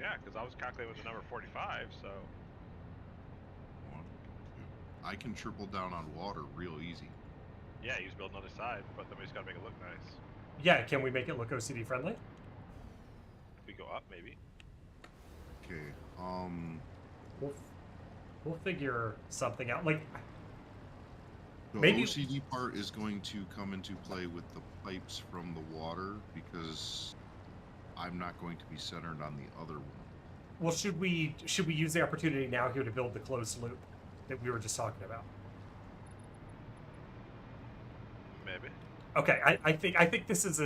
Yeah, because I was calculating with the number 45, so... One, two. I can triple down on water real easy. Yeah, he's building on the side, but then we just gotta make it look nice. Yeah, can we make it look OCD friendly? If we go up, maybe. Okay, We'll figure something out. Like, the maybe... OCD part is going to come into play with the pipes from the water because I'm not going to be centered on the other one. Well, should we use the opportunity now here to build the closed loop that we were just talking about? Maybe. Okay, I think this is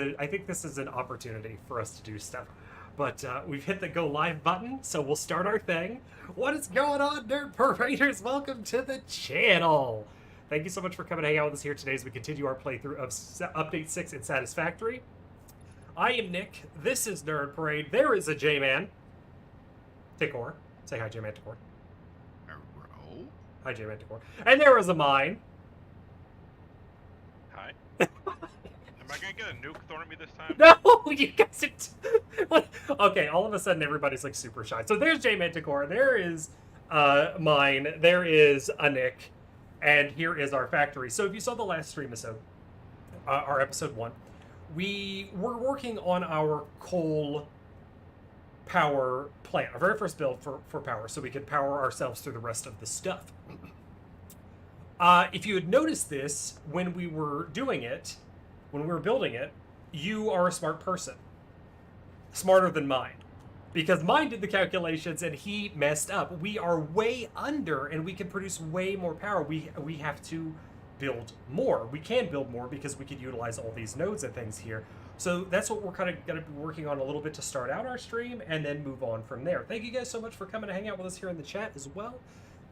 an opportunity for us to do stuff. But we've hit the go live button, so we'll start our thing. What is going on, Nerd Pervaders? Welcome to the channel. Thank you so much for coming to hang out with us here today as we continue our playthrough of Update 6 in Satisfactory. I am Nick. This is Nerd Parade. There is a J-Man. Tikor. Say hi, J-Man Tikor. Hello? Hi, J-Man Tikor. And there is a Mine. Hi. Am I gonna get a nuke thrown at me this time? No, you guys are... Okay, all of a sudden everybody's like super shy. So there's J Manticore, there is Mine, there is a Nick, and here is our factory. So if you saw the last stream episode, our episode 1, we were working on our coal power plant, our very first build for power, so we could power ourselves through the rest of the stuff. If you had noticed this when we were doing it, when we were building it, you are a smart person. Smarter than Mine. Because Mine did the calculations and he messed up. We are way under and we can produce way more power. We have to build more. We can build more because we could utilize all these nodes and things here. So that's what we're kind of going to be working on a little bit to start out our stream and then move on from there. Thank you guys so much for coming to hang out with us here in the chat as well.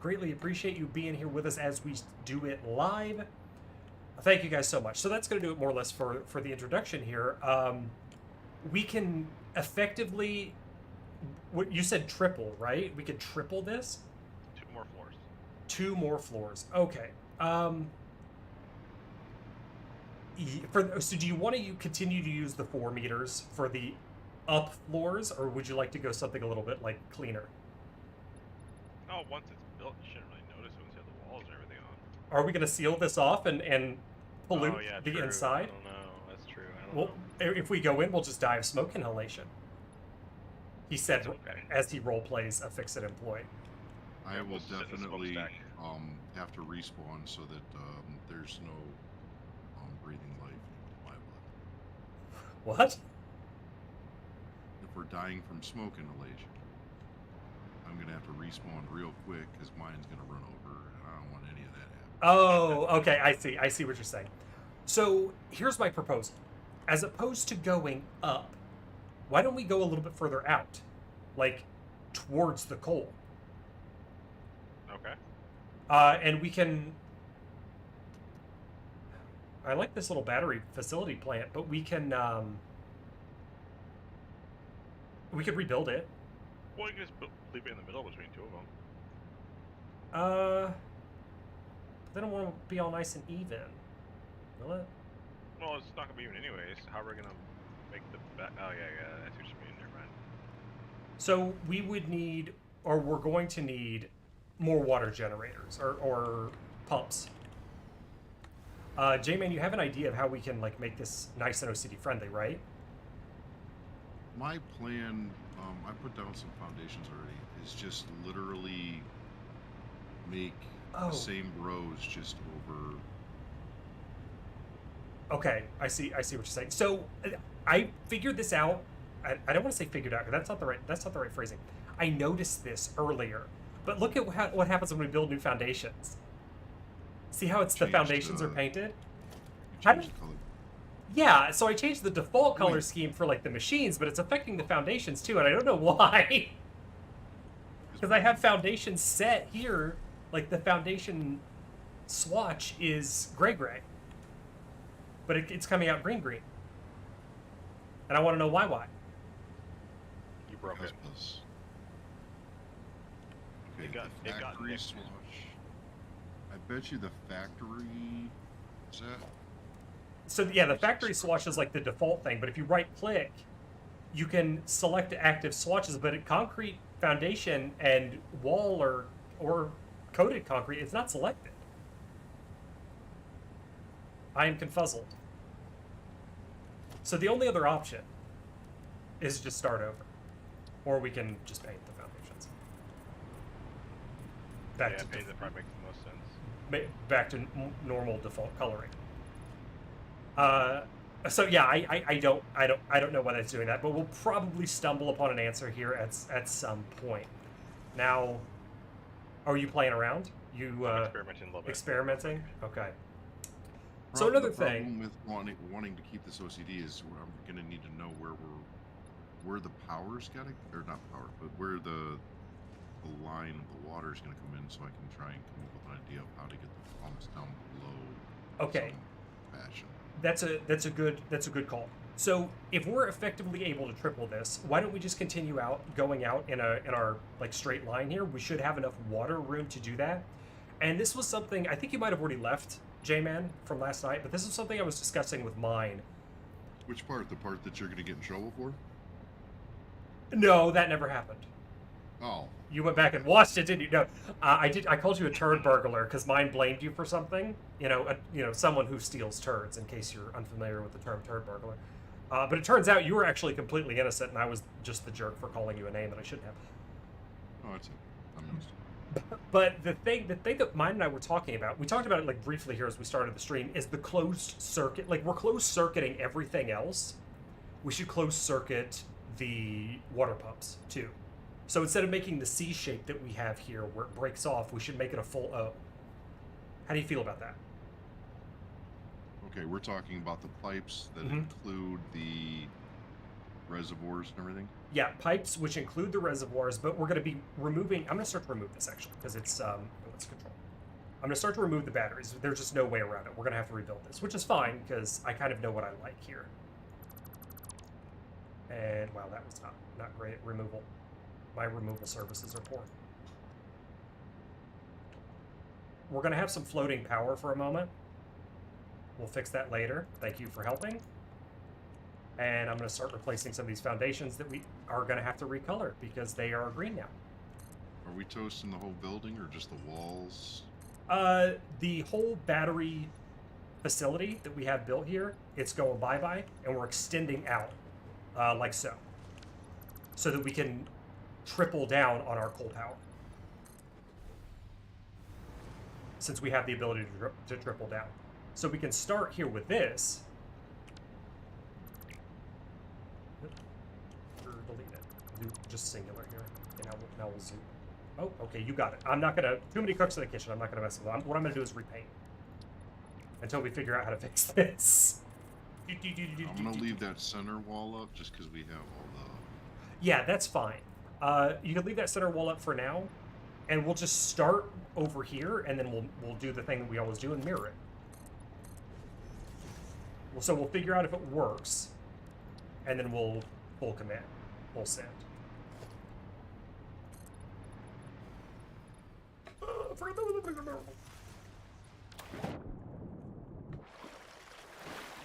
Greatly appreciate you being here with us as we do it live. Thank you guys so much. So that's going to do it more or less for the introduction here. We can effectively, what you said, triple, right? We could triple this? 2 more floors. 2 more floors. Okay. So do you want to continue to use the 4 meters for the up floors, or would you like to go something a little bit like cleaner? Oh, once it's built, you shouldn't really notice once you have the walls and everything on. Are we going to seal this off and pollute the true. inside? I don't know. That's true. I Well, don't know. if we go in, we'll just die of smoke inhalation. He said Okay. as he role plays a fix-it employee. I will we'll sit in the definitely smokestack. have to respawn so that there's no breathing life into my blood. What? If we're dying from smoke inhalation, I'm gonna have to respawn real quick because mine's gonna run over, and I don't want any of that happening. Oh, okay. I see what you're saying. So here's my proposal. As opposed to going up, why don't we go a little bit further out, like towards the coal? Okay. And we can. I like this little battery facility plant, but we can. We could rebuild it. Well, you can just leave it in the middle between 2 of them. Then I want to be all nice and even. Will it? Well, it's not gonna be even anyways. How are we gonna make the back? Oh yeah, that's what you mean. Never mind. So we would need, or we're going to need, more water generators or pumps. J-Man, you have an idea of how we can like make this nice and OCD friendly, right? My plan, I put down some foundations already, is just literally make the same rows just over. Okay, I see what you're saying. So I figured this out. I don't want to say figured out because that's not the right phrasing. I noticed this earlier, but look at what happens when we build new foundations. See how the foundations are painted? You change the color. Yeah, so I changed the default color scheme for like the machines, but it's affecting the foundations too, and I don't know why. Because I have foundations set here, like the foundation swatch is gray, but it's coming out green, and I want to know why. You broke it. Okay, It got factory nicked. swatch. I bet you the factory. So yeah, the factory swatch is like the default thing, but if you right click, you can select active swatches, but at concrete foundation and wall or coated concrete, it's not selected. I am confuzzled. So the only other option is just start over. Or we can just paint the foundations. Yeah, paint that probably makes the most sense. Back to normal default coloring. So yeah, I don't know why that's doing that, but we'll probably stumble upon an answer here at some point. Now, are you playing around? I'm experimenting a little bit. Experimenting? Okay. So another thing with wanting to keep this OCD is I'm going to need to know where the power's got to, or not power, but where the line of the water is going to come in, so I can try and come up with an idea of how to get the pumps down below. Okay. Some fashion. That's a good call. So if we're effectively able to triple this, why don't we just continue going out in our like straight line here? We should have enough water room to do that. And this was something I think you might have already left, J-Man, from last night, but this is something I was discussing with mine. Which part? The part that you're going to get in trouble for? No, that never happened. Oh. You went back and watched it, didn't you? No, I did. I called you a turd burglar because mine blamed you for something. Someone who steals turds. In case you're unfamiliar with the term turd burglar, but it turns out you were actually completely innocent, and I was just the jerk for calling you a name that I shouldn't have. Oh, that's it. I'm used to it. But the thing that mine and I were talking about, we talked about it like briefly here as we started the stream, is the closed circuit. Like we're closed circuiting everything else. We should close circuit the water pumps too. So instead of making the C shape that we have here where it breaks off, we should make it a full O. How do you feel about that? Okay, we're talking about the pipes that include the reservoirs and everything? Yeah, pipes which include the reservoirs, but we're going to be removing... I'm going to start to remove this, actually, because it's... let's control. I'm going to start to remove the batteries. There's just no way around it. We're going to have to rebuild this, which is fine, because I kind of know what I like here. And, wow, that was not great removal. My removal services are poor. We're going to have some floating power for a moment. We'll fix that later. Thank you for helping. And I'm going to start replacing some of these foundations that we are going to have to recolor because they are green now. Are we toasting the whole building or just the walls? The whole battery facility that we have built here, it's going bye-bye, and we're extending out like so that we can triple down on our coal power. Since we have the ability to triple down. So we can start here with this. Or delete it. Do just singular here. Okay, now we'll zoom. Oh, okay, you got it. I'm not gonna... Too many cooks in the kitchen. I'm not gonna mess with it. What I'm gonna do is repaint. Until we figure out how to fix this. I'm gonna leave that center wall up just because we have all the... Yeah, that's fine. You can leave that center wall up for now, and we'll just start over here, and then we'll do the thing that we always do and mirror it. So we'll figure out if it works, and then we'll full commit, full send.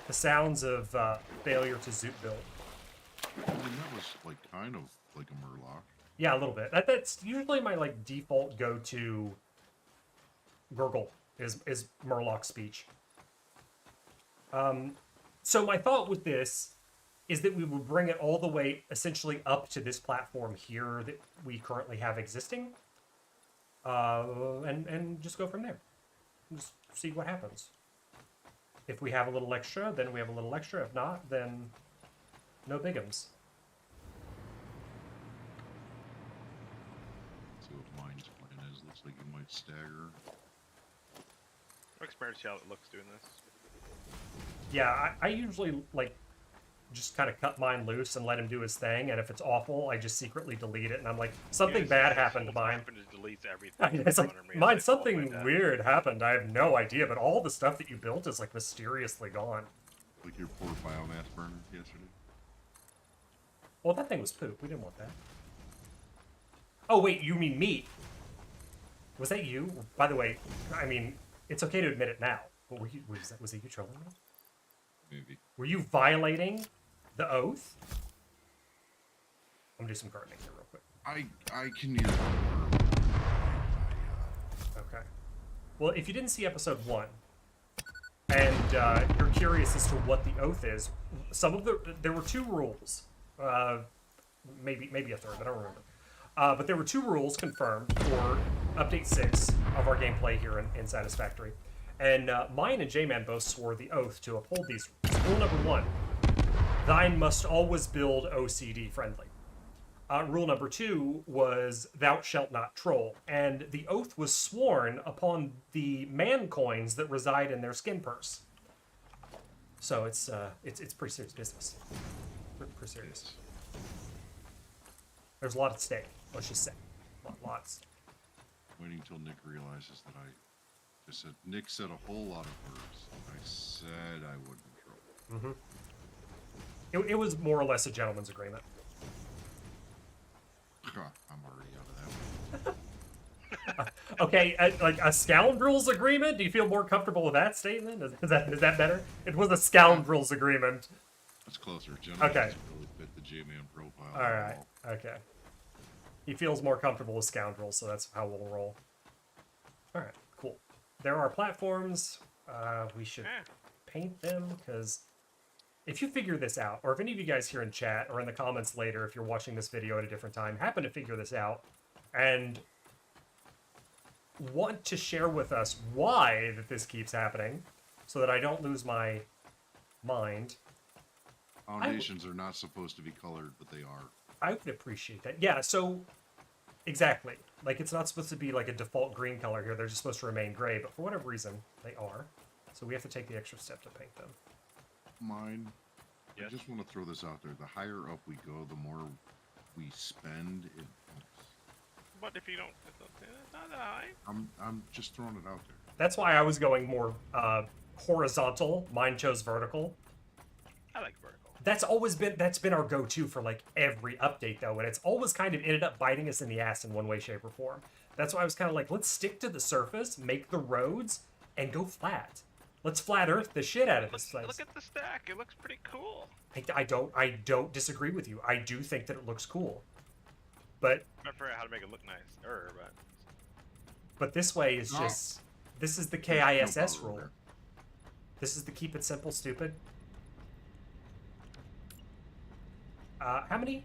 The sounds of failure to zoot build. I mean, that was like kind of like a Murloc. Yeah, a little bit. That's usually my like default go-to gurgle is Murloc speech. So my thought with this is that we would bring it all the way essentially up to this platform here that we currently have existing, and just go from there. Just see what happens. If we have a little extra, then we have a little extra. If not, then no bigums. See what mine's plan is. Looks like you might stagger. I'm excited to see how it looks doing this. Yeah, I usually like just kind of cut mine loose and let him do his thing, and if it's awful, I just secretly delete it, and I'm like, something bad happened to mine. Deletes everything. It's like, mine, something weird happened. I have no idea, but all the stuff that you built is like mysteriously gone. Like your poor biomass burner yesterday. Well, that thing was poop. We didn't want that. Oh, wait, you mean me? Was that you? By the way, I mean, it's okay to admit it now, but was it you trolling me? Maybe. Were you violating the oath? I'm gonna do some gardening here real quick. I can use Okay. Well, if you didn't see episode 1, and you're curious as to what the oath is, there were 2 rules. Maybe a third, I don't remember. But there were 2 rules confirmed for update 6 of our gameplay here in Satisfactory. And mine and J-Man both swore the oath to uphold these rules. Rule number 1, thine must always build OCD friendly. Rule number 2 was thou shalt not troll. And the oath was sworn upon the man coins that reside in their skin purse. So it's pretty serious business. Pretty serious. There's a lot at stake, let's just say. Lots. Waiting until Nick realizes that I just said, Nick said a whole lot of words. I said I wouldn't troll. It was more or less a gentleman's agreement. I'm already out of that one. Okay, like a scoundrel's agreement? Do you feel more comfortable with that statement? Is that better? It was a scoundrel's agreement. That's closer. Gentlemen Okay. doesn't really fit the J-Man profile. All right. Okay. He feels more comfortable with scoundrels, so that's how we'll roll. All right. Cool. There are platforms. We should paint them because if you figure this out, or if any of you guys here in chat or in the comments later, if you're watching this video at a different time, happen to figure this out and want to share with us why that this keeps happening, so that I don't lose my mind. Foundations are not supposed to be colored, but they are. I would appreciate that. Yeah, so exactly. Like, it's not supposed to be like a default green color here. They're just supposed to remain gray, but for whatever reason, they are. So we have to take the extra step to paint them. Mine. Yes. I just want to throw this out there. The higher up we go, the more we spend. It helps. But if you don't, it's not that high. I'm just throwing it out there. That's why I was going more horizontal. Mine chose vertical. I like vertical. That's been our go-to for like every update though, and it's always kind of ended up biting us in the ass in one way, shape, or form. That's why I was kind of like, let's stick to the surface, make the roads, and go flat. Let's flat earth the shit out of this place. Look at the stack. It looks pretty cool. I don't disagree with you. I do think that it looks cool, but I forgot how to make it look nice. but this way is just this is the KISS rule. This is the keep it simple, stupid. How many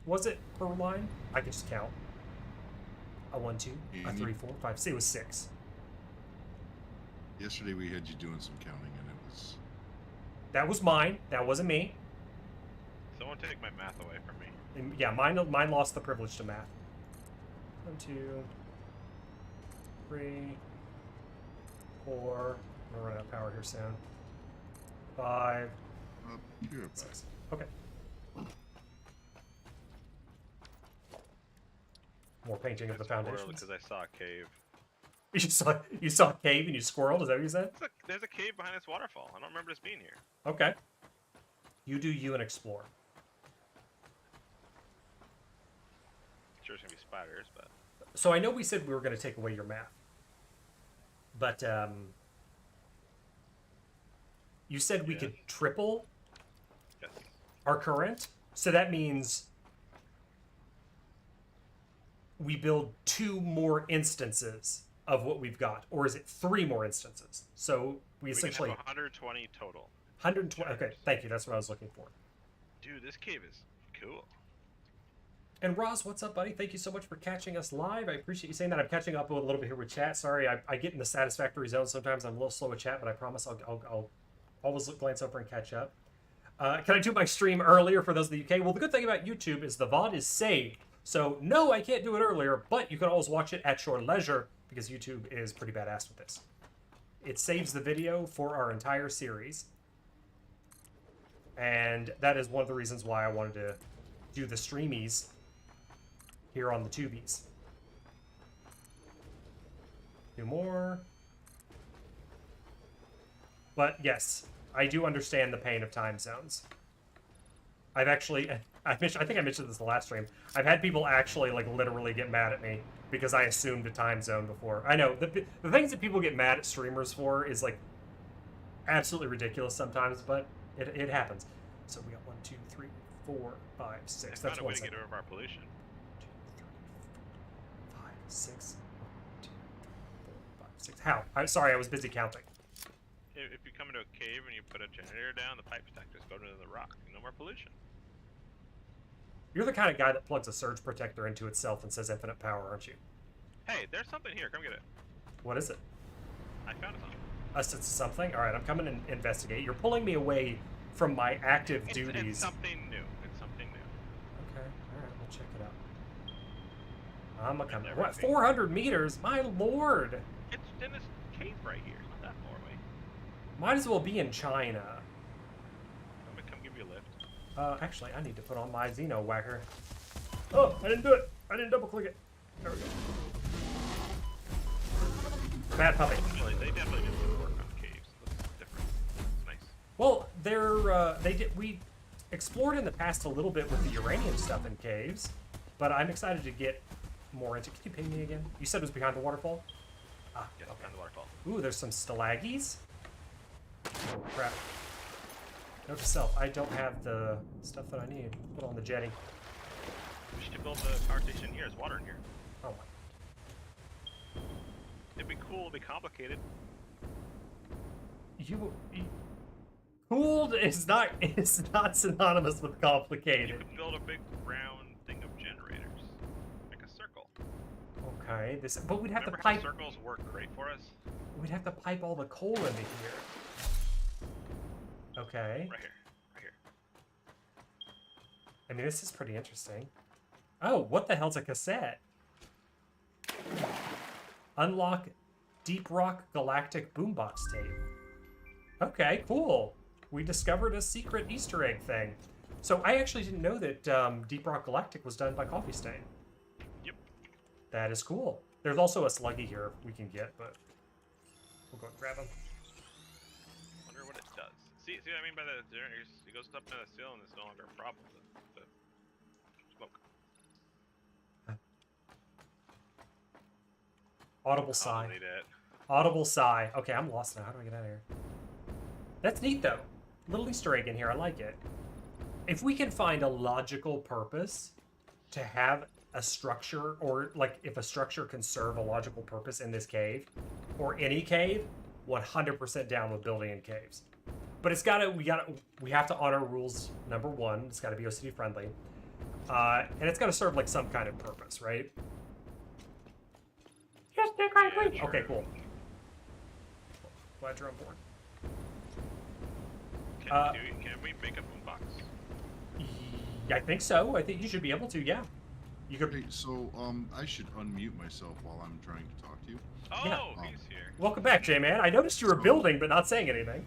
was it per line? I can just count. A 1, 2, a 3, 4, 5. See, it was 6. Yesterday we had you doing some counting, and it was. That was mine. That wasn't me. Someone take my math away from me. And yeah, mine lost the privilege to math. 1, 2, 3, 4. I'm gonna run out of power here soon. 5, You're back. 6. Okay. More painting of the foundations. Because I saw a cave. You saw a cave and you squirreled? Is that what you said? There's a cave behind this waterfall. I don't remember this being here. Okay. You do you and explore. Sure, it's gonna be spiders, but So I know we said we were going to take away your math, but you said we could triple yes. our current, so that means we build 2 more instances of what we've got, or is it 3 more instances? So we essentially can have 120 total. 120. Okay, thank you. That's what I was looking for. Dude, this cave is cool. And Roz, what's up, buddy? Thank you so much for catching us live. I appreciate you saying that. I'm catching up a little bit here with chat. Sorry, I get in the Satisfactory zone sometimes. I'm a little slow with chat, but I promise I'll always glance over and catch up. Can I do my stream earlier for those in the UK? Well, the good thing about YouTube is the VOD is saved. So, no, I can't do it earlier, but you can always watch it at your leisure because YouTube is pretty badass with this. It saves the video for our entire series. And that is one of the reasons why I wanted to do the streamies here on the tubies. 2 more. But yes, I do understand the pain of time zones. I think I mentioned this the last stream. I've had people actually like literally get mad at me because I assumed a time zone before. I know the things that people get mad at streamers for is like absolutely ridiculous sometimes, but it happens. So we got 1, 2, 3, 4, 5, 6. I That's found a way one to second. get rid of our pollution. 2, 3, 4, 5, 6. 1, 2, 3, 4, 5, 6. How? I'm sorry, I was busy counting. If you come into a cave and you put a generator down, the pipe stack just go into the rock. No more pollution. You're the kind of guy that plugs a surge protector into itself and says infinite power, aren't you? Hey, there's something here. Come get it. What is it? I found something. It's something? Alright, I'm coming to investigate. You're pulling me away from my active duties. It's something new. It's something new. Okay, alright, we'll check it out. I'm a coming. What, everything. 400 meters? My lord! It's in this cave right here. It's not that far away. Might as well be in China. I'm gonna come give you a lift. Actually, I need to put on my Xeno Whacker. Oh, I didn't do it! I didn't double click it. There we go. Bad puppy. They definitely did some work on caves. Looks different. It's nice. Well, we explored in the past a little bit with the uranium stuff in caves, but I'm excited to get more into. Can you ping me again? You said it was behind the waterfall? Ah, Yes, okay. behind the waterfall. Ooh, there's some stalaggies. Oh crap. Note to self, I don't have the stuff that I need. Put on the jetty. We should build the power station here. There's water in here. Oh my. It'd be cool. It'd be complicated. Cooled is not synonymous with You complicated. could build a big round thing of generators, like a circle. Okay, but we'd have Remember to how pipe. circles work great for us? We'd have to pipe all the coal into here. Okay. Right here. Right here. I mean, this is pretty interesting. Oh, what the hell's a cassette? Unlock Deep Rock Galactic Boombox tape. Okay, cool. We discovered a secret Easter egg thing. So I actually didn't know that Deep Rock Galactic was done by Coffee Stain. Yep. That is cool. There's also a Sluggy here we can get, but we'll go and grab him. Wonder what it does. See what I mean by the generators? It goes up to the ceiling and it's no longer a problem. The smoke. Audible sigh. Delete it. Audible sigh. Okay, I'm lost now. How do I get out of here? That's neat, though. Little Easter egg in here. I like it. If we can find a logical purpose to have a structure, or like if a structure can serve a logical purpose in this cave, or any cave, 100% down with building in caves. But it's we have to honor rules. Number one, it's got to be OCD friendly, and it's got to serve like some kind of purpose, right? Yes, Nick, I agree. Sure. Okay, cool. Glad you're on board. Can we make a boombox? Yeah, I think so. I think you should be able to. Yeah, you could. Okay, so I should unmute myself while I'm trying to talk to you. Oh, Yeah. he's here. Welcome back, J-Man. I noticed you were building, but not saying anything.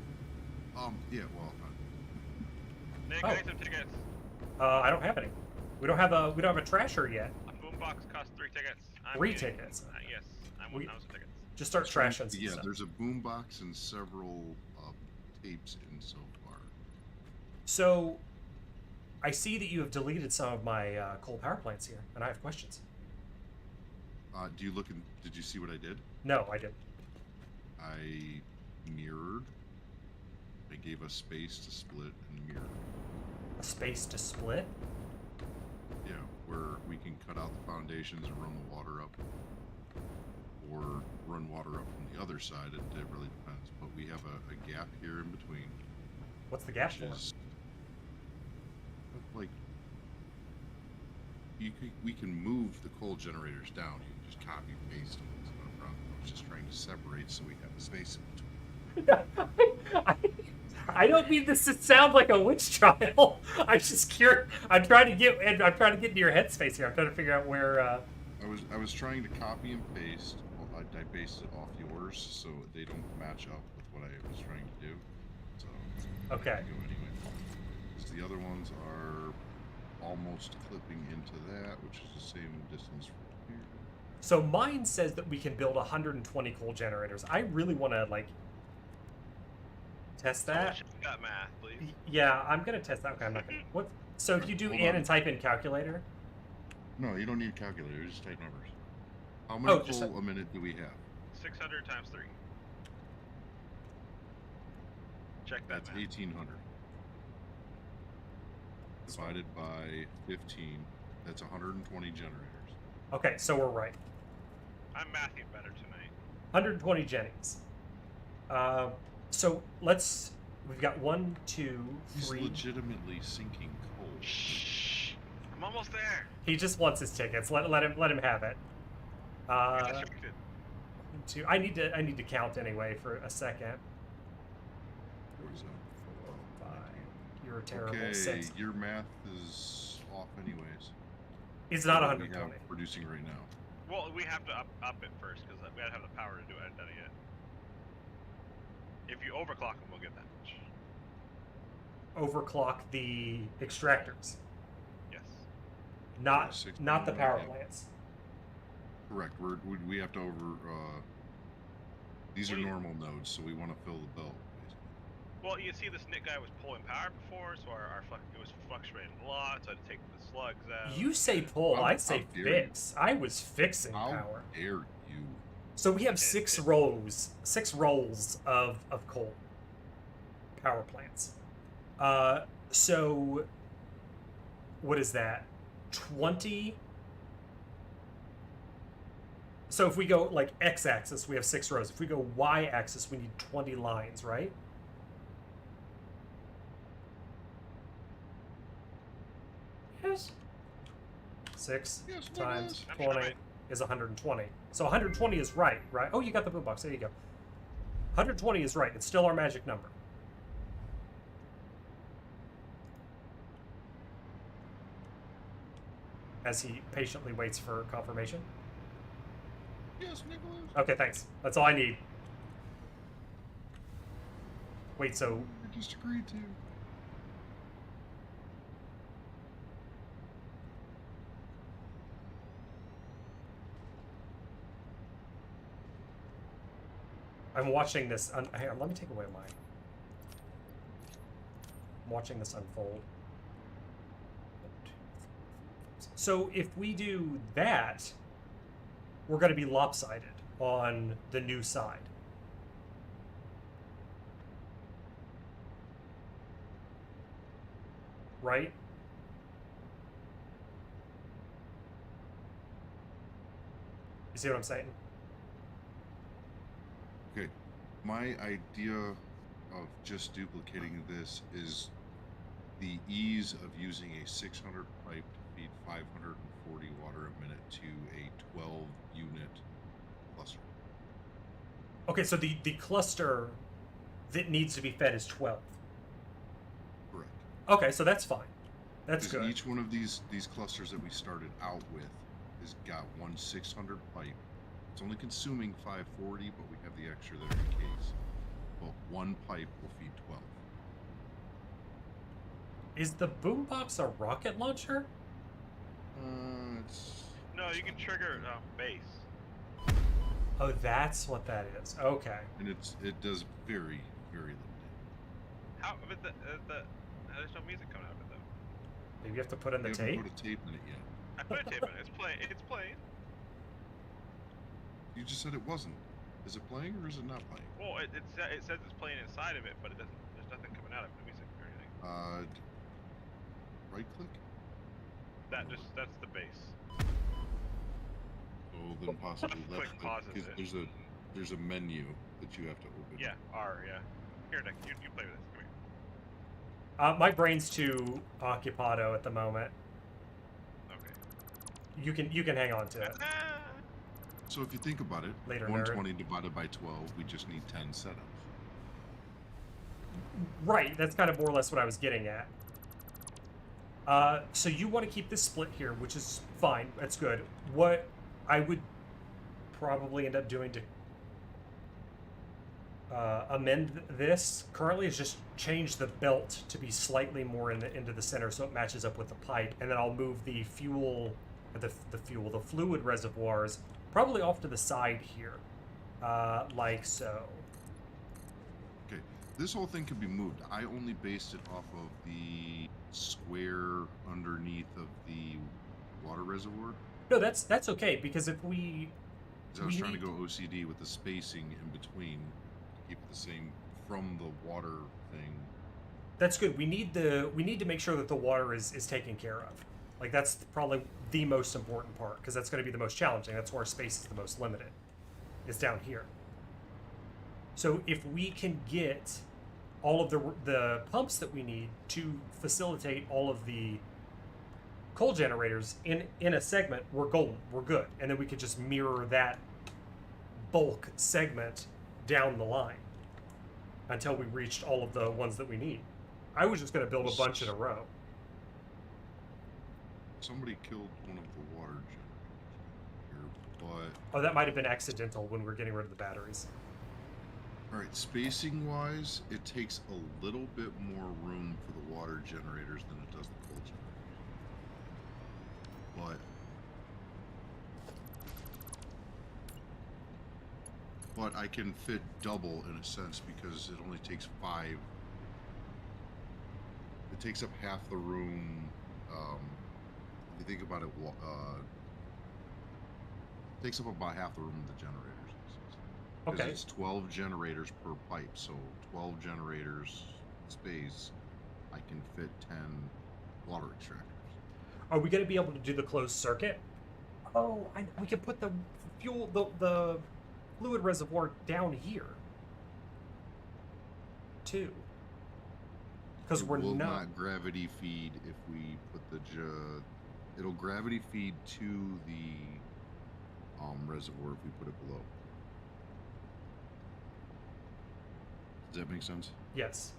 Yeah, well, Nick, Oh. I need some tickets. I don't have any. We don't have a trasher yet. A boombox costs 3 tickets. I'm 3 kidding. tickets. Yes, I We- want some tickets. Just start trashing some yeah, stuff. there's a boombox and several tapes in so far. So, I see that you have deleted some of my coal power plants here, and I have questions. Do you look in? Did you see what I did? No, I didn't. I mirrored. I gave us space to split and mirror. A space to split? Yeah, where we can cut out the foundations and run the water up, or run water up from the other side. It really depends. But we have a gap here in between, What's the gap which for? is like we can move the coal generators down. You can just copy paste them. It's not a problem. I was just trying to separate so we have a space in between. I don't mean this to sound like a witch trial. I'm just curious. I'm trying to get into your headspace here. I'm trying to figure out where. I was trying to copy and paste. Well, I based it off yours so they don't match up with what I was trying to do. So Okay. I go anyway. So the other ones are almost clipping into that, which is the same distance from here. So mine says that we can build 120 coal generators. I really want to like test that. Check that math, please. Yeah, I'm gonna test that. Okay, I'm not gonna. What? So if you do Hold in on. and type in calculator. No, you don't need a calculator. Just type numbers. How many just coal a minute do we have? 600 times 3. Check that That's math. 1,800. divided by 15. That's 120 generators. Okay, so we're right. I'm mathing better tonight. 120 Jennies. So we've got 1, 2, He's 3. legitimately sinking coal. Shh. I'm almost there. He just wants his tickets. Let him have it. You're distracted. 2. I need to count anyway for a second. Where's that? 4, 5. You're a terrible. Okay, 6. your math is off anyways. It's not What we 120. have producing right now. Well, we have to up it first because we gotta have the power to do it. I haven't done it yet. If you overclock them, we'll get that much. Overclock the extractors, Yes. not Yeah, 16, the power yeah. plants. Correct. We have to these are Wait. normal nodes, so we want to fill the belt. Basically. Well, you see, this Nick guy was pulling power before, so it was fluctuating a lot. So I had to take the slugs out. You say pull, How- I say how dare fix. I was fixing How power. dare you? So we have 6 rolls of coal power plants. So what is that? 20. So if we go like x-axis, we have 6 rows. If we go y-axis, we need 20 lines, right? Yes. 6 Yes, it times is. I'm 20 trying. is 120. So 120 is right? Oh, you got the boom box. There you go. 120 is right. It's still our magic number. As he patiently waits for confirmation. Yes, Nicholas. Okay, thanks. That's all I need. Wait, so I just agreed to. I'm watching this. Hang on, let me take away mine. I'm watching this unfold. So if we do that, we're going to be lopsided on the new side. Right? You see what I'm saying? Okay, my idea of just duplicating this is the ease of using a 600 pipe to feed 540 water a minute to a 12 unit cluster. Okay, so the cluster that needs to be fed is 12. Correct. Okay, so that's fine. That's Because good. each one of these clusters that we started out with has got one 600 pipe. It's only consuming 540, but we have the extra there in case. But one pipe will feed 12. Is the boombox a rocket launcher? It's No, you can trigger base. Oh, that's what that is. Okay. and it does very, very limited. How? But there's no music coming out of it though. Maybe you have to put in the We tape? haven't put a tape in it yet. I put a tape in it. It's playing. It's playing. You just said it wasn't. Is it playing or is it not playing? Well, it says it's playing inside of it, but it doesn't. There's nothing coming out of the music or anything. Right click. That's the base. So then possibly Quick left pauses click. it. Because there's a menu that you have to open. Yeah, R. Yeah. Here, Nick, you play with this. Come here. My brain's too occupado at the moment. Okay. You can hang on to it. So if you think about it, Later, 120 divided by 12, we just need 10 setups. Right, that's kind of more or less what I was getting at. So you want to keep this split here, which is fine. That's good. What I would probably end up doing to amend this currently is just change the belt to be slightly more into the center so it matches up with the pipe, and then I'll move the the fluid reservoirs probably off to the side here, like so. Okay, this whole thing could be moved. I only based it off of the square underneath of the water reservoir. No, that's okay, because if we 'Cause I was we trying to need- go OCD with the spacing in between to keep it the same from the water thing. That's good. We need to make sure that the water is taken care of. Like that's probably the most important part because that's going to be the most challenging. That's where our space is the most limited. Is down here. So if we can get all of the pumps that we need to facilitate all of the coal generators in a segment, we're golden. We're good. And then we could just mirror that bulk segment down the line until we reached all of the ones that we need. I was just going to build a bunch in a row. Somebody killed one of the water generators here, but... Oh, that might have been accidental when we were getting rid of the batteries. Alright, spacing-wise, it takes a little bit more room for the water generators than it does the coal generators. But I can fit double in a sense because it only takes 5. It takes up half the room. If you think about it, takes up about half the room of the generators. Okay. It's 12 generators per pipe, so 12 generators space. I can fit 10 water extractors. Are we going to be able to do the closed circuit? Oh, we can put the fuel, the fluid reservoir down here, too. Because we're will not... not gravity feed if we put the it'll gravity feed to the reservoir if we put it below. Does that make sense? Yes.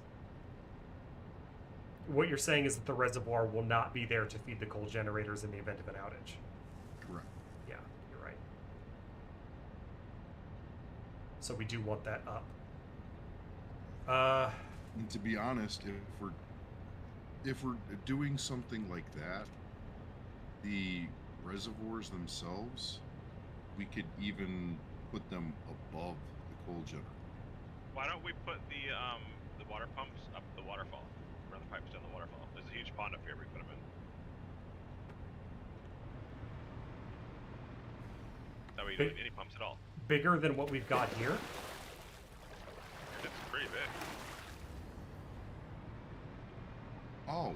What you're saying is that the reservoir will not be there to feed the coal generators in the event of an outage. Correct. Yeah, you're right. So we do want that up. And to be honest, if we're doing something like that, the reservoirs themselves, we could even put them above the coal generator. Why don't we put the water pumps up the waterfall? Run the pipes down the waterfall. There's a huge pond up here. We put them in. That way you don't need any pumps at all. Bigger than what we've got here? It's pretty big. Oh.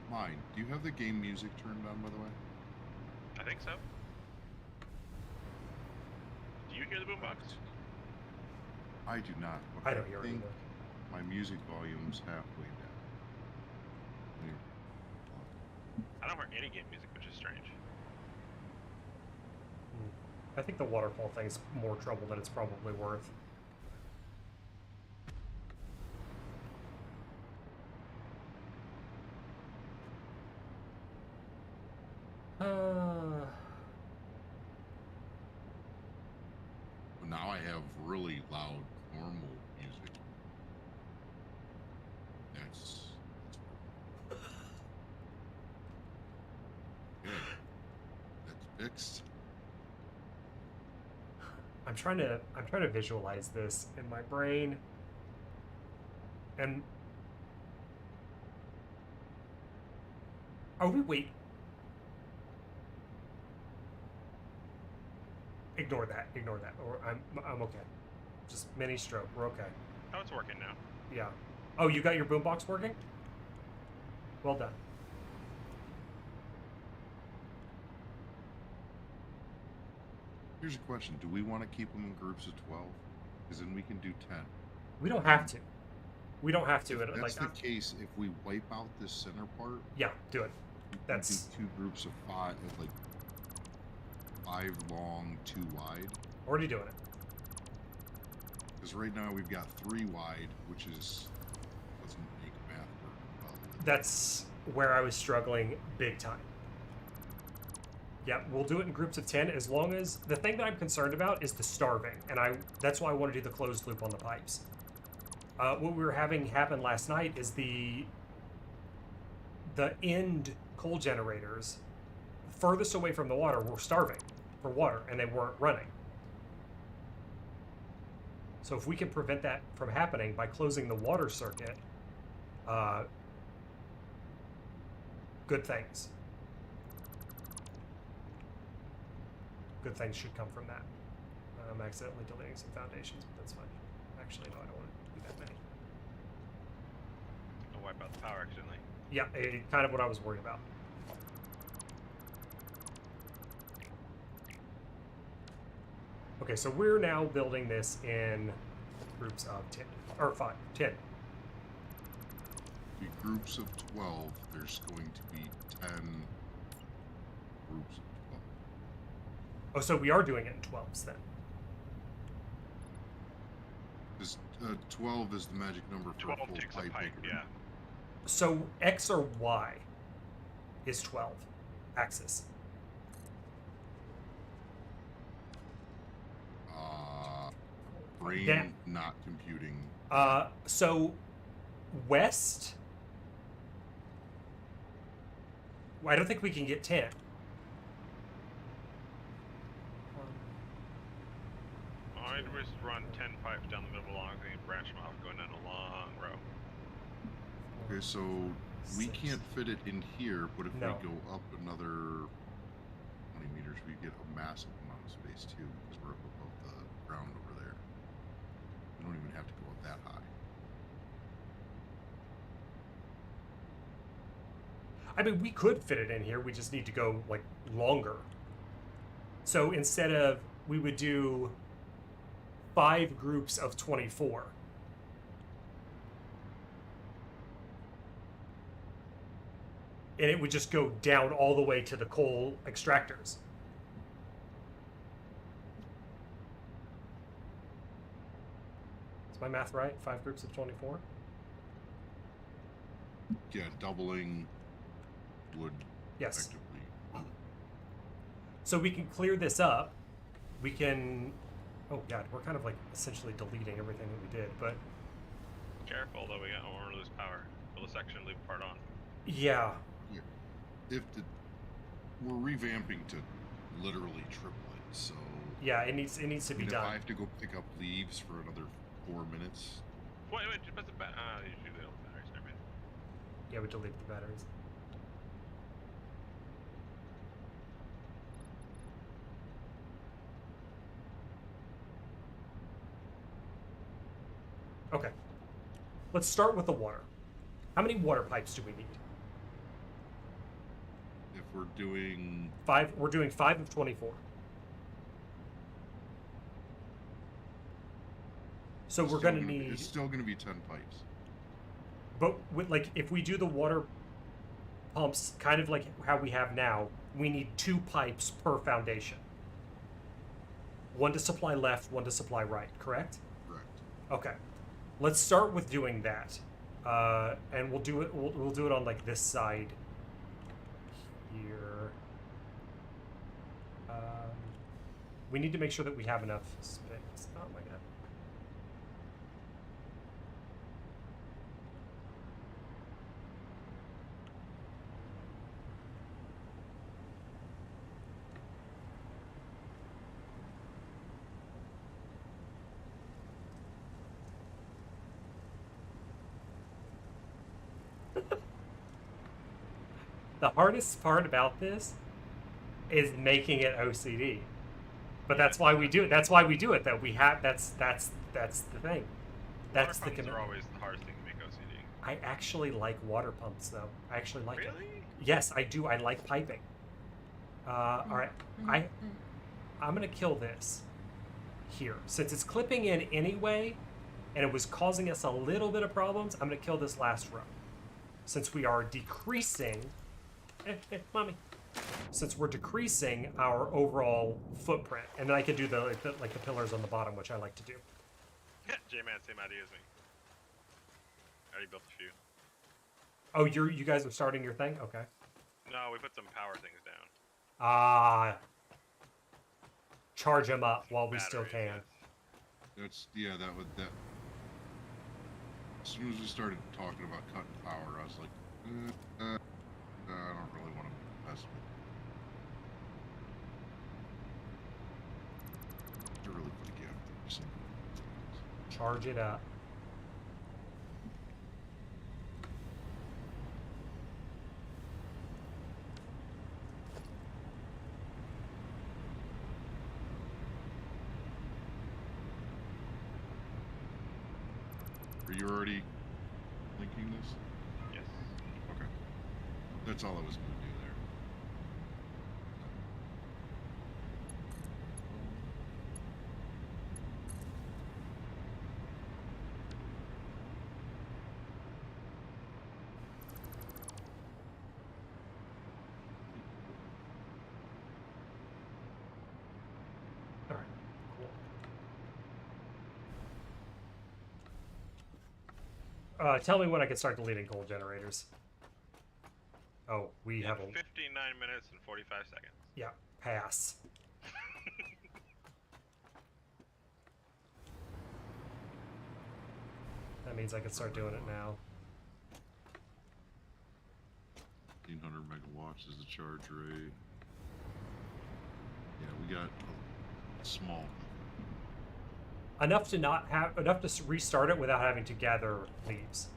Mine. Do you have the game music turned on, by the way? I think so. Do you hear the boombox? I do not. I don't hear it think either. my music volume's halfway down. I don't hear any game music, which is strange. I think the waterfall thing's more trouble than it's probably worth. Now I have really loud normal music. That's good. That's fixed. I'm trying to visualize this in my brain. And wait. Ignore that. Or I'm okay. Just mini stroke. We're okay. Oh, it's working now. Yeah. Oh, you got your boombox working? Well done. Here's a question. Do we want to keep them in groups of 12? Because then we can do 10. We don't have to. We don't have to. If that's the case, if we wipe out this center part... Yeah, do it. We That's... can do 2 groups of 5, like 5 long, 2 wide. Already doing it. Because right now we've got 3 wide, which is... doesn't make math work well. That's where I was struggling big time. Yeah, we'll do it in groups of 10 as long as... The thing that I'm concerned about is the starving, and that's why I want to do the closed loop on the pipes. What we were having happen last night is the end coal generators furthest away from the water were starving for water, and they weren't running. So if we can prevent that from happening by closing the water circuit, good things. Good things should come from that. I'm accidentally deleting some foundations, but that's fine. Actually, no, I don't want to do that many. wipe out the power accidentally. Yeah, kind of what I was worried about. Okay, so we're now building this in groups of 10, or 5, 10. Be groups of 12. There's going to be 10 groups of 12. Oh, so we are doing it in 12s then. This, 12 is the magic number for 12 a full takes a pipe. pipe, yeah. So X or Y is 12 axis. Brain Damn. not computing. So west. Well, I don't think we can get 10. I'd just run 10 pipes down the middle of a long thing and branch them off, going down a long row. Okay, so we 6. can't fit it in here, but if No. we go up another 20 meters, we get a massive amount of space too, because we're up above the ground over there. We don't even have to go up that high. I mean, we could fit it in here. We just need to go, like, longer. So instead of, we would do 5 groups of 24. And it would just go down all the way to the coal extractors. Is my math right? 5 groups of 24? Yeah, doubling would Yes. effectively. So we can clear this up. We can... Oh, God, we're kind of, like, essentially deleting everything that we did, but... Careful, though, we don't want to lose power. Build a section, leave part on. Yeah. If the, we're revamping to literally triple it, so Yeah, it needs to be if I done. have to go pick up leaves for another 4 minutes, Wait, but the usually they don't batteries, never mind. Yeah, we deleted the batteries. Okay. Let's start with the water. How many water pipes do we need? if we're doing 5. We're doing 5 of 24. So we're going to need... It's still going to be 10 pipes. But with, like, if we do the water pumps kind of like how we have now, we need 2 pipes per foundation. 1 to supply left, 1 to supply right, correct? Correct. Okay. Let's start with doing that. And we'll do it we'll do it on like this side here. We need to make sure that we have enough space. Oh my god. The hardest part about this is making it OCD. But that's why we do it. That's why we do it. That we have. That's the thing. That's the Water pumps commitment. are always the hardest thing to make OCD. I actually like water pumps, though. I actually like it. Really? Yes, I do. I like piping. All right. I'm gonna kill this here since it's clipping in anyway, and it was causing us a little bit of problems. I'm gonna kill this last row since we are decreasing. Mommy. Since we're decreasing our overall footprint, and then I can do the pillars on the bottom, which I like to do. J-Man, same idea as me. I already built a few. Oh, you guys are starting your thing? Okay. No, we put some power things down. Charge them up while we still Batteries, can. yes. That. As soon as we started talking about cutting power, I was like, I don't really want to mess with it. They're really for the gift. Charge it up. Are you already linking this? That's all I was going to do there. All right, cool. Tell me when I can start deleting coal generators. Oh, we have a 59 minutes and 45 seconds. yeah, pass. That means I can start doing it now. 1500 megawatts is the charge rate. Yeah, we got a small. Enough to restart it without having to gather leaves.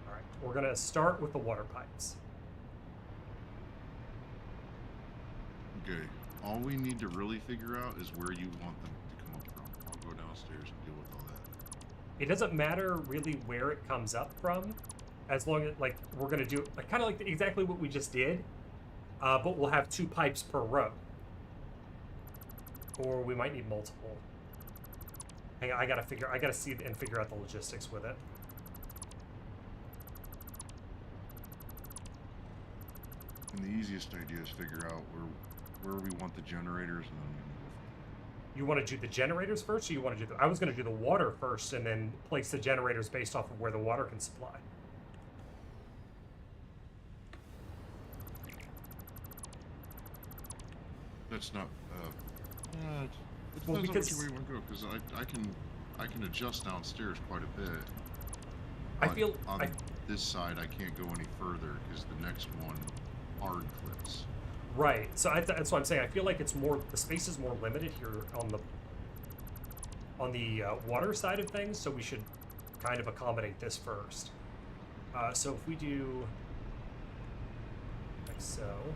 All right, we're gonna start with the water pipes. Okay, all we need to really figure out is where you want them to come up from. I'll go downstairs and deal with all that. It doesn't matter really where it comes up from, as long as like we're gonna do like kind of like exactly what we just did, but we'll have 2 pipes per row, or we might need multiple. Hang on, I gotta see and figure out the logistics with it. And the easiest idea is figure out where we want the generators, and then we can go from You want to do the generators first, or you want to do the? I was going to do the water first, and then place the generators based off of where the water can supply. That's not. It Well, depends on because- which way you want to go, because I can adjust downstairs quite a bit. I But feel on this side I can't go any further because the next one hard clips. right. So that's what I'm saying. I feel like it's more the space is more limited here on the water side of things. So we should kind of accommodate this first. So if we do like so.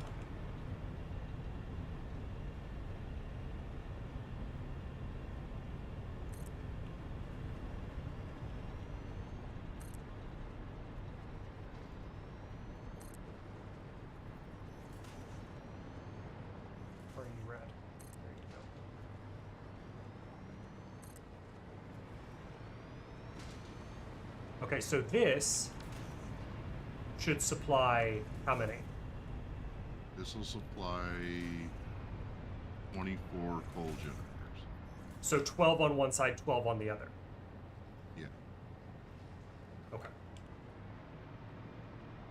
Are you red? There you go. Okay, so this should supply how many? This will supply 24 coal generators. So 12 on one side, 12 on the other. Yeah, Okay.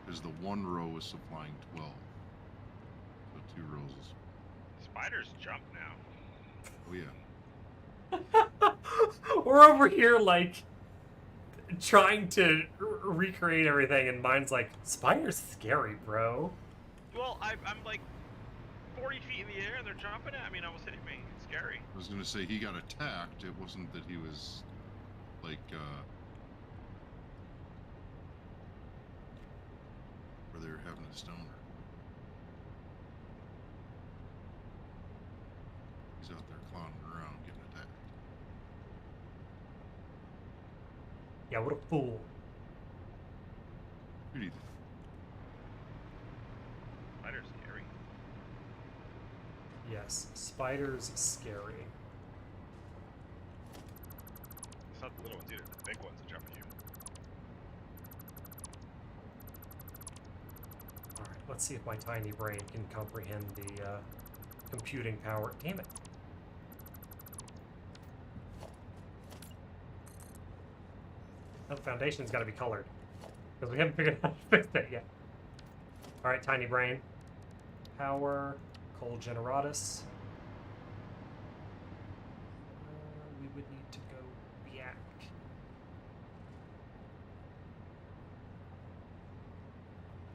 because the one row is supplying 12. So 2 rows is. Spiders jump now. Oh yeah. We're over here like trying to recreate everything, and mine's like, spider's scary, bro. Well, I'm like 40 feet in the air and they're jumping at me and almost hitting me. It's scary. I was gonna say he got attacked. It wasn't that he was like where they were having a stoner. He's out there clowning around getting attacked. Yeah, what a fool. Who do you think? Spiders scary. Yes, spider's scary. It's not the little ones either. The big ones that jump at you. Alright, let's see if my tiny brain can comprehend the computing power. Damn it. Now the foundation's got to be colored. Because we haven't figured out how to fix that yet. Alright, tiny brain. Power. Coal generatus. We would need to go back.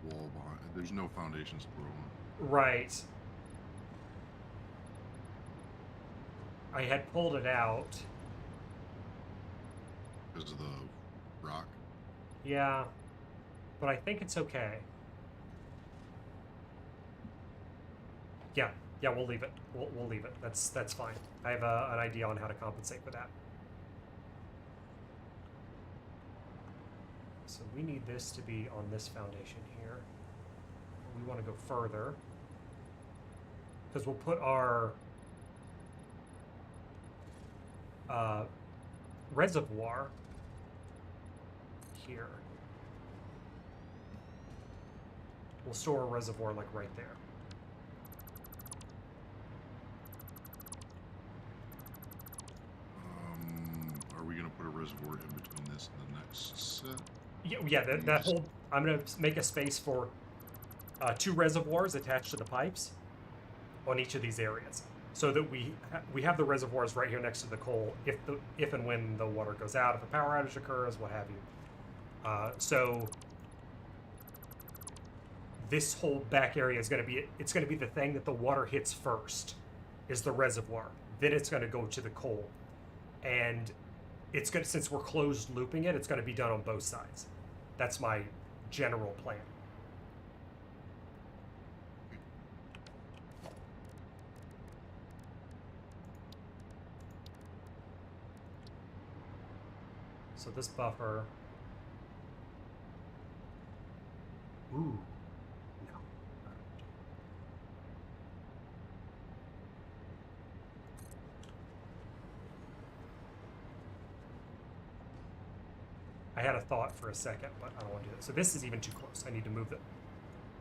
Wall behind. There's no foundation support on. Right. I had pulled it out. Because of the rock. Yeah. But I think it's okay. Yeah, we'll leave it. We'll leave it. That's fine. I have an idea on how to compensate for that. So we need this to be on this foundation here. We want to go further. Because we'll put our reservoir here. We'll store a reservoir like right there. Are we going to put a reservoir in between this and the next set? Yeah, that whole... I'm going to make a space for 2 reservoirs attached to the pipes on each of these areas, so that we have the reservoirs right here next to the coal if and when the water goes out, if a power outage occurs, what have you. So this whole back area is going to be the thing that the water hits first, is the reservoir. Then it's going to go to the coal, and it's going to, since we're closed looping it, it's going to be done on both sides. That's my general plan. So this buffer. Ooh. No. I had a thought for a second, but I don't want to do that. So this is even too close. I need to move it.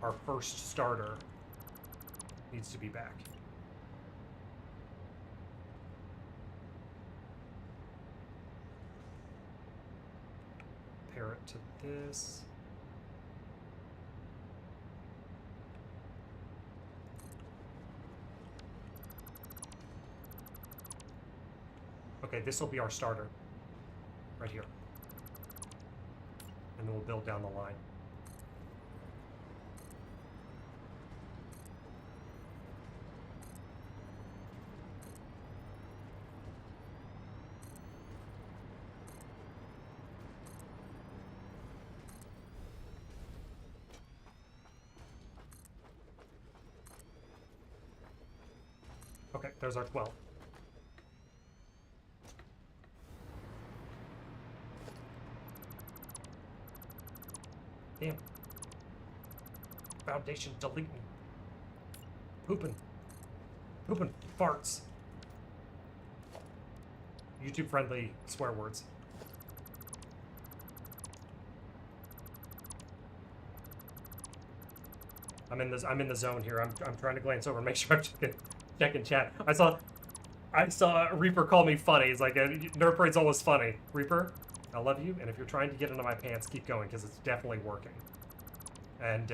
Our first starter needs to be back. Pair it to this. Okay, this will be our starter. Right here. And then we'll build down the line. Okay, there's our 12. Damn. Foundation deleting. Pooping. Pooping farts. YouTube friendly swear words. I'm in the zone here. I'm trying to glance over and make sure I'm checking chat. I saw Reaper call me funny. He's like, Nerd Parade's always funny. Reaper, I love you, and if you're trying to get into my pants, keep going, because it's definitely working. And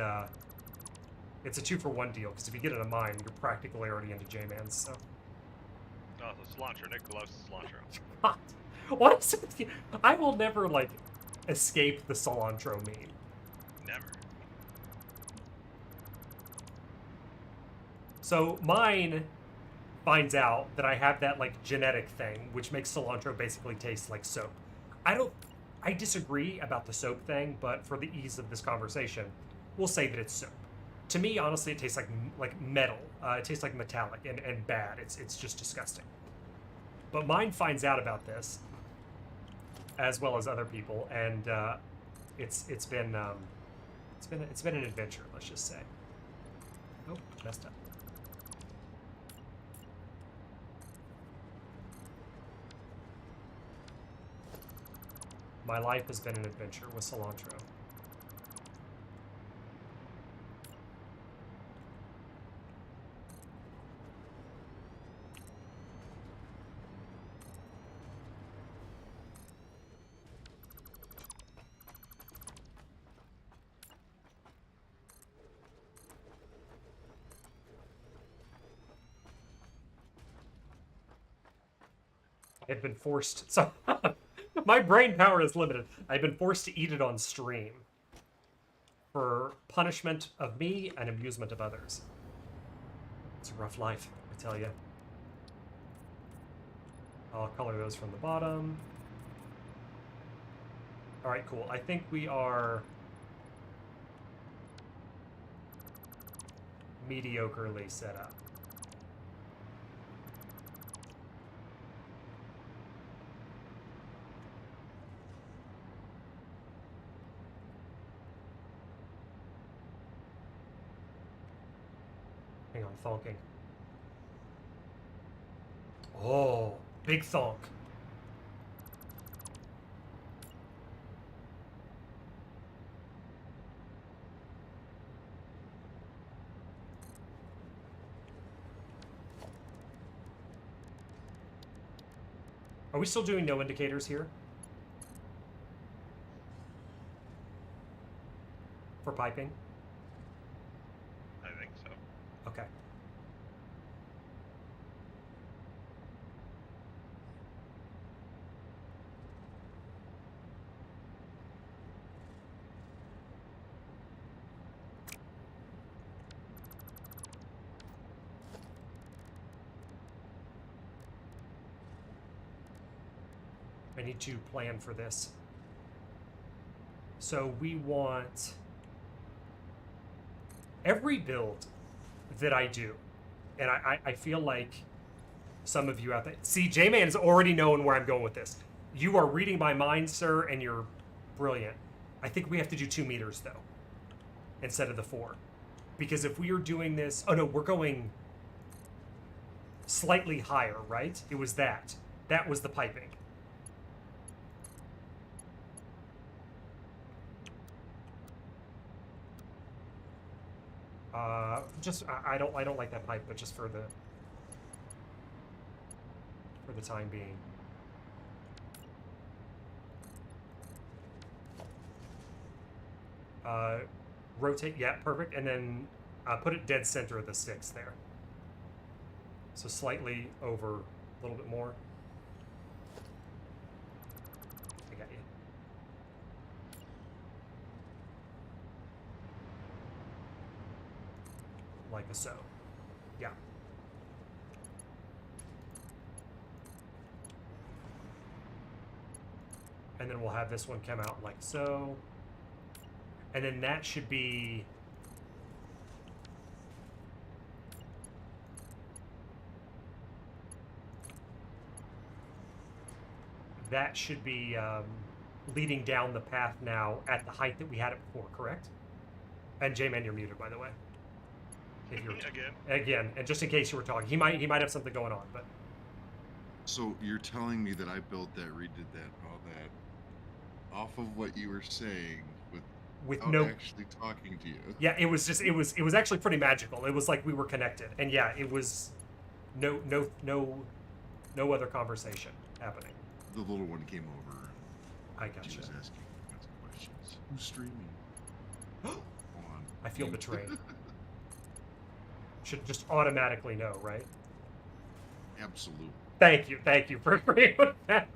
it's a 2-for-1 deal, because if you get into mine, you're practically already into J-Man's, so. Oh, the cilantro. Nick loves cilantro. What is it with you? I will never, like, escape the cilantro meme. Never. So mine finds out that I have that, like, genetic thing, which makes cilantro basically taste like soap. I disagree about the soap thing, but for the ease of this conversation, we'll say that it's soap. To me, honestly, it tastes like metal. It tastes like metallic and bad. It's just disgusting. But mine finds out about this, as well as other people, and it's been an adventure. Let's just say. Oh, messed up. My life has been an adventure with cilantro. I've been forced. So my brain power is limited. I've been forced to eat it on stream for punishment of me and amusement of others. It's a rough life, I tell you. I'll color those from the bottom. All right, cool. I think we are mediocrely set up. thonking. Oh, big thonk. Are we still doing no indicators here? For piping? I think so. Okay. I need to plan for this. So we want every build that I do, and I feel like some of you out there, see, J-Man is already knowing where I'm going with this. You are reading my mind, sir, and you're brilliant. I think we have to do 2 meters, though, instead of the 4. Because if we are doing this, oh no, we're going slightly higher, right? It was that. That was the piping. I don't like that pipe, but just for the time being. Rotate, yeah, perfect, and then put it dead center of the 6 there. So slightly over, a little bit more. I got you. Like so. Yeah. And then we'll have this one come out like so. And then that should be... That should be leading down the path now at the height that we had it before, correct? And J-Man, you're muted, by the way. If you're again, and just in case you were talking, he might have something going on, but. So you're telling me that I built that, redid that, all that, off of what you were saying, with no actually talking to you. Yeah, it was actually pretty magical. It was like we were connected, and yeah, it was no other conversation happening. The little one came over. I gotcha. She was asking lots of questions. Who's streaming? Hold on. I feel betrayed. Should just automatically know, right? Absolutely. Thank you for agreeing with that.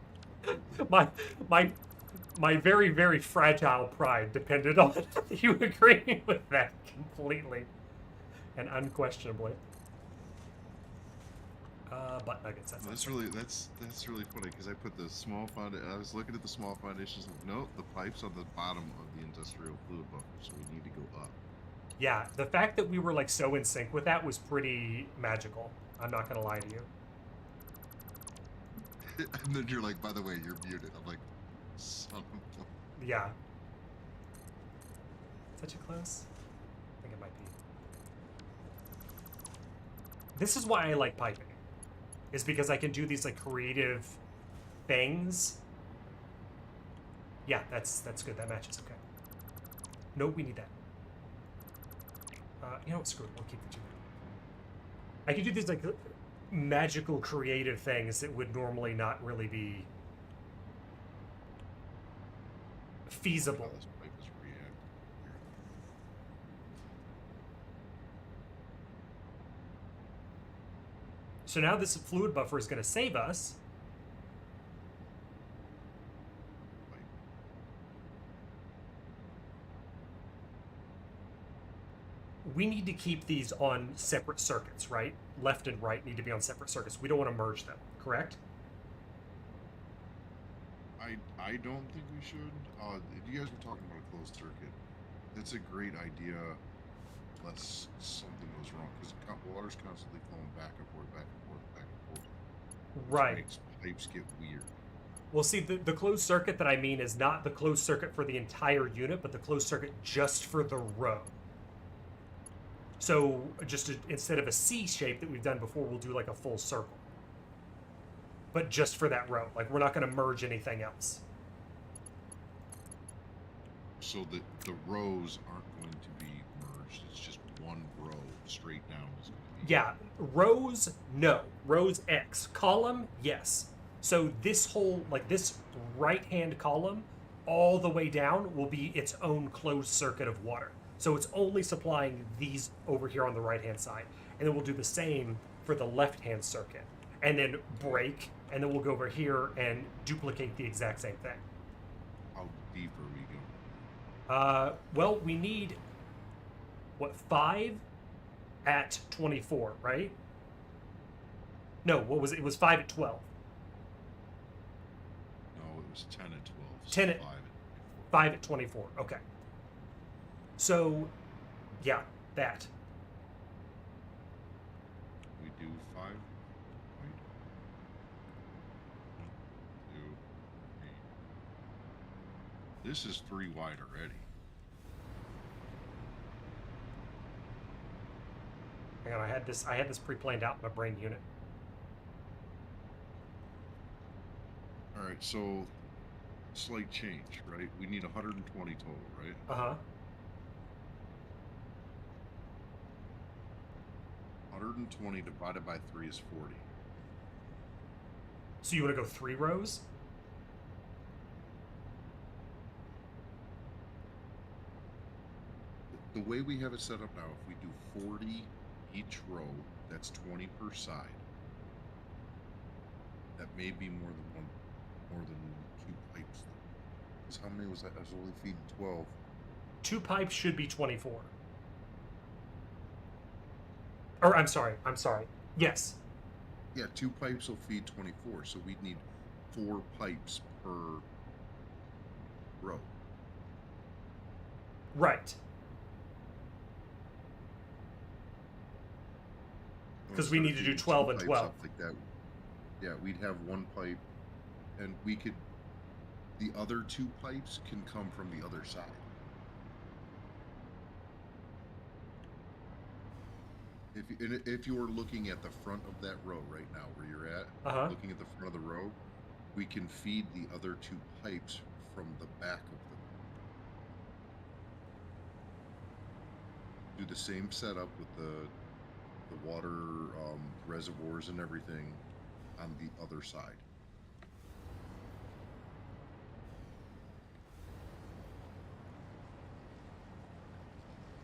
My very, very fragile pride depended on you agreeing with that completely and unquestionably. Butt nuggets. That's really funny because I put the small foundation. I was looking at the small foundations. No, the pipe's on the bottom of the industrial fluid buffer, so we need to go up. Yeah, the fact that we were like so in sync with that was pretty magical. I'm not gonna lie to you. And then you're like, by the way, you're muted. I'm like, son of a... Yeah. Such a close? I think it might be. This is why I like piping. Is because I can do these like creative things. Yeah, that's good. That matches. Okay. No, we need that. You know what? Screw it. We'll keep the 2. I can do these like magical creative things that would normally not really be feasible. This pipe is reactive. So now this fluid buffer is going to save us. We need to keep these on separate circuits, right? Left and right need to be on separate circuits. We don't want to merge them, correct? I don't think we should. You guys were talking about a closed circuit. That's a great idea, unless something goes wrong, because water's constantly flowing back and forth, back and forth, back and forth. Right. Which makes pipes get weird. Well, see, the closed circuit that I mean is not the closed circuit for the entire unit, but the closed circuit just for the row. So instead of a C shape that we've done before, we'll do like a full circle. But just for that row. Like, we're not going to merge anything else. So the rows aren't going to be merged. It's just one row straight down is going to be. Yeah, rows, no. Rows X. Column, yes. So this whole, like this right-hand column, all the way down will be its own closed circuit of water. So it's only supplying these over here on the right-hand side. And then we'll do the same for the left-hand circuit. And then break, and then we'll go over here and duplicate the exact same thing. How deep are we going? Well, we need, what, 5 at 24, right? No, what was it? It was 5 at 12. No, it was 10 at 12. So 10 at 5 at 5 at 24. Okay. So, yeah, that. We do 5. Wait. 1, 2, 3. This is 3 wide already. Hang on, I had this pre-planned out in my brain unit. All right, so slight change, right? We need 120 total, right? Uh-huh. 120 divided by 3 is 40. So you want to go 3 rows? The way we have it set up now, if we do 40 each row, that's 20 per side. That may be more than 2 pipes. Because how many was that? I was only feeding 12. 2 pipes should be 24. Or, I'm sorry. Yes. Yeah, 2 pipes will feed 24, so we'd need 4 pipes per row. Right. Because we need to do 12 and 12. Like that. Yeah, we'd have 1 pipe, and we could. The other 2 pipes can come from the other side. If you were looking at the front of that row right now, where you're at, looking at the front of the row, we can feed the other 2 pipes from the back of them. Do the same setup with the water reservoirs and everything on the other side.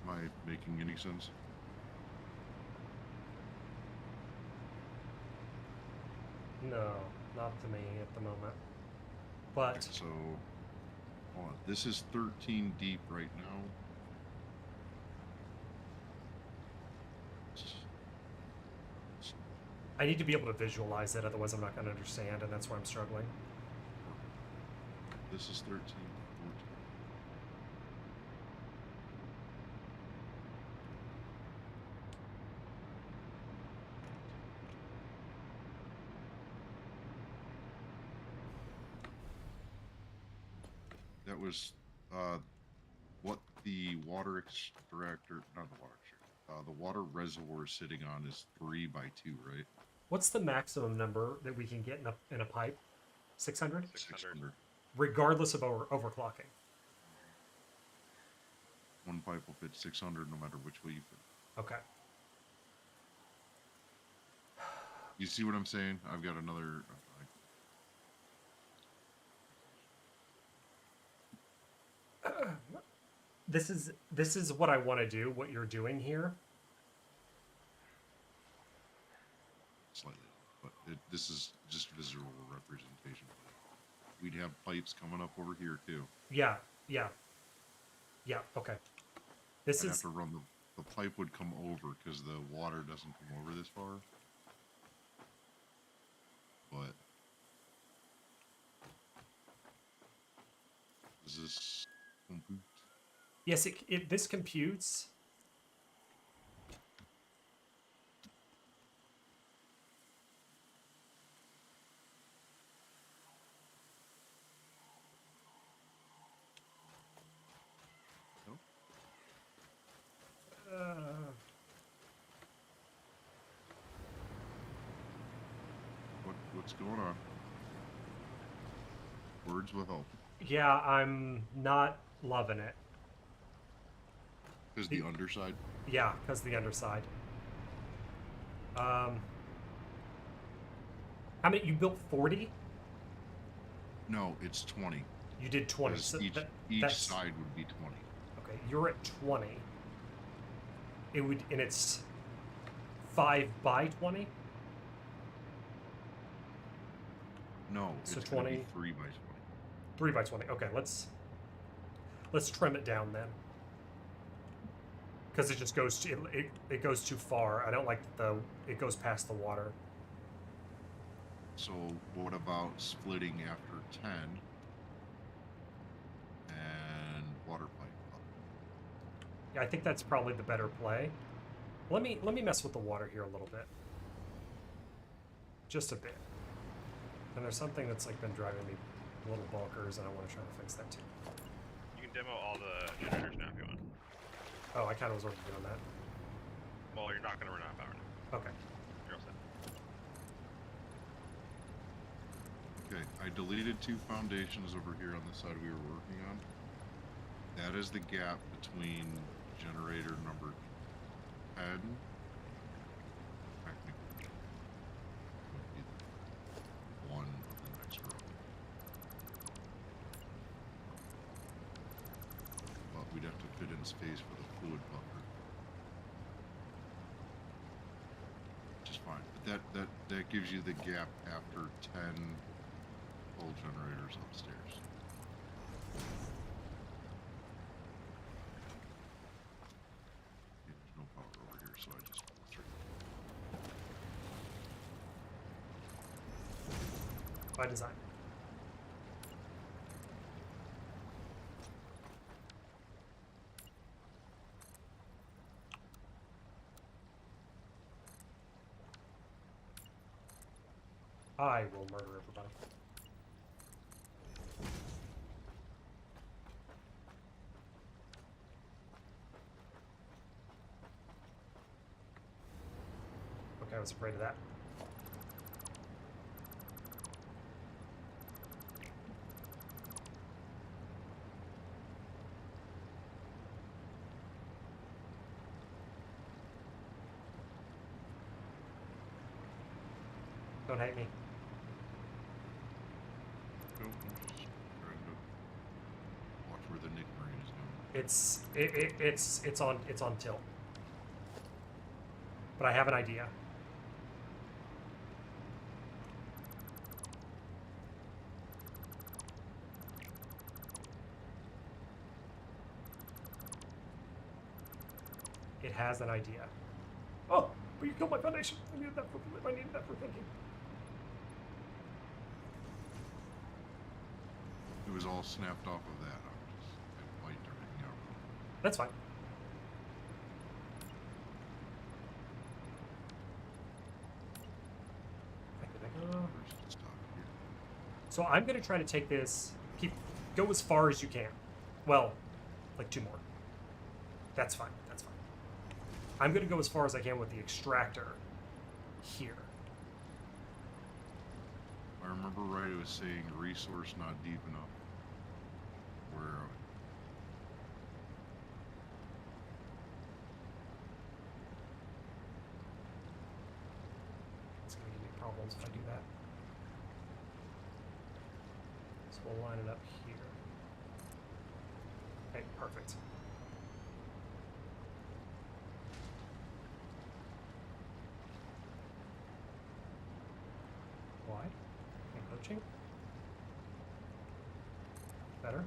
Am I making any sense? No, not to me at the moment. But So, hold on. This is 13 deep right now. I need to be able to visualize it, otherwise I'm not going to understand, and that's where I'm struggling. This is 13, 14. That was what the water extractor, not the water extractor, the water reservoir sitting on is 3 by 2, right? What's the maximum number that we can get in a pipe? 600? 600. Regardless of overclocking. 1 pipe will fit 600 no matter which way you put it. Okay. You see what I'm saying? I've got another. This is what I want to do. What you're doing here. Slightly, but this is just visual representation. We'd have pipes coming up over here too. Yeah. Okay. This I'd is. have to run the pipe would come over because the water doesn't come over this far. But does this compute? Yes, this computes. What's going on? Words will help. Yeah, I'm not loving it. Is the underside? Yeah, because the underside. How many? You built 40? No, it's 20. You did 20. Because So each that's, side would be 20. okay, you're at 20. It would, and it's 5 by 20? No, So it's going to 20. be 3 by 20. 3 by 20. Okay, let's trim it down then. Because it just goes to, it goes too far. I don't like it goes past the water. So what about splitting after 10 and water pipe up? Yeah, I think that's probably the better play. Let me mess with the water here a little bit. Just a bit. And there's something that's like been driving me a little bonkers, and I want to try to fix that too. You can demo all the generators now if you want. Oh, I kind of was already doing that. Well, you're not going to run out of power now. Okay. You're all set. Okay, I deleted 2 foundations over here on the side we were working on. That is the gap between generator number 10. Technically, would be the one of the next row. But we'd have to fit in space for the fluid buffer. Which is fine. But that gives you the gap after 10 full generators upstairs. Yeah, there's no power over here, so I just threw it. By design. I will murder everybody. Okay, I was afraid of that. Don't hate me. Nope, I'm just trying to watch where the Nick Marine is going. It's on tilt. But I have an idea. It has an idea. Oh, but you killed my foundation. I needed that for thinking. It was all snapped off of that. I wiped everything out. That's fine. Where's the stock here? So I'm gonna try to take this. Go as far as you can. Well, like 2 more. That's fine. That's fine. I'm gonna go as far as I can with the extractor here. If I remember right, it was saying resource not deep enough. Where are we? It's gonna give me problems if I do that. So we'll line it up here. Okay, perfect. Why? Encroaching? Better?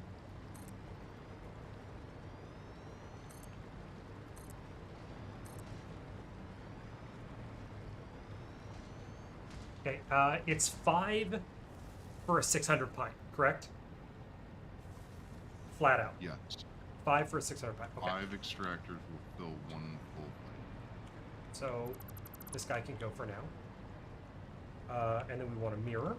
Okay, it's 5 for a 600 pipe, correct? Flat out. Yes. 5 for a 600 pipe. Okay. 5 extractors will fill 1 full pipe. So this guy can go for now. And then we want a mirror.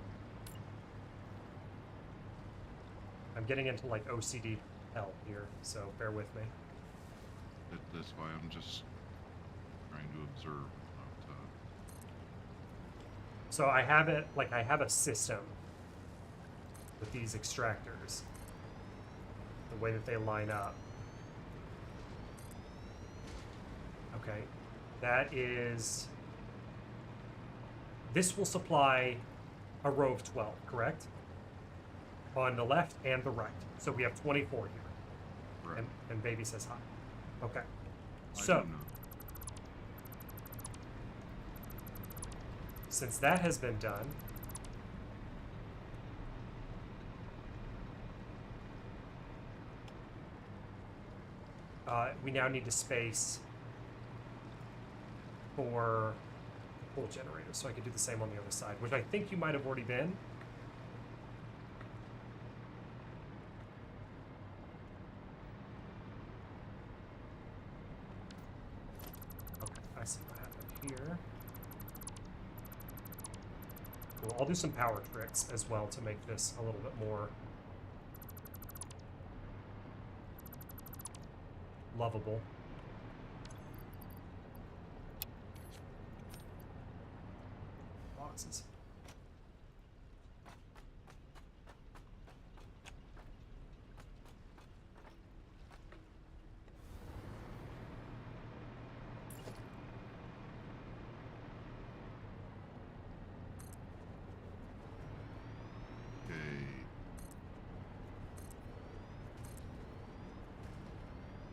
I'm getting into like OCD hell here, so bear with me. That's why I'm just trying to observe. Not, So I have it, like I have a system with these extractors, the way that they line up. Okay, that is, this will supply a row of 12, correct? On the left and the right. So we have 24 here. Right. And baby says hi. Okay. I So, do know. since that has been done, we now need to space for the pull generator. So I could do the same on the other side, which I think you might have already been. Okay, I see what happened here. Cool. I'll do some power tricks as well to make this a little bit more lovable. Boxes. Okay.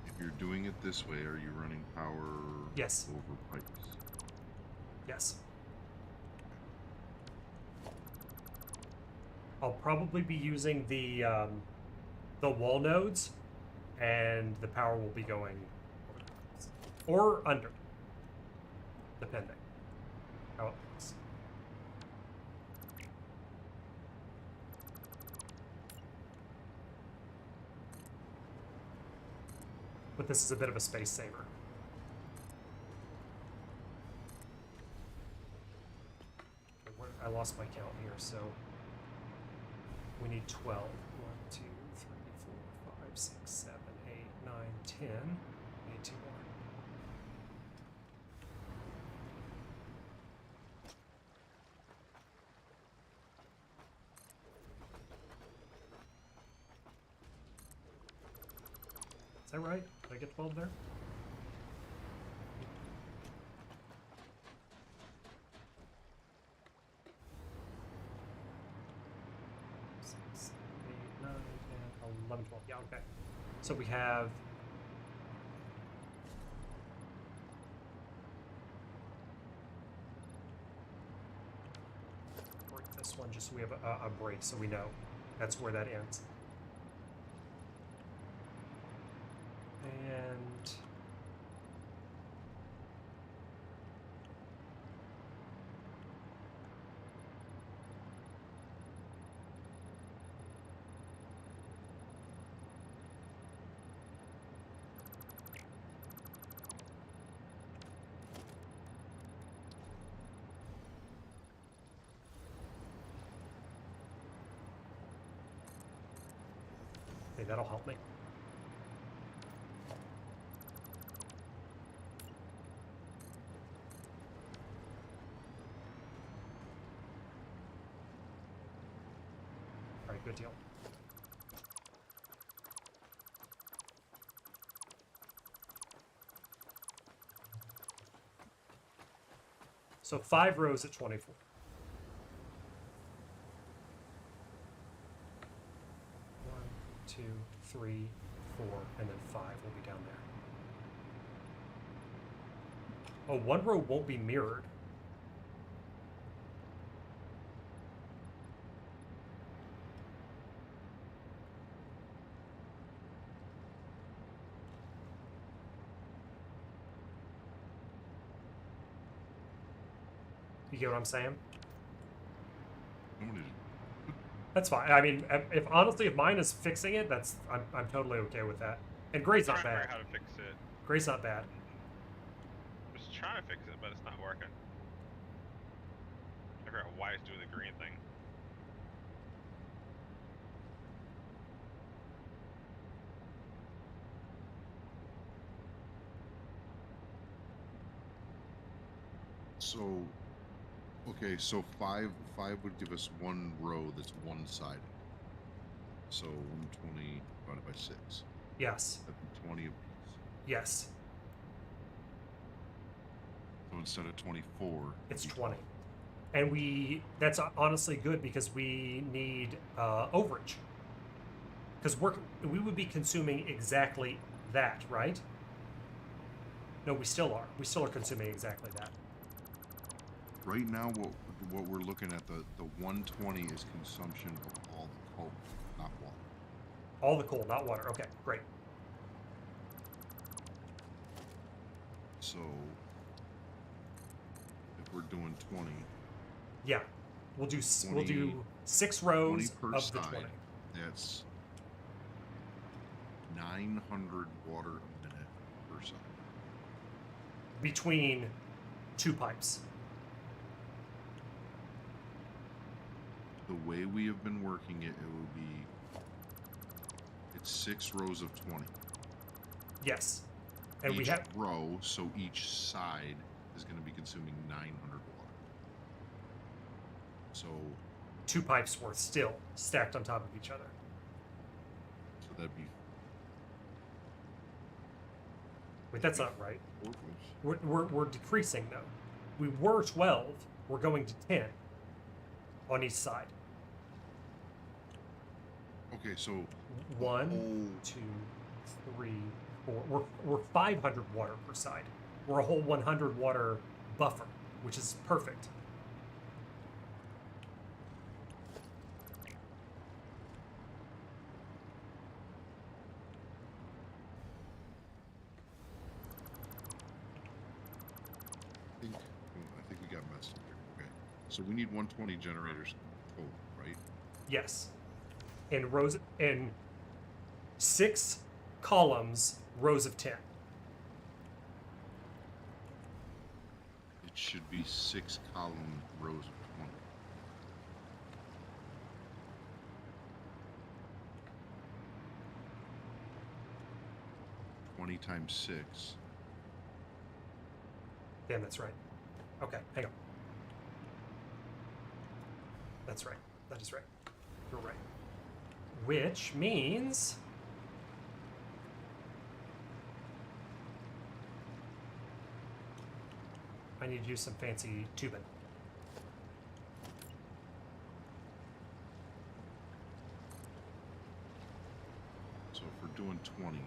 If you're doing it this way, are you running power Yes. over pipes? Yes. I'll probably be using the wall nodes, and the power will be going over the pipes. Or under, depending how it looks. But this is a bit of a space saver. I lost my count here, so we need 12. 1, 2, 3, 4, 5, 6, 7, 8, 9, 10. We need 2 more. Is that right? Did I get 12 there? Six, 8, 9, 10, 11, 12. Yeah, okay. So we have break this one just so we have a break so we know that's where that ends. And okay, that'll help me. All right, good deal. So 5 rows at 24. One, 2, 3, 4, and then 5 will be down there. Oh, 1 row won't be mirrored. You get what I'm saying? Nobody- That's fine. I mean, if honestly, if mine is fixing it, that's I'm totally okay with that. And gray's I'm not trying to bad. figure out how to fix it. Gray's not bad. I'm just trying to fix it, but it's not working. I figure out why it's doing the green thing. So Okay, so five would give us one row that's one-sided. So 120 divided by 6. Yes. That'd be 20 apiece. Yes. So instead of 24, It's it'd be 20. And that's honestly good because we need overage. Because we would be consuming exactly that, right? No, we still are. We still are consuming exactly that. Right now, what we're looking at, the 120 is consumption of all the coal, not water. All the coal, not water. Okay, great. So if we're doing 20, Yeah, we'll do 20 6 20 rows per of side, the 20. that's 900 water a minute per side. Between 2 pipes. The way we have been working it would be, it's 6 rows of 20. Yes. And each we have row, so each side is going to be consuming 900 water. So 2 pipes worth still stacked on top of each other. that'd be. Wait, that's not right. 4 pipes. We're decreasing though. We were 12. We're going to 10 on each side. Okay, so 1, whole 2, 3, 4. We're 500 water per side. We're a whole 100 water buffer, which is perfect. I think we got messed up here. Okay, so we need 120 generators total, right? Yes. And 6 columns, rows of 10. It should be 6 column rows of 20. Twenty times 6. Damn, that's right. Okay, hang on. That's right. That is right. You're right. Which means I need to use some fancy tubing. So if we're doing 20.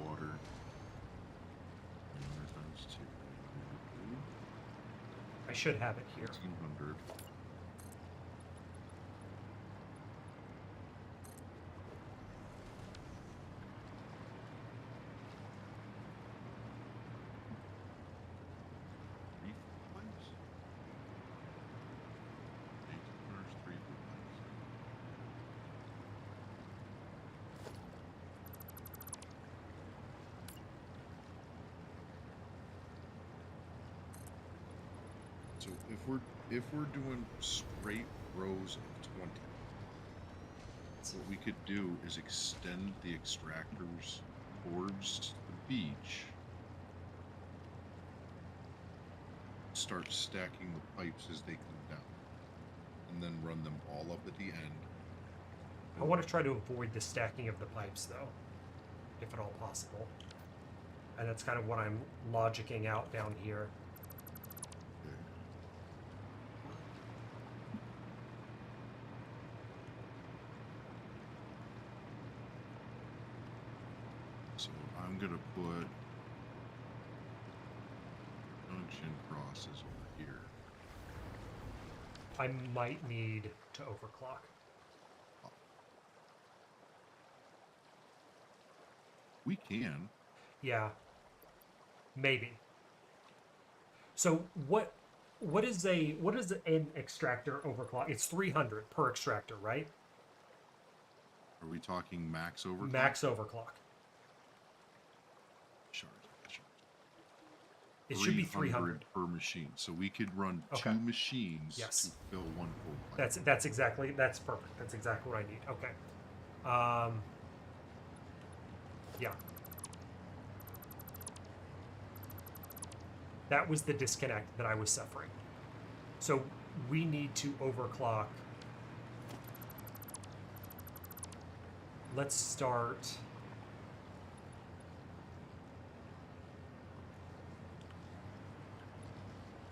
Water. 900 times 2. I should have it here. 1500. So if we're doing straight rows of 20, what we could do is extend the extractors towards the beach, start stacking the pipes as they come down, and then run them all up at the end. I want to try to avoid the stacking of the pipes, though, if at all possible. And that's kind of what I'm logicking out down here. So I'm going to put junction crosses over here. I might need to overclock. We can. Yeah. Maybe. So what is an extractor overclock? It's 300 per extractor, right? Are we talking max overclock? Max overclock. Sure. It should be 300 per machine. So we could run Okay. 2 machines Yes. to fill 1 full pipe. That's perfect. That's exactly what I need. Okay. Yeah. That was the disconnect that I was suffering. So we need to overclock. Let's start.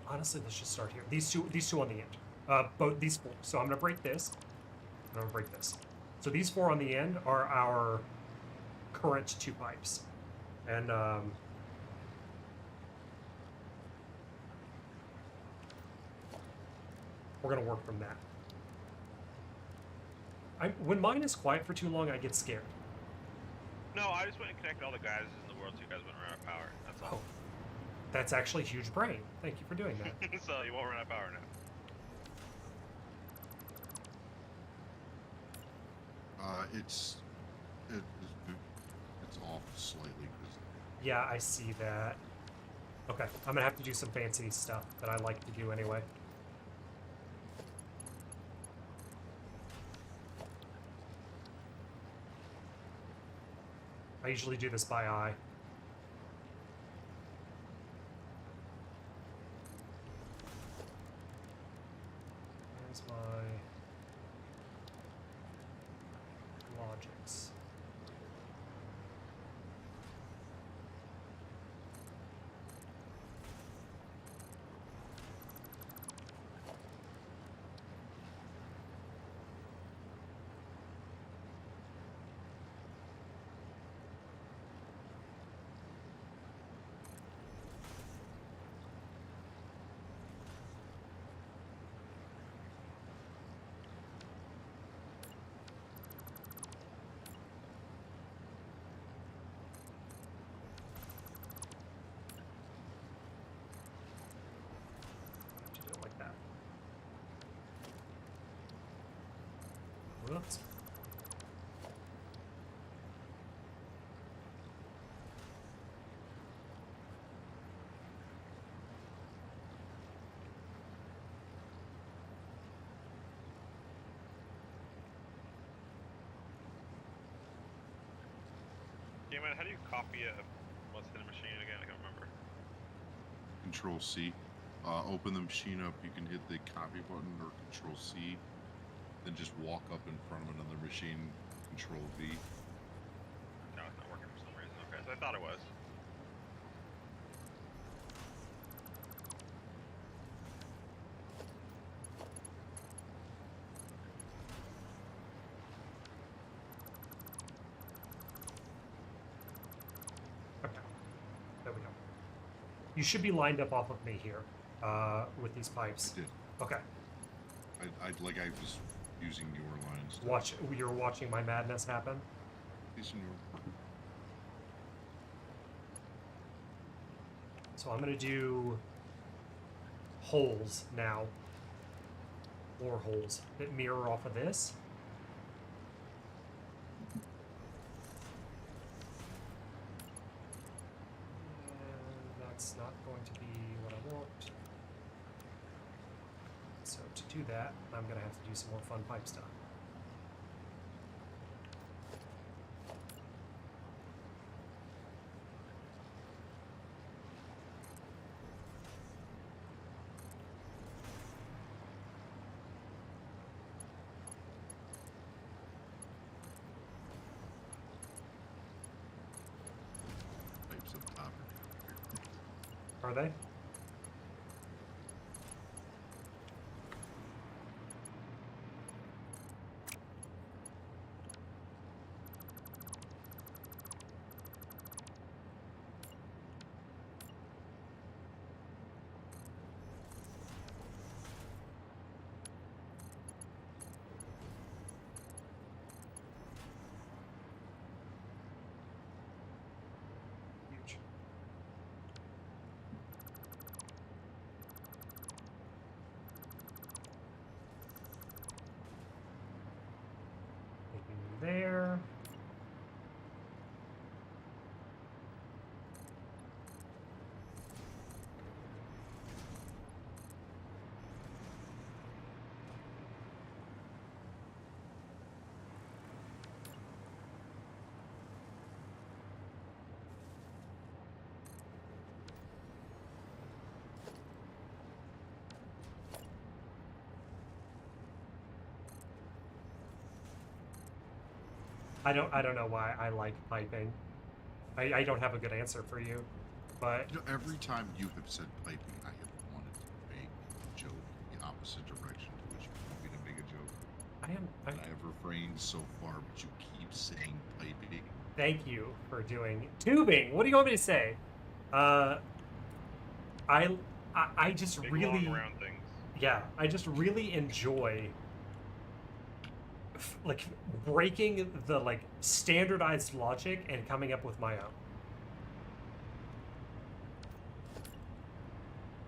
Honestly, let's just start here. These two on the end. Both these four. So I'm gonna break this. And I'm gonna break this. So these four on the end are our current 2 pipes. And we're gonna work from that. When mine is quiet for too long, I get scared. No, I just went and connected all the guys in the world so you guys wouldn't run out of power. That's all. Oh, that's actually huge brain. Thank you for doing that. So you won't run out of power now. It's off slightly because Yeah, I see that. Okay, I'm gonna have to do some fancy stuff that I like to do anyway. I usually do this by eye. There's my logics. To do it like that. Whoops. Yeah, man, how do you copy what's in the machine again? I can't remember. Control C. Open the machine up. You can hit the copy button or Control C. Then just walk up in front of another machine. Control V. No, it's not working for some reason. Okay, so I thought it was. Okay. There we go. You should be lined up off of me here with these pipes. I did. Okay. I was using your lines. Watch. You're watching my madness happen. Using your. So I'm gonna do holes now. Floor holes that mirror off of this. And that's not going to be what I want. So to do that, I'm gonna have to do some more fun pipe stuff. Pipes up top. Are they? Huge. I don't know why I like piping. I don't have a good answer for you, but You know, every time you have said piping, I have wanted to make a joke the opposite direction to which you want me to make a joke. I And I have refrained so far, but you keep saying piping. thank you for doing tubing. What do you want me to say? I just Big, really long, round things. yeah, I just really enjoy like breaking the like standardized logic and coming up with my own.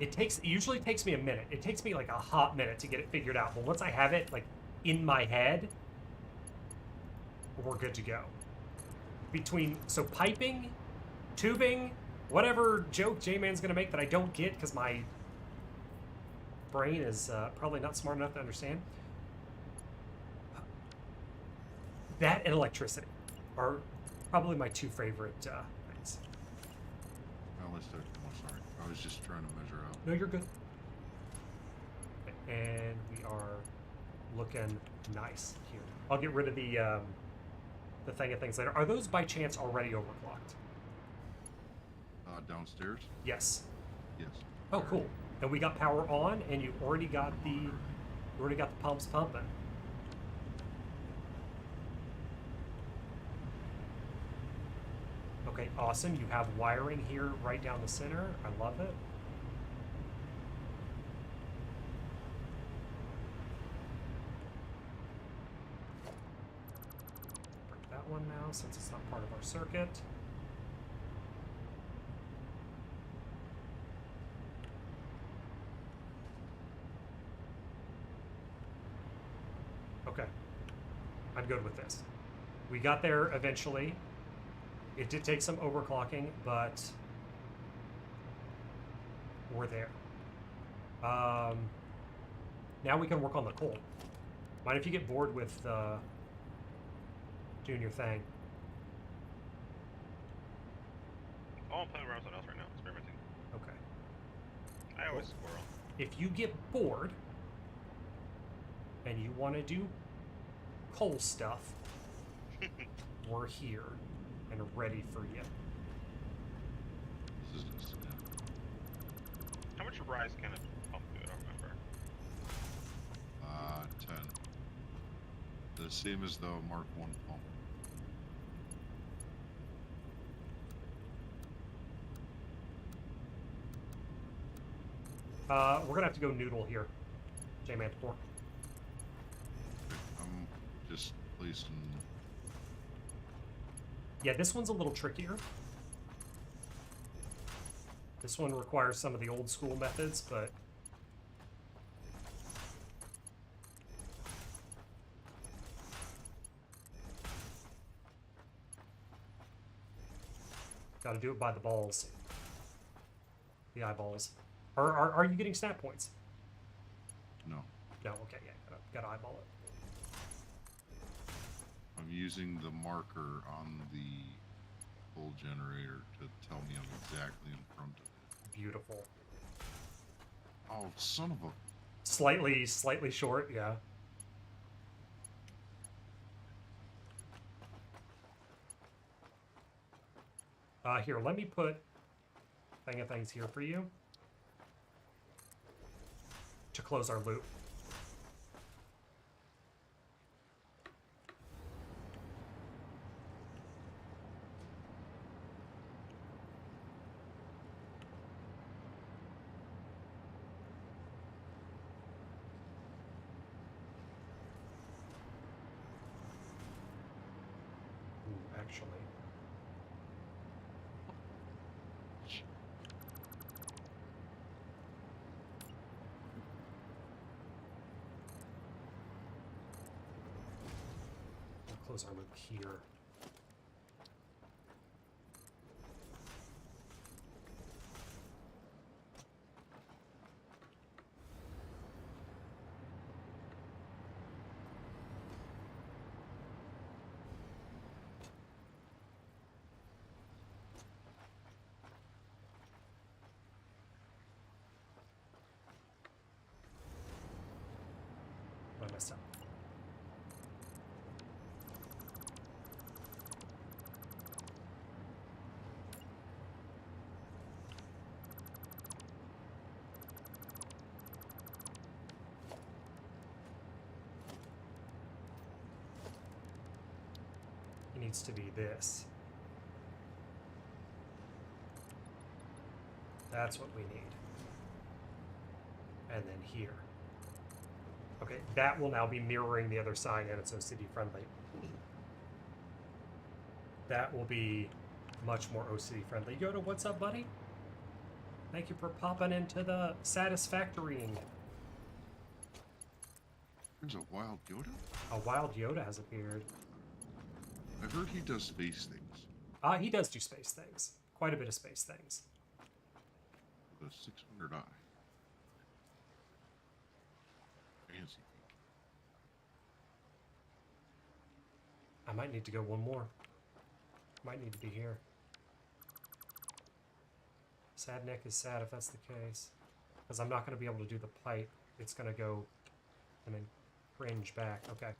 It usually takes me a minute. It takes me like a hot minute to get it figured out. But once I have it like in my head, we're good to go. So piping, tubing, whatever joke J-Man's gonna make that I don't get because my brain is probably not smart enough to understand. That and electricity are probably my two favorite things. Well, let's start. Oh, sorry. I was just trying to measure out. No, you're good. And we are looking nice here. I'll get rid of the thing of things later. Are those by chance already overclocked? Downstairs? Yes. Yes. Oh, cool. And we got power on, and you already got the pumps pumping. Okay, awesome. You have wiring here right down the center. I love it. Break that one now since it's not part of our circuit. Okay. I'm good with this. We got there eventually. It did take some overclocking, but we're there. Now we can work on the coal. Mind if you get bored with doing your thing? Oh, I'm playing around with something else right now. Experimenting. Okay. I always squirrel. If you get bored and you want to do coal stuff, we're here and ready for you. This is instant. How much rise can a pump do? I don't remember. 10. The same as the Mark 1 pump. We're gonna have to go noodle here. J-Man 4. I'm just placing. Yeah, this one's a little trickier. This one requires some of the old school methods, but gotta do it by the balls. The eyeballs. Are you getting snap points? No. No, okay, yeah, gotta eyeball it. I'm using the marker on the pull generator to tell me I'm exactly in front of it. Beautiful. Oh, son of a. Slightly short, yeah. Here, let me put thing of things here for you to close our loop. Ooh, actually. Close our loop here. I messed up. needs to be this. That's what we need. And then here. Okay, that will now be mirroring the other sign, and it's OCD friendly. That will be much more OCD friendly. Yoda, what's up, buddy? Thank you for popping into the Satisfactory. There's a wild Yoda? A wild Yoda has appeared. I heard he does space things. He does do space things. Quite a bit of space things. The 600 eye. Fancy. I might need to go one more. Might need to be here. Sad Nick is sad if that's the case. Because I'm not going to be able to do the pipe. It's going to go and then cringe back. Okay.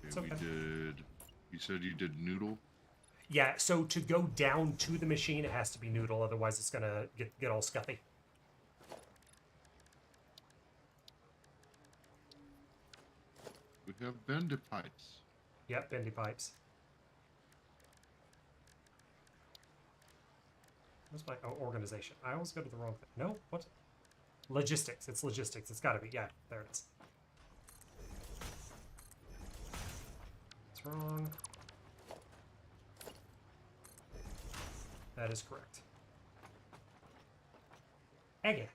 It's Okay, okay. we did... You said you did noodle? Yeah, so to go down to the machine, it has to be noodle. Otherwise, it's going to get all scuffy. We have bended pipes. Yep, bendy pipes. What's my organization? I always go to the wrong thing. No, what? Logistics. It's logistics. It's got to be. Yeah, there it is. It's wrong. That is correct. Again.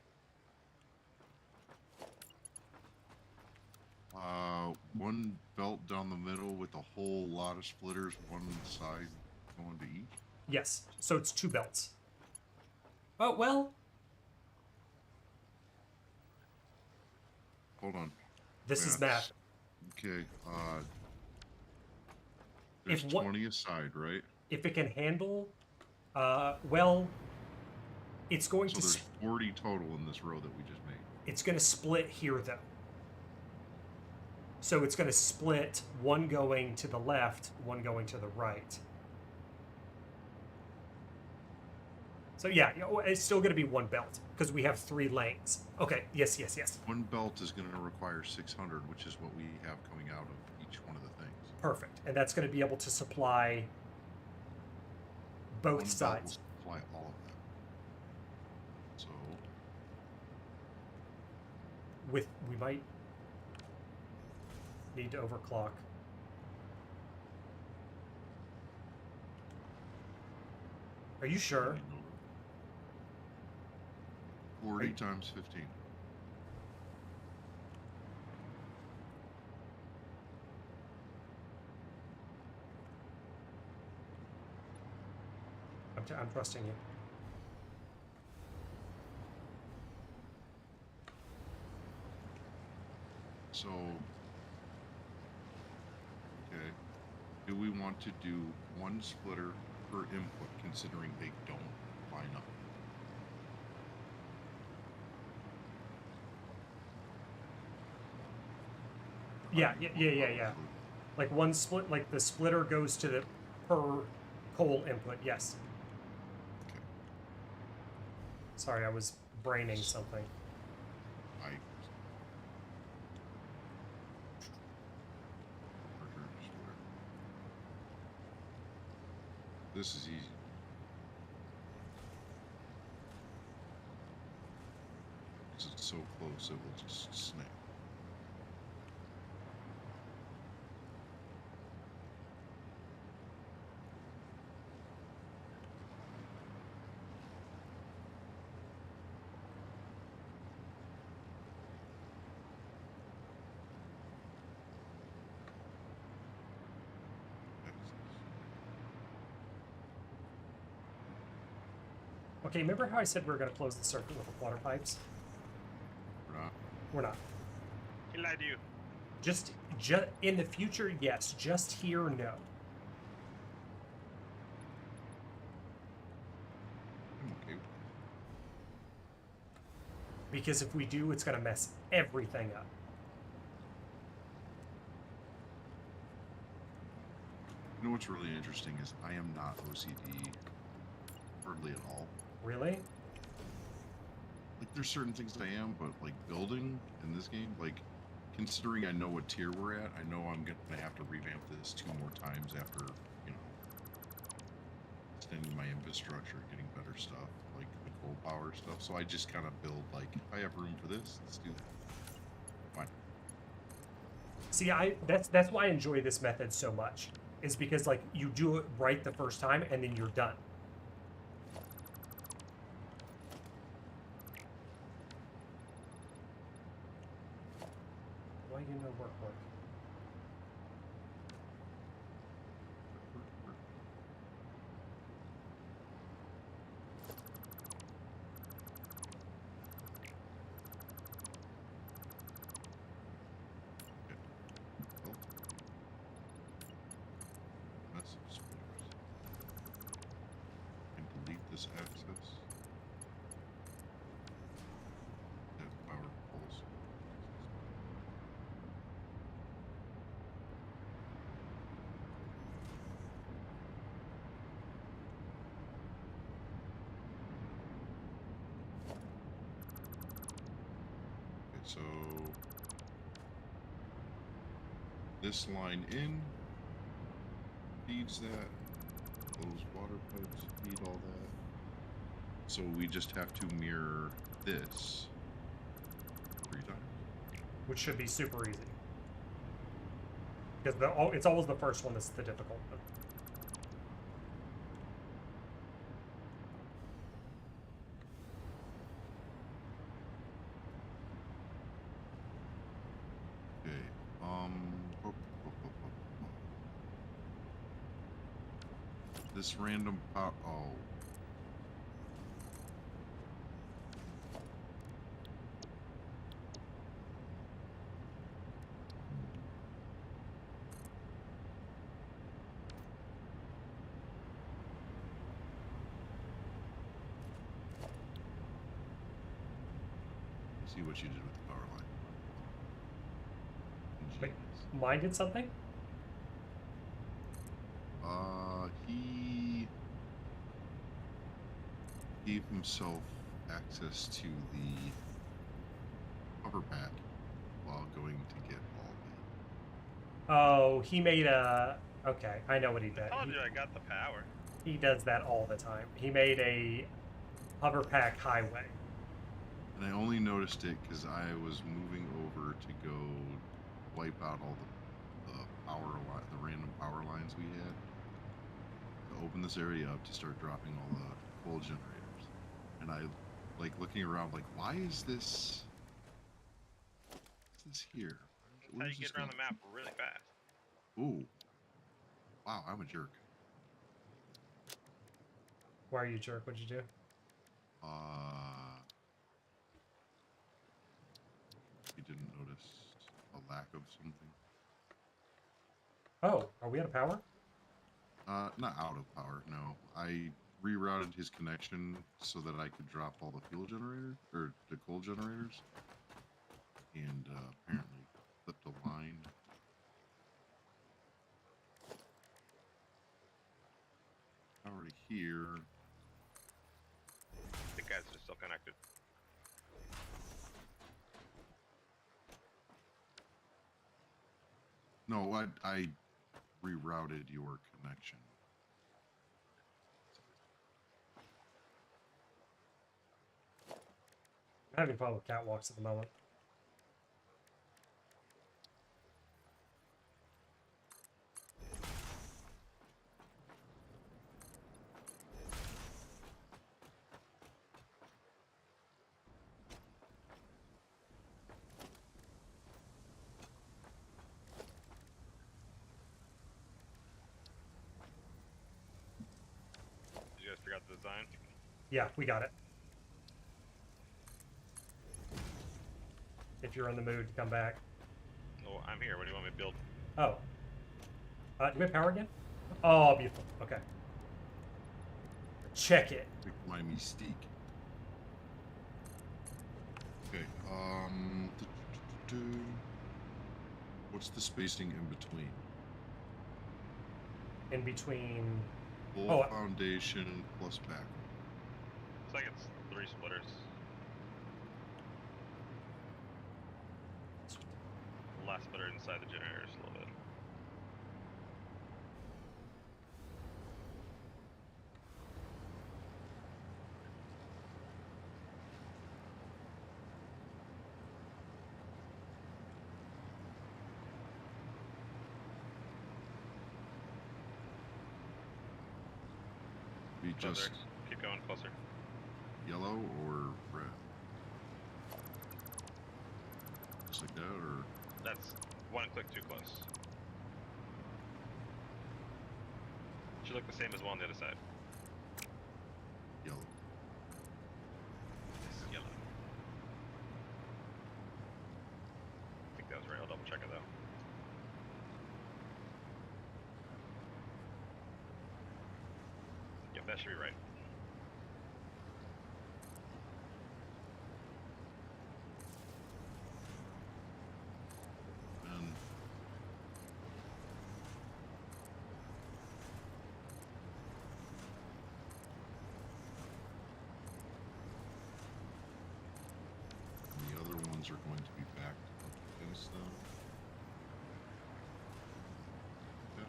One belt down the middle with a whole lot of splitters, one side going to each. Yes. So it's 2 belts. Oh, well. Hold on. This is math. Okay, there's If what- 20 aside, right? If it can handle, well, it's going So to. there's 40 total in this row that we just made. It's going to split here, though. So it's going to split, one going to the left, one going to the right. So yeah, it's still going to be 1 belt because we have 3 lanes. Okay, yes. One belt is going to require 600, which is what we have coming out of each one of the things. Perfect. And that's going to be able to supply both One sides. belt will supply all of that. So We might need to overclock. Are you sure? 40 times 15. I'm trusting you. So, okay. Do we want to do 1 splitter per input, considering they don't line up? Yeah. Like 1 split, like the splitter goes to the per coal input. Yes. Okay. Sorry, I was braining something. This is easy. Because it's so close, it will just snap. Okay, remember how I said we were going to close the circuit with the water pipes? We're not. We're not. He lied to you. Just in the future, yes. Just here, no. I'm okay with that. Because if we do, it's going to mess everything up. You know what's really interesting is I am not OCD hardly at all. Really? Like, there's certain things that I am, but like building in this game, like considering I know what tier we're at, I know I'm gonna have to revamp this 2 more times after, you know, extending my infrastructure, getting better stuff, like the coal power stuff. So I just kind of build, like, if I have room for this, let's do that. Fine. See, that's why I enjoy this method so much. Is because like you do it right the first time and then you're done. Why you no work? Message splitters. And delete this access. That power pulse. Okay, so this line in feeds that, those water pipes feed all that. So we just have to mirror this 3 times. Which should be super easy. Because it's always the first one that's the difficult one. Okay, this random power, oh. See what you did with the power line. Wait, Ingenious. mine did something? He gave himself access to the cover pack while going to get all Oh, he made a... Okay, I know what he did. I told you I got the power. He does that all the time. He made a hover pack highway. And I only noticed it because I was moving over to go wipe out all the the random power lines we had. To open this area up to start dropping all the coal generators. And I, like, looking around, like, why is this... What's this here? That's how you get around the map really fast. Ooh. Wow, I'm a jerk. Why are you a jerk? What'd you do? You didn't notice a lack of something? Oh, are we out of power? Not out of power, no. I rerouted his connection so that I could drop all the fuel generator, or the coal generators. And, apparently flipped a line. Already here. The guys are still connected. No, I rerouted your connection. I'm having fun with catwalks at the moment. Did you guys figure out the design? Yeah, we got it. If you're in the mood to come back. Oh, I'm here. What do you want me to build? Oh. Do we have power again? Oh, beautiful. Okay. Check it. My mystique. Okay, what's the spacing in between? In between... Full Oh. foundation plus back. Looks like it's 3 splitters. last splitter inside the generators a little bit. Be Closer. just Keep going closer. yellow or red? Just like that, or That's one click too close. Should look the same as one on the other side. yellow? This is yellow. I think that was right. I'll double check it though. Yep, that should be right. And the other ones are going to be backed up against them. Yeah.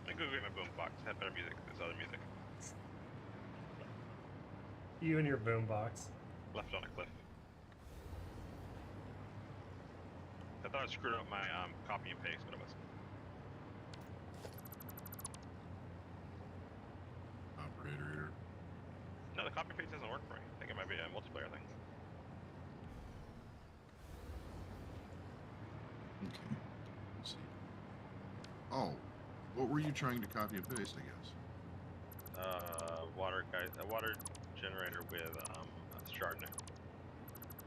I'm gonna go get my boombox. It had better music than this other music. You and your boombox. Left on a cliff. I thought I screwed up my copy and paste, but it wasn't. Operator here. No, the copy and paste doesn't work for me. I think it might be a multiplayer thing. Okay. Let's see. Oh, what were you trying to copy and paste? I guess. Water generator with a Chardonnay.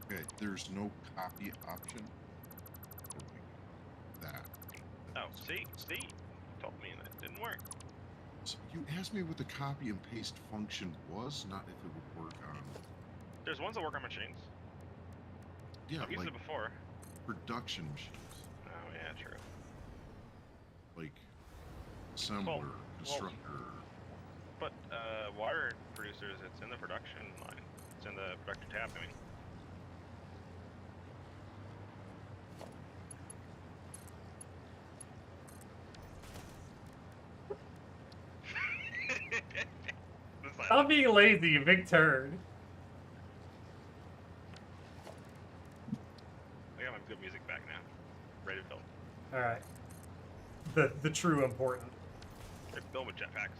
Okay, there's no copy option. Oh my God. That. Oh, see, you told me that it didn't work. So you asked me what the copy and paste function was, not if it would work on. There's ones that work on machines. Yeah, I've used like it before. production machines, Oh yeah, true. like assembler, constructor. But water producers, it's in the production line. It's in the production tab. I mean. Stop being lazy, you big turd. I got my good music back now. Ready to build. Alright. The true important. They're built with jetpacks.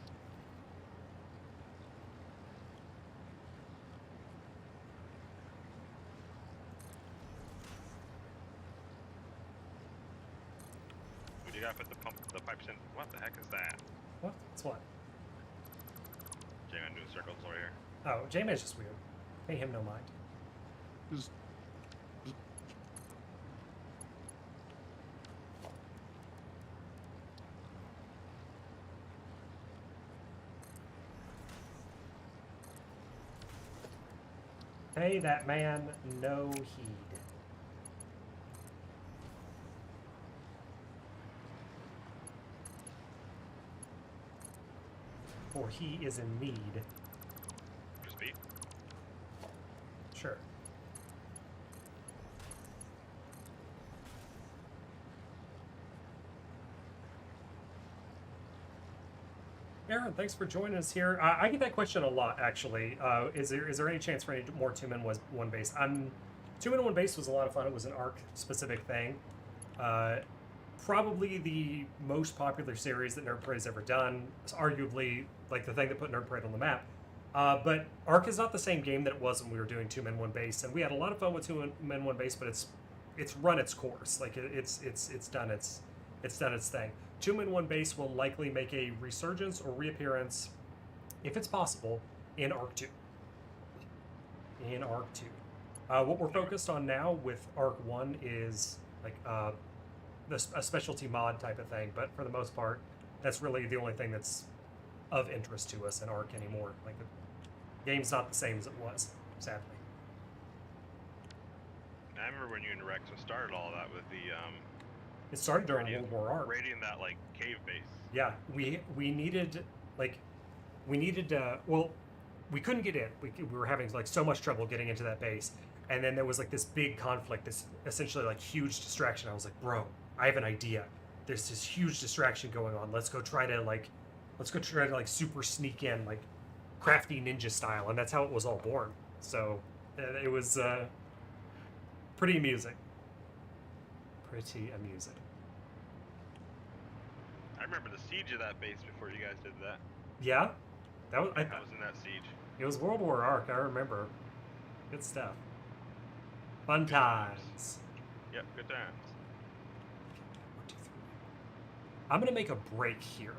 Dude, you gotta put the pipes in. What the heck is that? What? It's what? J-Man doing circles over here. Oh, J-Man's just weird. Pay him no mind. Just Pay that man no heed. For he is in need. Just beat. Sure. Aaron, thanks for joining us here. I get that question a lot, actually. Is there any chance for any more 2-man 1 base? 2-man 1 base was a lot of fun. It was an arc specific thing. Probably the most popular series that Nerd Parade's ever done. It's arguably like the thing that put Nerd Parade on the map. But Arc is not the same game that it was when we were doing 2-man 1 base, and we had a lot of fun with 2-man 1 base. But it's run its course. Like it's done its thing. 2-man 1 base will likely make a resurgence or reappearance, if it's possible, in Arc 2. In Arc 2. What we're focused on now with Arc 1 is like a specialty mod type of thing. But for the most part, that's really the only thing that's of interest to us in Ark anymore. Like the game's not the same as it was, sadly. I remember when you and Rex started all that with the It started during raiding- World War Ark. raiding that like cave base. Yeah, we needed well, we couldn't get in. We were having like so much trouble getting into that base, and then there was like this big conflict, this essentially like huge distraction. I was like, bro, I have an idea. There's this huge distraction going on. Let's go try to like super sneak in, like crafty ninja style, and that's how it was all born. So it was pretty amusing. Pretty amusing. I remember the siege of that base before you guys did that. Yeah, that was I was in that siege. It was World War Ark, I remember. Good stuff. Fun Good times. times. Yep, good times. 1, 2, 3. I'm gonna make a break here.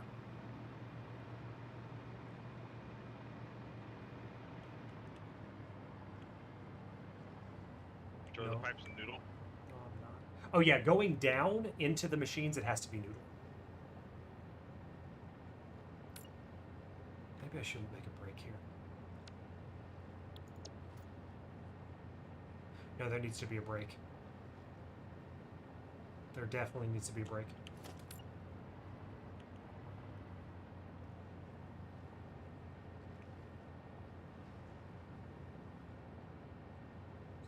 Throw No. the pipes and noodle. No, I'm not. Oh yeah, going down into the machines, it has to be noodle. Maybe I shouldn't make a break here. No, there needs to be a break. There definitely needs to be a break.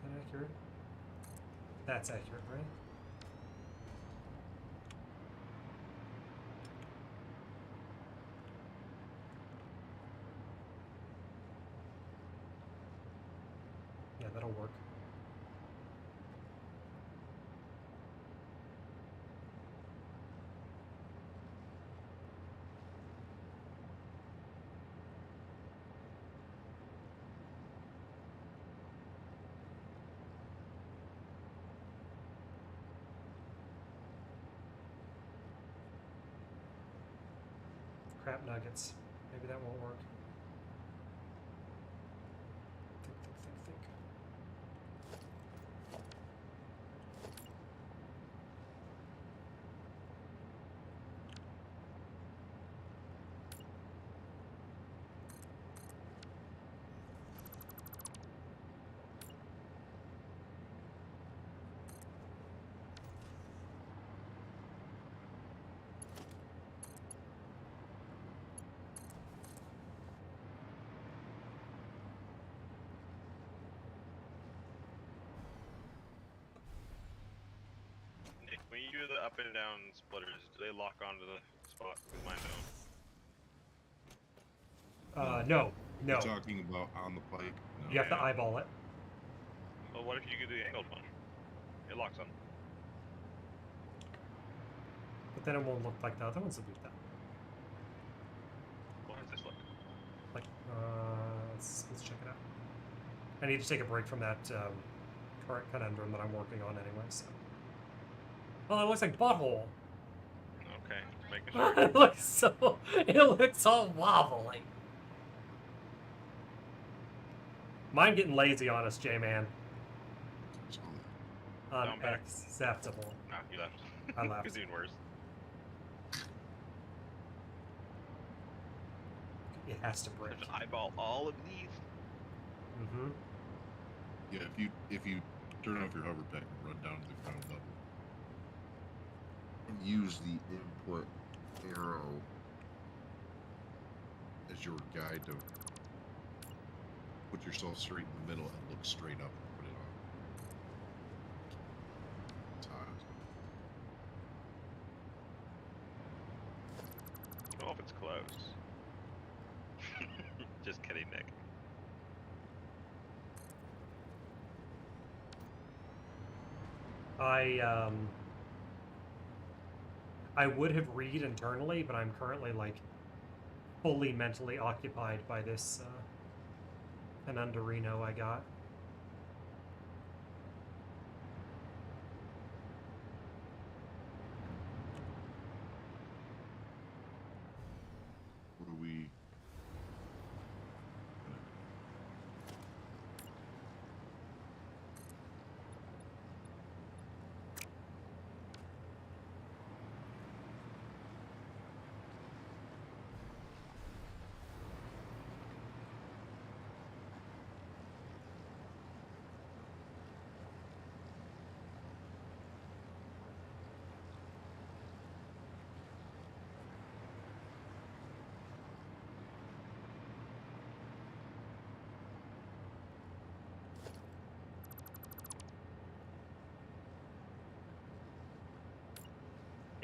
Is that accurate? That's accurate, right? Yeah, that'll work. Crap nuggets. Maybe that won't work. Think. Nick, when you do the up and down splitters, do they lock onto the spot? Because mine don't. No. You're talking about on the pipe? No. You have to eyeball it. Well, what if you do the angled one? It locks on. But then it won't look like the other ones will do that. What does this look? Like, let's check it out. I need to take a break from that current conundrum that I'm working on anyway, so. Well, it looks like butthole. Okay, just making sure. it looks all wobbly. Mine getting lazy on us, J-Man. Saw that. Down back. Unacceptable. Nah, you left. I left. It's even worse. It has to break. Just eyeball all of these. Mm-hmm. Yeah, if you turn off your hover pack and run down to the ground level, and use the input arrow as your guide to put yourself straight in the middle and look straight up and put it on. Tiles. I don't know if it's close. Just kidding, Nick. I would have read internally, but I'm currently like fully mentally occupied by this Conundrino I got. What are we?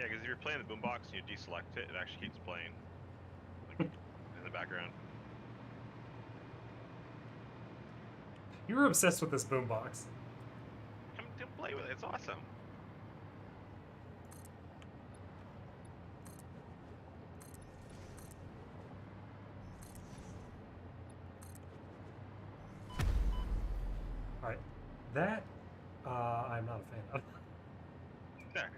Yeah, because if you're playing the boombox and you deselect it, it actually keeps playing, like, in the background. You were obsessed with this boombox. Come play with it. It's awesome. All right, that I'm not a fan of. There.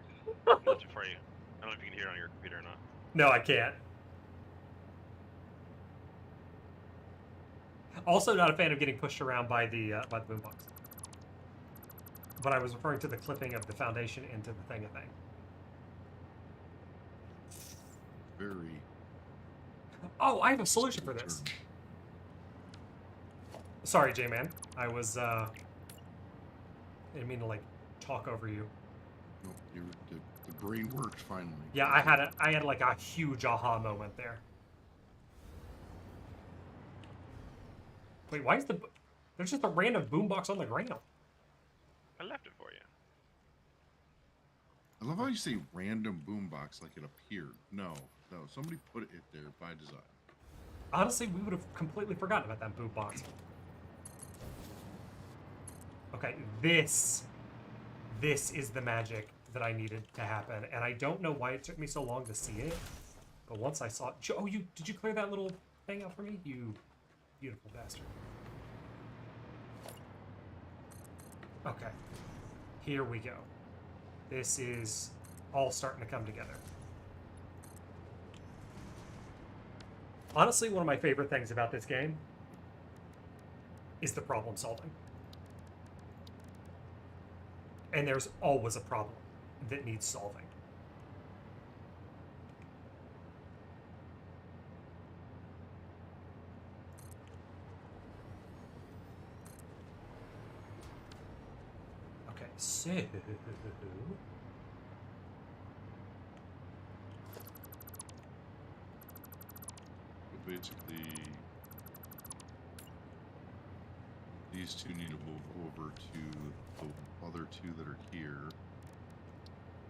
I left it for you. I don't know if you can hear it on your computer or not. No, I can't. Also, not a fan of getting pushed around by the boombox. But I was referring to the clipping of the foundation into the thing. Very. Oh, I have a solution for this. Sorry, J-Man. I was I didn't mean to like talk over you. Nope, the brain worked finally. Yeah, I had like a huge aha moment there. Wait, why is there's just a random boombox on the ground? I left it for you. I love how you say random boombox like it appeared. No, somebody put it there by design. Honestly, we would have completely forgotten about that boombox. Okay, this is the magic that I needed to happen, and I don't know why it took me so long to see it, but once I saw it, oh, did you clear that little thing out for me? You beautiful bastard. Okay, here we go. This is all starting to come together. Honestly, one of my favorite things about this game is the problem solving. And there's always a problem that needs solving. Okay, so Basically, these two need to move over to the other two that are here.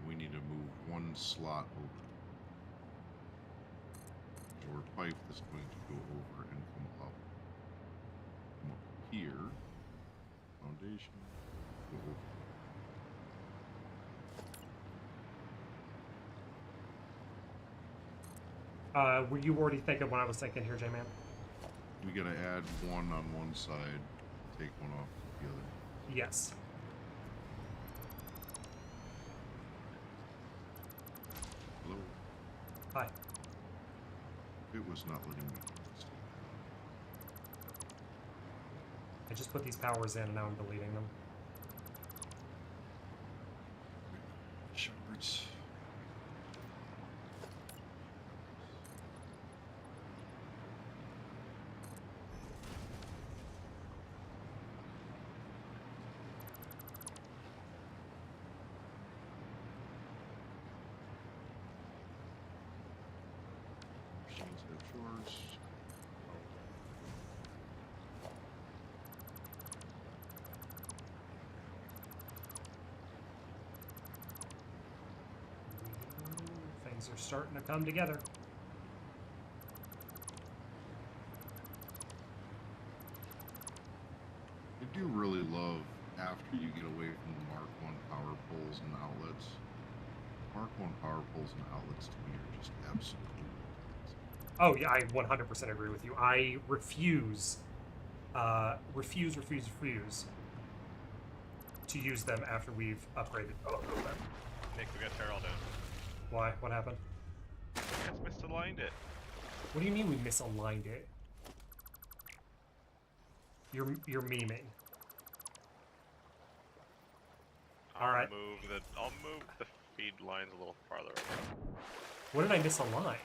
We need to move one slot over. Or pipe that's going to go over and come up. Come up here. Foundation. Go over. were you already thinking what I was thinking here, J-Man? We gotta add one on one side, take one off the other. Yes. Hello? Hi. It was not letting me do this. I just put these powers in and now I'm deleting them. Shards. Chores. Things are starting to come together. I do really love after you get away from the Mark 1 power poles and outlets. Mark 1 power poles and outlets to me are just absolutely. Oh yeah, I 100% agree with you. I refuse to use them after we've upgraded. Oh, Nick, we got Terrell down. why? What happened? It's misaligned it. What do you mean we misaligned it? You're memeing. All right. I'll move the feed lines a little farther away. What did I misalign?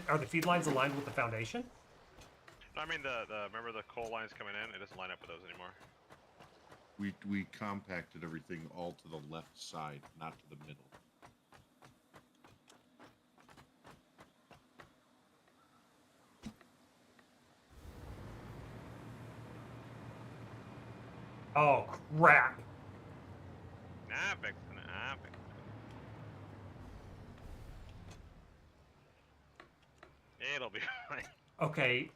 Are the feed lines aligned with the foundation? No, I mean remember the coal lines coming in? It doesn't line up with those anymore. We compacted everything all to the left side, not to the middle. Oh crap! I'm fixing it. I'm fixing it. It'll be fine. Okay,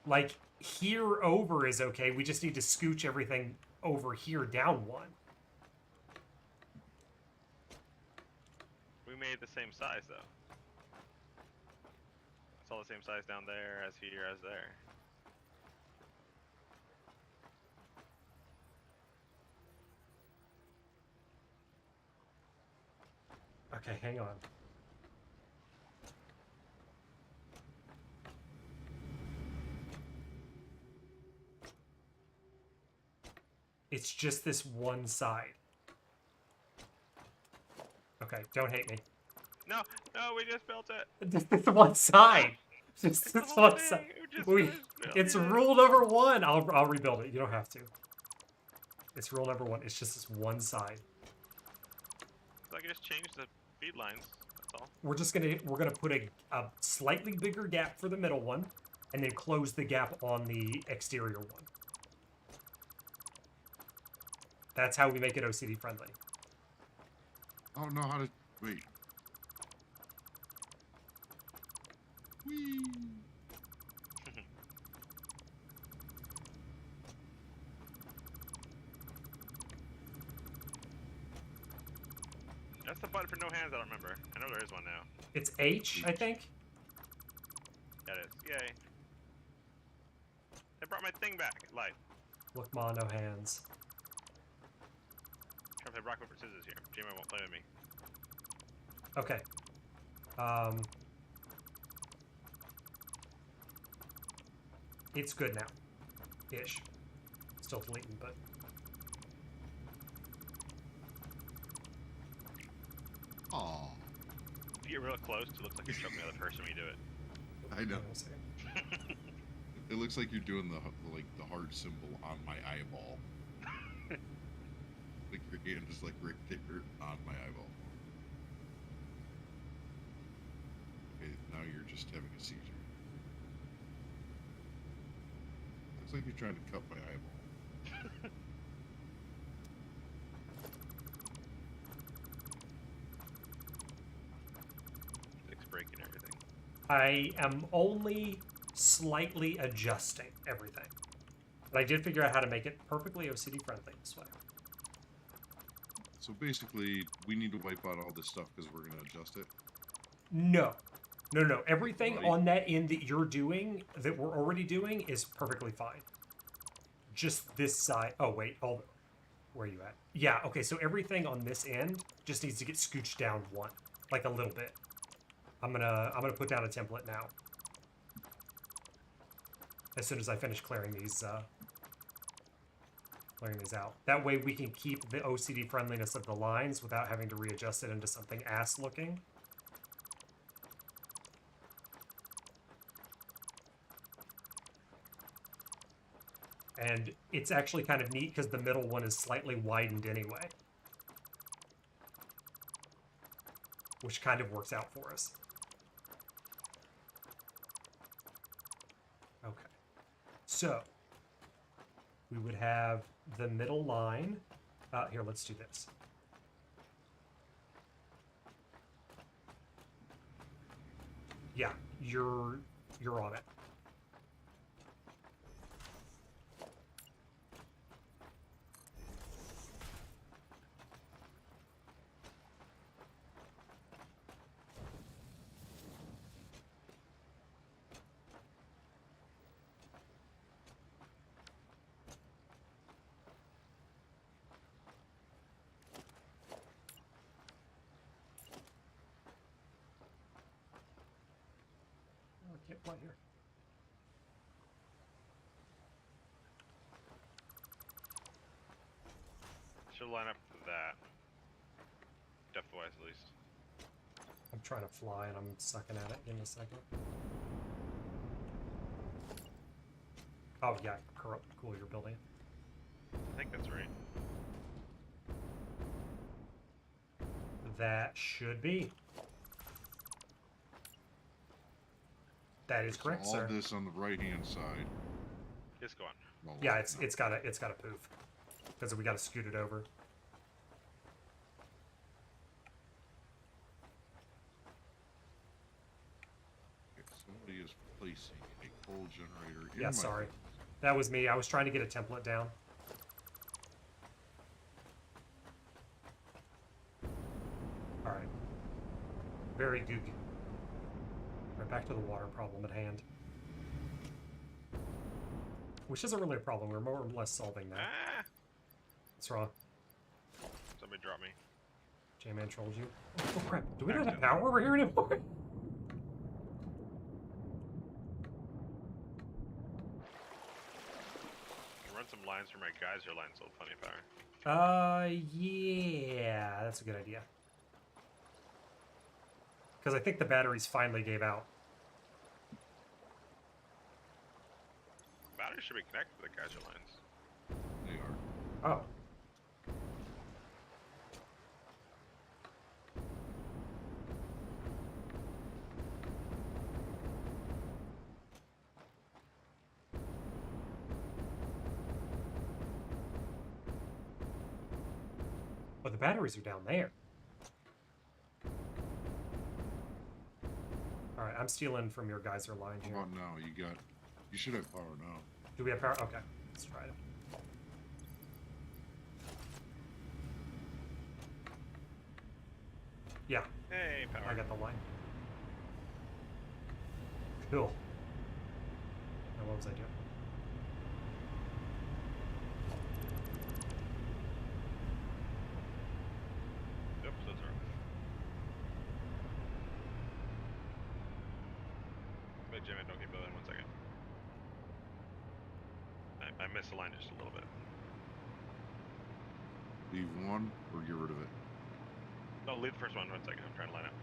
like, here over is okay. We just need to scooch everything over here down one. We made the same size, though. It's all the same size down there as here as there. Okay, hang on. It's just this one side. Okay, don't hate me. No, no, we just built it. Just this one side. Just It's the this whole one thing. side. Just We, finished it's building it. rule number one. I'll rebuild it. You don't have to. It's rule number one. It's just this one side. So I can just change the feed lines. That's all. We're gonna put a slightly bigger gap for the middle one, and then close the gap on the exterior one. That's how we make it OCD friendly. I don't know how to wait. Whee! That's the button for no hands. I don't remember. I know there is one now. It's H, I think. Yeah, it is. Yay! I brought my thing back. Life. Look, ma, no hands. Trying to play rock paper scissors here. Jamie won't play with me. Okay. It's good now. Ish. Still deleting, but... Aw, If you get real close, it looks like you're choking the other person when you do it. I know. Hang on a second. It looks like you're doing the heart symbol on my eyeball. Like your hand is like right there on my eyeball. Okay, now you're just having a seizure. Looks like you're trying to cut my eyeball. It's breaking everything. I am only slightly adjusting everything. But I did figure out how to make it perfectly OCD friendly this way. So basically, we need to wipe out all this stuff because we're going to adjust it. No. No. Everything Right. on that end that you're doing, that we're already doing, is perfectly fine. Just this side. Oh, wait. Where are you at? Yeah, okay, so everything on this end just needs to get scooched down one. Like a little bit. I'm gonna put down a template now. As soon as I finish clearing these out. That way we can keep the OCD friendliness of the lines without having to readjust it into something ass looking. And it's actually kind of neat because the middle one is slightly widened anyway. Which kind of works out for us. Okay. So, we would have the middle line. Here, let's do this. Yeah, you're on it. Oh, I can't play here. Should line up for that. Depth-wise, at least. I'm trying to fly and I'm sucking at it. Give me a second. Oh, yeah, cool, you're building it. I think that's right. That should be. That is correct, So all sir. this on the right hand side. Just go on. Well, Yeah, no. it's got a poof. Because we got to scoot it over. Somebody is placing a coal generator in Yeah, my sorry. field. That was me. I was trying to get a template down. Alright. Very good. Right, back to the water problem at hand. Which isn't really a problem. We're more or less solving that. Ah! What's wrong? Somebody drop me. J-Man trolled you. Oh crap. Do we not have power over here anymore? Run some lines for my geyser line, so plenty of power. Yeah. That's a good idea. Because I think the batteries finally gave out. Batteries should be connected to the geyser lines. They are. Oh. But the batteries are down there. Alright, I'm stealing from your geyser line How here. about now? You should have power now. Do we have power? Okay, let's try it. Yeah, Hey, power. I got the line. Cool. Now what was I doing? Oops, that's wrong. Wait, Jimmy, don't keep building. 1 second. I misaligned just a little bit. Leave one or get rid of it. No, leave the first one. 1 second. I'm trying to line up.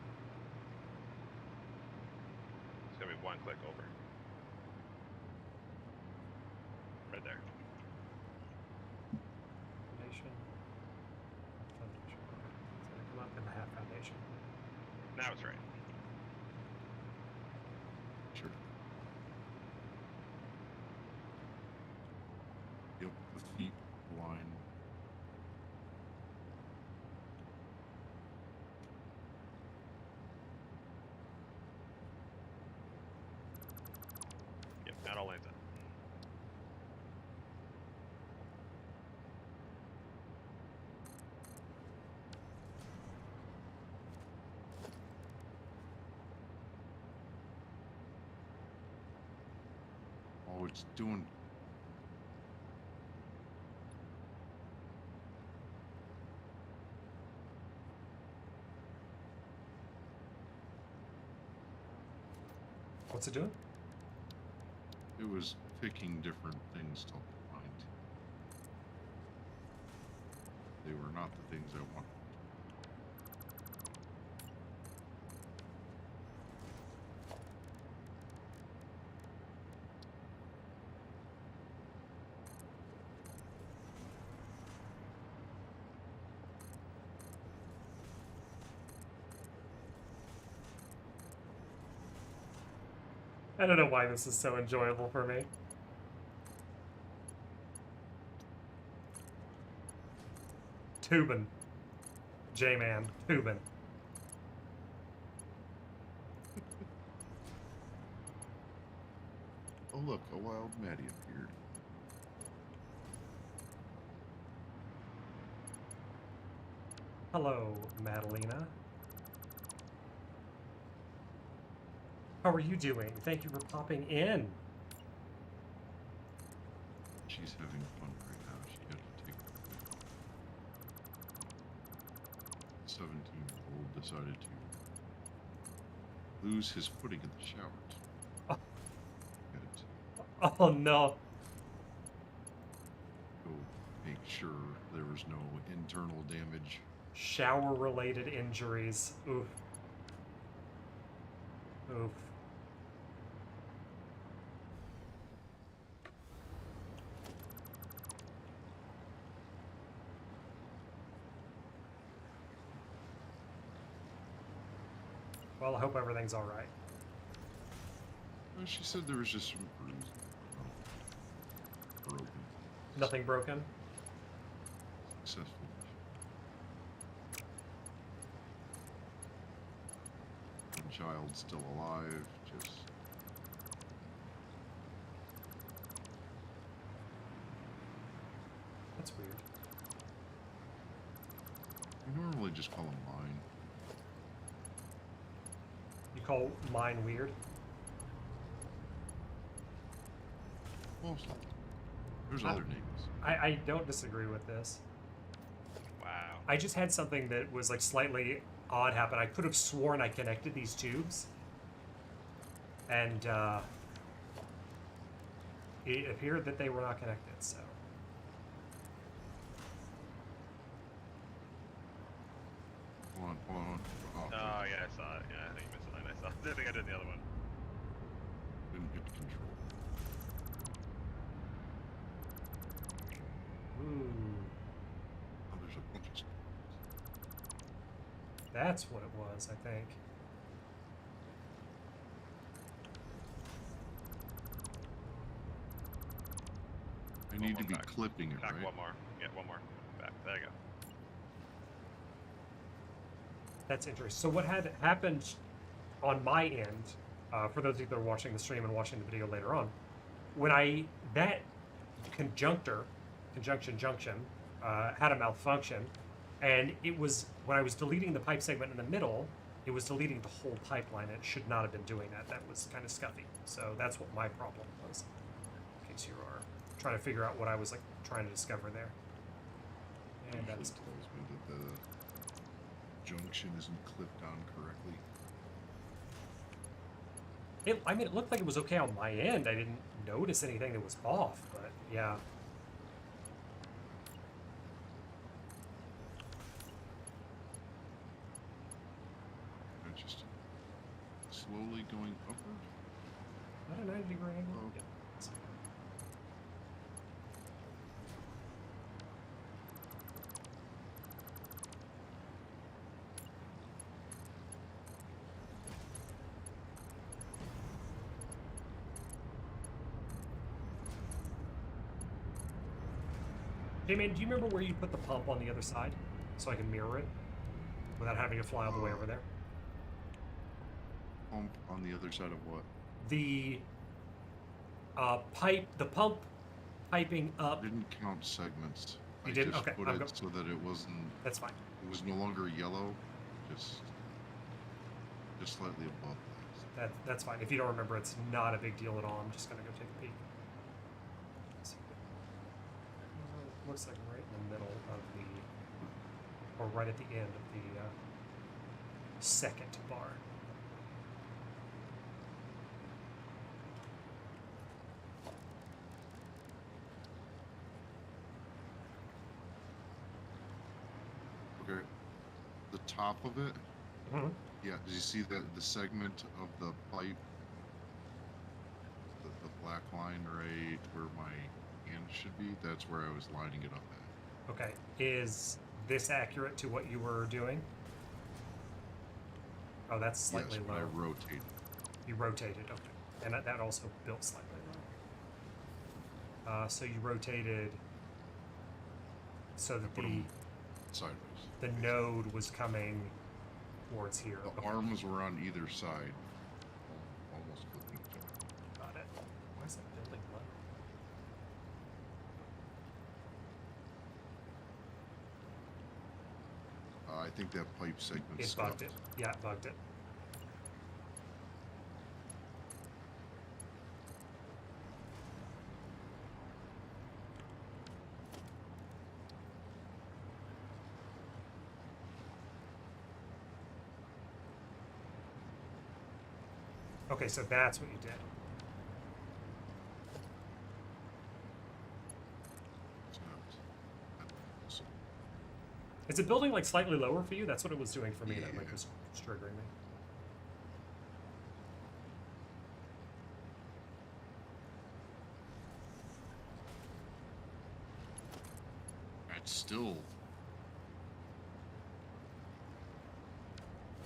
It's gonna be 1 click over. Right there. Foundation. Foundation. It's gonna come up in the half foundation. Now it's right. Sure. Yep, the feet line. Yep, that all lines up. Oh, it's doing. What's it doing? It was picking different things to find. They were not the things I wanted. I don't know why this is so enjoyable for me. Tubin. J-Man. Tubin. Oh look, a wild Maddie appeared. Hello, Madalena. How are you doing? Thank you for popping in. She's having fun right now. She had to take. 17-year-old decided to lose his footing in the shower. Oh. Had to Oh no. go make sure there was no internal damage. Shower-related injuries. Oof. Oof. Well, I hope everything's all right. Well, she said there was just some bruising. Broken. Nothing broken? successful. One child still alive. Just That's weird. I normally just call them mine. You call mine weird? Well, there's other names. I don't disagree with this. Wow. I just had something that was like slightly odd happen. I could have sworn I connected these tubes, and it appeared that they were not connected. So Hold on, hold on. Oh, Oh yeah, I saw it. Yeah, I think you missed the line. I saw. I think I did the other one. didn't get control. ooh, Oh, there's a bunch of. that's what it was. I think. I need to one be back. clipping it, Back right? one more. Yeah, one more. Back. There you go. That's interesting. So what had happened on my end, for those of you that are watching the stream and watching the video later on, when that conjunction junction, had a malfunction, and it was when I was deleting the pipe segment in the middle, it was deleting the whole pipeline. And it should not have been doing that. That was kind of scuffy. So that's what my problem was. In case you are trying to figure out what I was like trying to discover there. And Usually that's tells me that the junction isn't clipped on correctly. I mean, it looked like it was okay on my end. I didn't notice anything that was off, but yeah. Just slowly going upward. At a 90-degree angle? Oh. Yep. Hey man, do you remember where you put the pump on the other side? So I can mirror it without having to fly all the way over there? Pump on the other side of what? The pump piping up. I didn't count segments. You I didn't? just Okay, put I'm it so that it wasn't. That's fine. It was no longer yellow, just slightly above that. That's fine. If you don't remember, it's not a big deal at all. I'm just gonna go take a peek. Looks like right in the middle of the, or right at the end of the second bar. Okay, the top of it. Mm-hmm. Yeah, did you see that the segment of the pipe, the black line right where my hand should be? That's where I was lining it up at. Okay. Is this accurate to what you were doing? Oh, that's slightly Yes, low. but I rotated. You rotated, okay. And that also built slightly low. So you rotated so that put 'em sideways. the node was coming towards here. The Okay. arms were on either side, almost flipping each other. Got it. Why is that building low? I think that pipe segment It bugged it. Yeah, it bugged it. Okay, so that's what you did. Is it building like slightly lower for you? That's what it was doing for me. That like Yeah. was triggering me. It's still.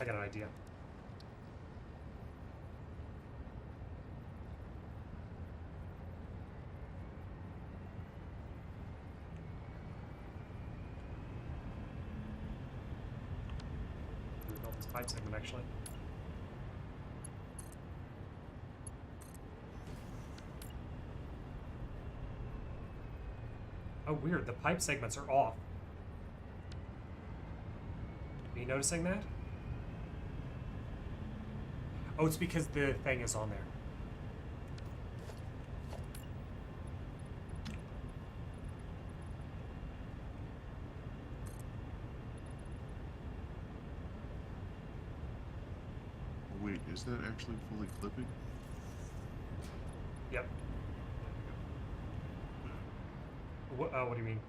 I got an idea. It's a pipe segment, actually. Oh, weird. The pipe segments are off. Are you noticing that? Oh, it's because the thing is on there. Wait, is that actually fully clipping? Yep. What do you mean?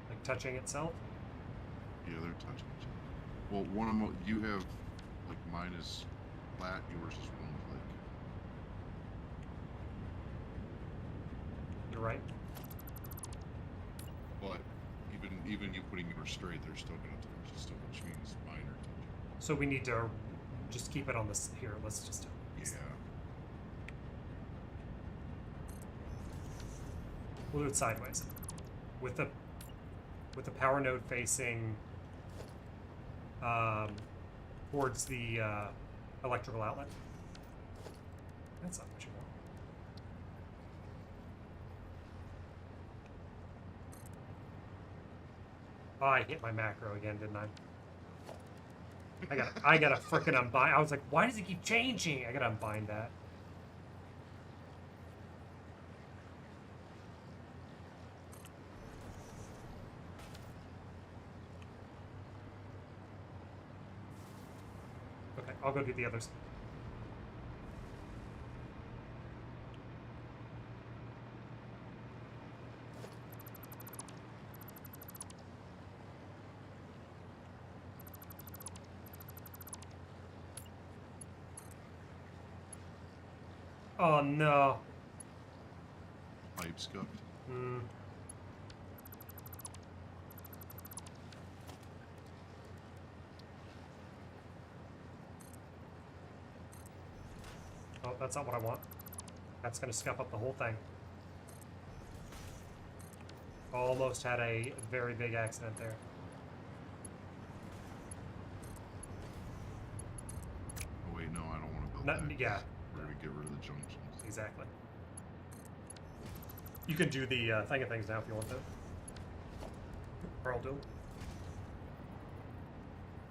Like touching itself? Yeah, they're touching each other. Well, one of them, you have, like, mine is flat, yours is one click. You're right. But even you putting yours straight, they're still gonna touch. Still, which means mine are touching. So we need to just keep it on this here. Let's just. Yeah. We'll do it sideways. With the power node facing towards the electrical outlet. That's not what you want. Oh, I hit my macro again, didn't I? I gotta frickin' unbind. I was like, why does it keep changing? I gotta unbind that. Okay, I'll go get the others. Oh no. Pipe scuffed. Hmm. Oh, that's not what I want. That's gonna scuff up the whole thing. Almost had a very big accident there. Oh wait, no, I don't want to build Not- that. yeah. We're gonna get rid of the junctions. Exactly. You can do the thing of things now if you want to. Or I'll do them.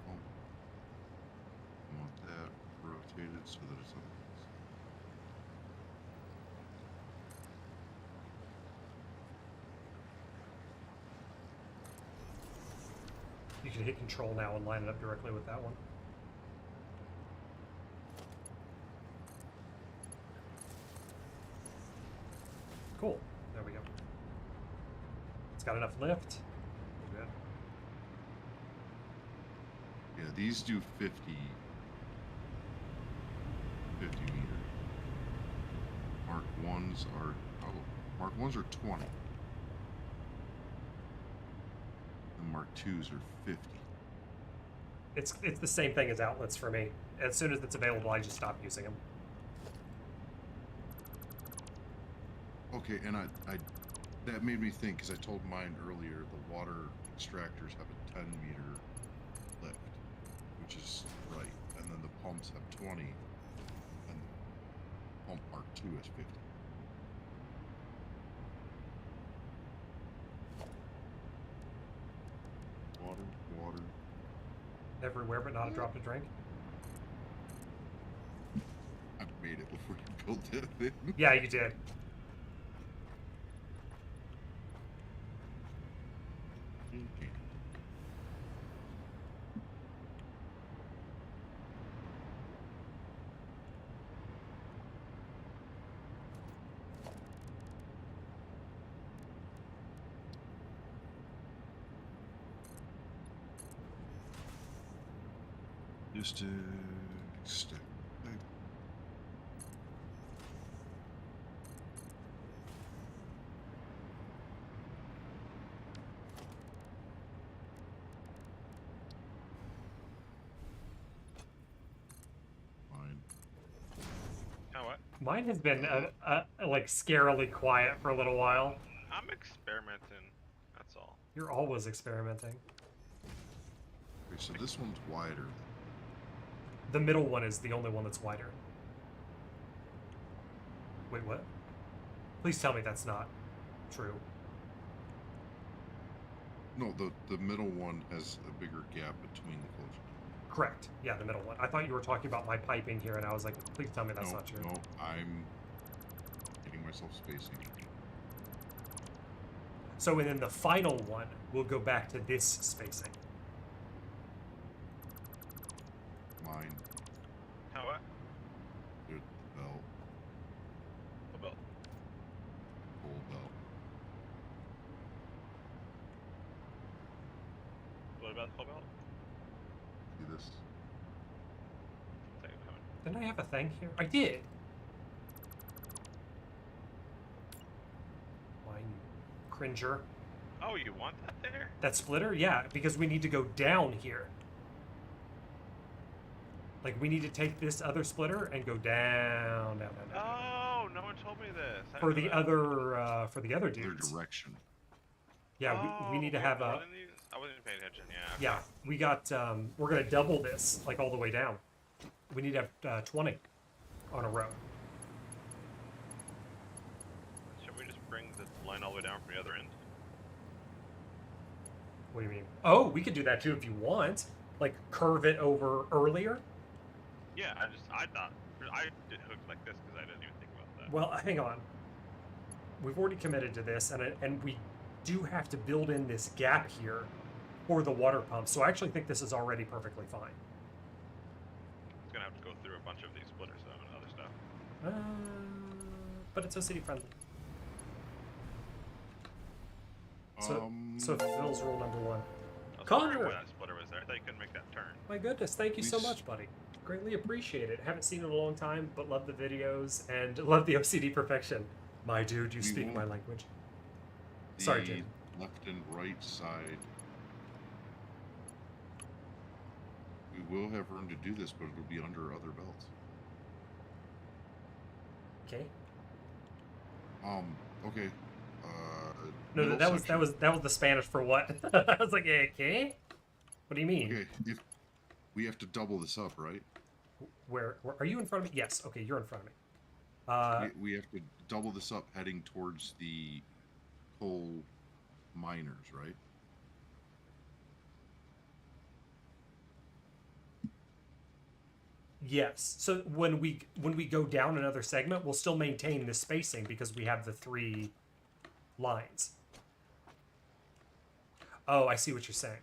Oh. I want that rotated so that it's on. You can hit control now and line it up directly with that one. Cool. There we go. It's got enough lift. Good. Yeah, these do 50 meter. Mark 1s are, Mark 1s are 20. And Mark 2s are 50. It's the same thing as outlets for me. As soon as it's available, I just stop using them. Okay, and I that made me think, because I told mine earlier, the water extractors have a 10 meter lift, which is right, and then the pumps have 20, and pump Mark 2 is 50. Water. Everywhere but not a drop to drink. I made it before you built it. Yeah, you did. Just step back. Fine. Oh, what? Mine has been like scarily quiet for a little while. I'm experimenting. That's all. You're always experimenting. Okay, so this one's wider. The middle one is the only one that's wider. Wait, what? Please tell me that's not true. No, the middle one has a bigger gap between the closure. Correct. Yeah, the middle one. I thought you were talking about my piping here, and I was like, please tell me that's not true. No, I'm getting myself spacing. So, and then the final one will go back to this spacing. Mine, How what? there's the belt, What belt? full belt. What about the whole belt? See this? Second coming. Didn't I have a thing here? I did. Why, you cringer. Oh, you want that there? That splitter? Yeah, because we need to go down here. Like, we need to take this other splitter and go down, down. Oh, no one told me this. I For didn't the know that. other, for the other Other dudes. direction. Yeah, we need to we have more a... than these? I wasn't even paying attention. Yeah. Okay. Yeah, we got, we're going to double this, like, all the way down. We need to have 20 on a row. Should we just bring the line all the way down from the other end? What do you mean? Oh, we could do that too if you want. Like, curve it over earlier. Yeah, I thought I did hook like this because I didn't even think about that. Well, hang on. We've already committed to this, and we do have to build in this gap here for the water pump. So I actually think this is already perfectly fine. It's gonna have to go through a bunch of these splitters though and other stuff. But it's OCD friendly. So it So fulfills rule number 1. I was Connor! wondering why that splitter was there. I thought you couldn't make that turn. My goodness, thank you We so s- much, buddy. Greatly appreciate it. Haven't seen it in a long time, but love the videos and love the OCD perfection. My dude, you We speak won't- my language. the Sorry, dude. left and right side. We will have room to do this, but it'll be under other belts. Okay. Okay. No, middle that was section. the Spanish for what? I was like, okay. What do you mean? Okay, if we have to double this up, right? Where are you in front of me? Yes. Okay, you're in front of me. We have to double this up heading towards the coal miners, right? Yes. So when we go down another segment, we'll still maintain this spacing because we have the 3 lines. Oh, I see what you're saying.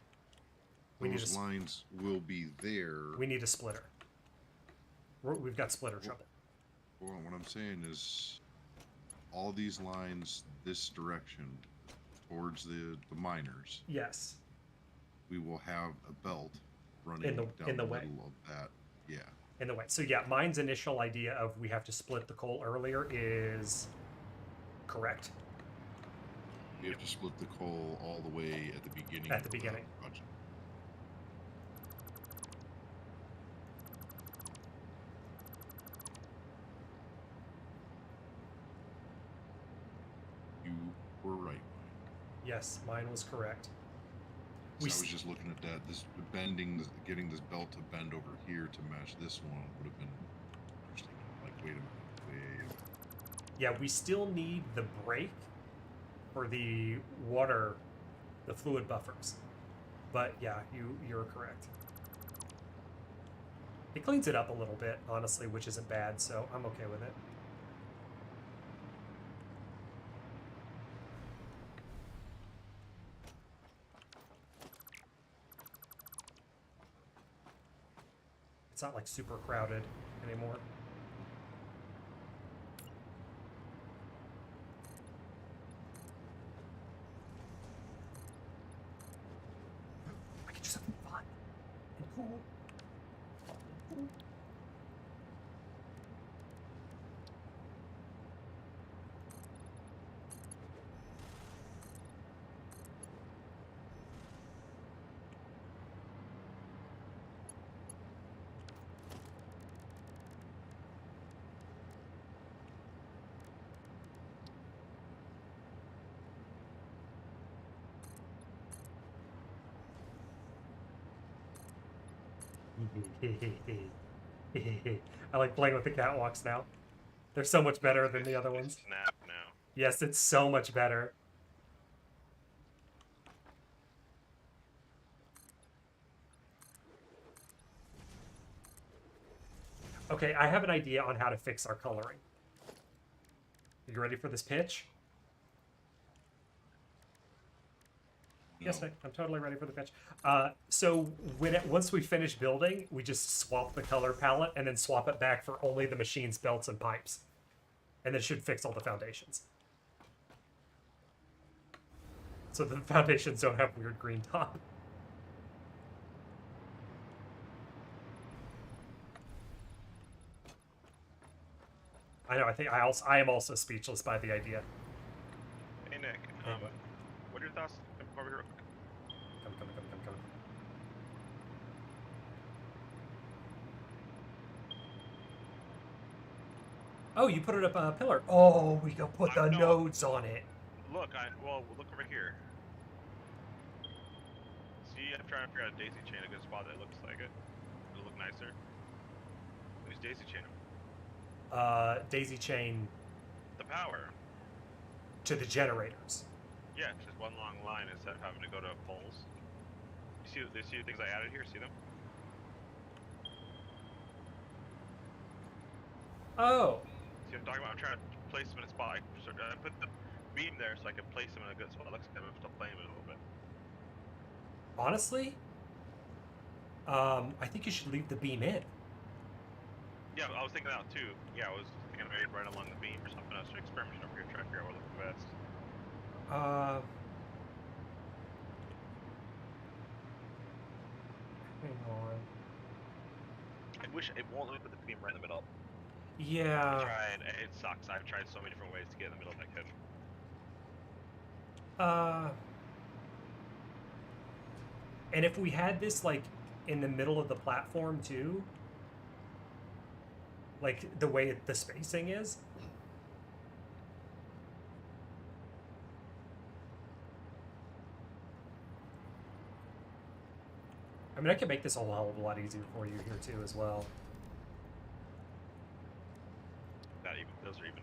We need Those a lines will be there. we need a splitter. We've got splitter trouble. Well, what I'm saying is, all these lines this direction towards the miners, Yes. we will have a belt running In the- down in the the way. middle of that. Yeah. In the way. So yeah, mine's initial idea of we have to split the coal earlier is correct. We have to split the coal all the way at the beginning. At the of beginning. project. You were right. Yes, mine was correct. So We I was s- just looking at that. This getting this belt to bend over here to match this one would have been interesting. Like, wait a minute. Yeah, we still need the brake for the water, the fluid buffers. But yeah, you're correct. It cleans it up a little bit, honestly, which isn't bad, so I'm okay with it. It's not like super crowded anymore. I can do something fun and cool. Cool. I like playing with the catwalks now. They're so much better than the other They ones. snap now. Yes, it's so much better. Okay, I have an idea on how to fix our coloring. You ready for this pitch? Yes, No. Nick, I'm totally ready for the pitch. So once we finish building, we just swap the color palette and then swap it back for only the machine's belts and pipes. And this should fix all the foundations. So the foundations don't have weird green top. I know, I am also speechless by the idea. Hey Nick, Hey, what? what are your thoughts? Come over here real quick. Come. Oh, you put it up a pillar. Oh, we can put the No. nodes on it. Look, well, look over here. See, I'm trying to figure out a daisy chain a good spot that looks like it. It'll look nicer. Who's daisy chain? Daisy chain The power. to the generators. Yeah, it's just one long line instead of having to go to poles. You see the things I added here? See them? Oh, See what I'm talking about? I'm trying to place them in a spot. I put the beam there so I can place them in a good spot. It looks like I'm still playing with it a little bit. honestly, I think you should leave the beam in. Yeah, I was thinking that too. Yeah, I was thinking maybe right along the beam or something. I was experimenting over here, trying to figure out what looks best. Hang on. I wish it won't let me put the beam right in the middle. I Yeah. tried. It sucks. I've tried so many different ways to get in the middle if I could. And if we had this like in the middle of the platform too, like the way the spacing is. I mean, I could make this a whole hell of a lot easier for you here too as well. Those are even.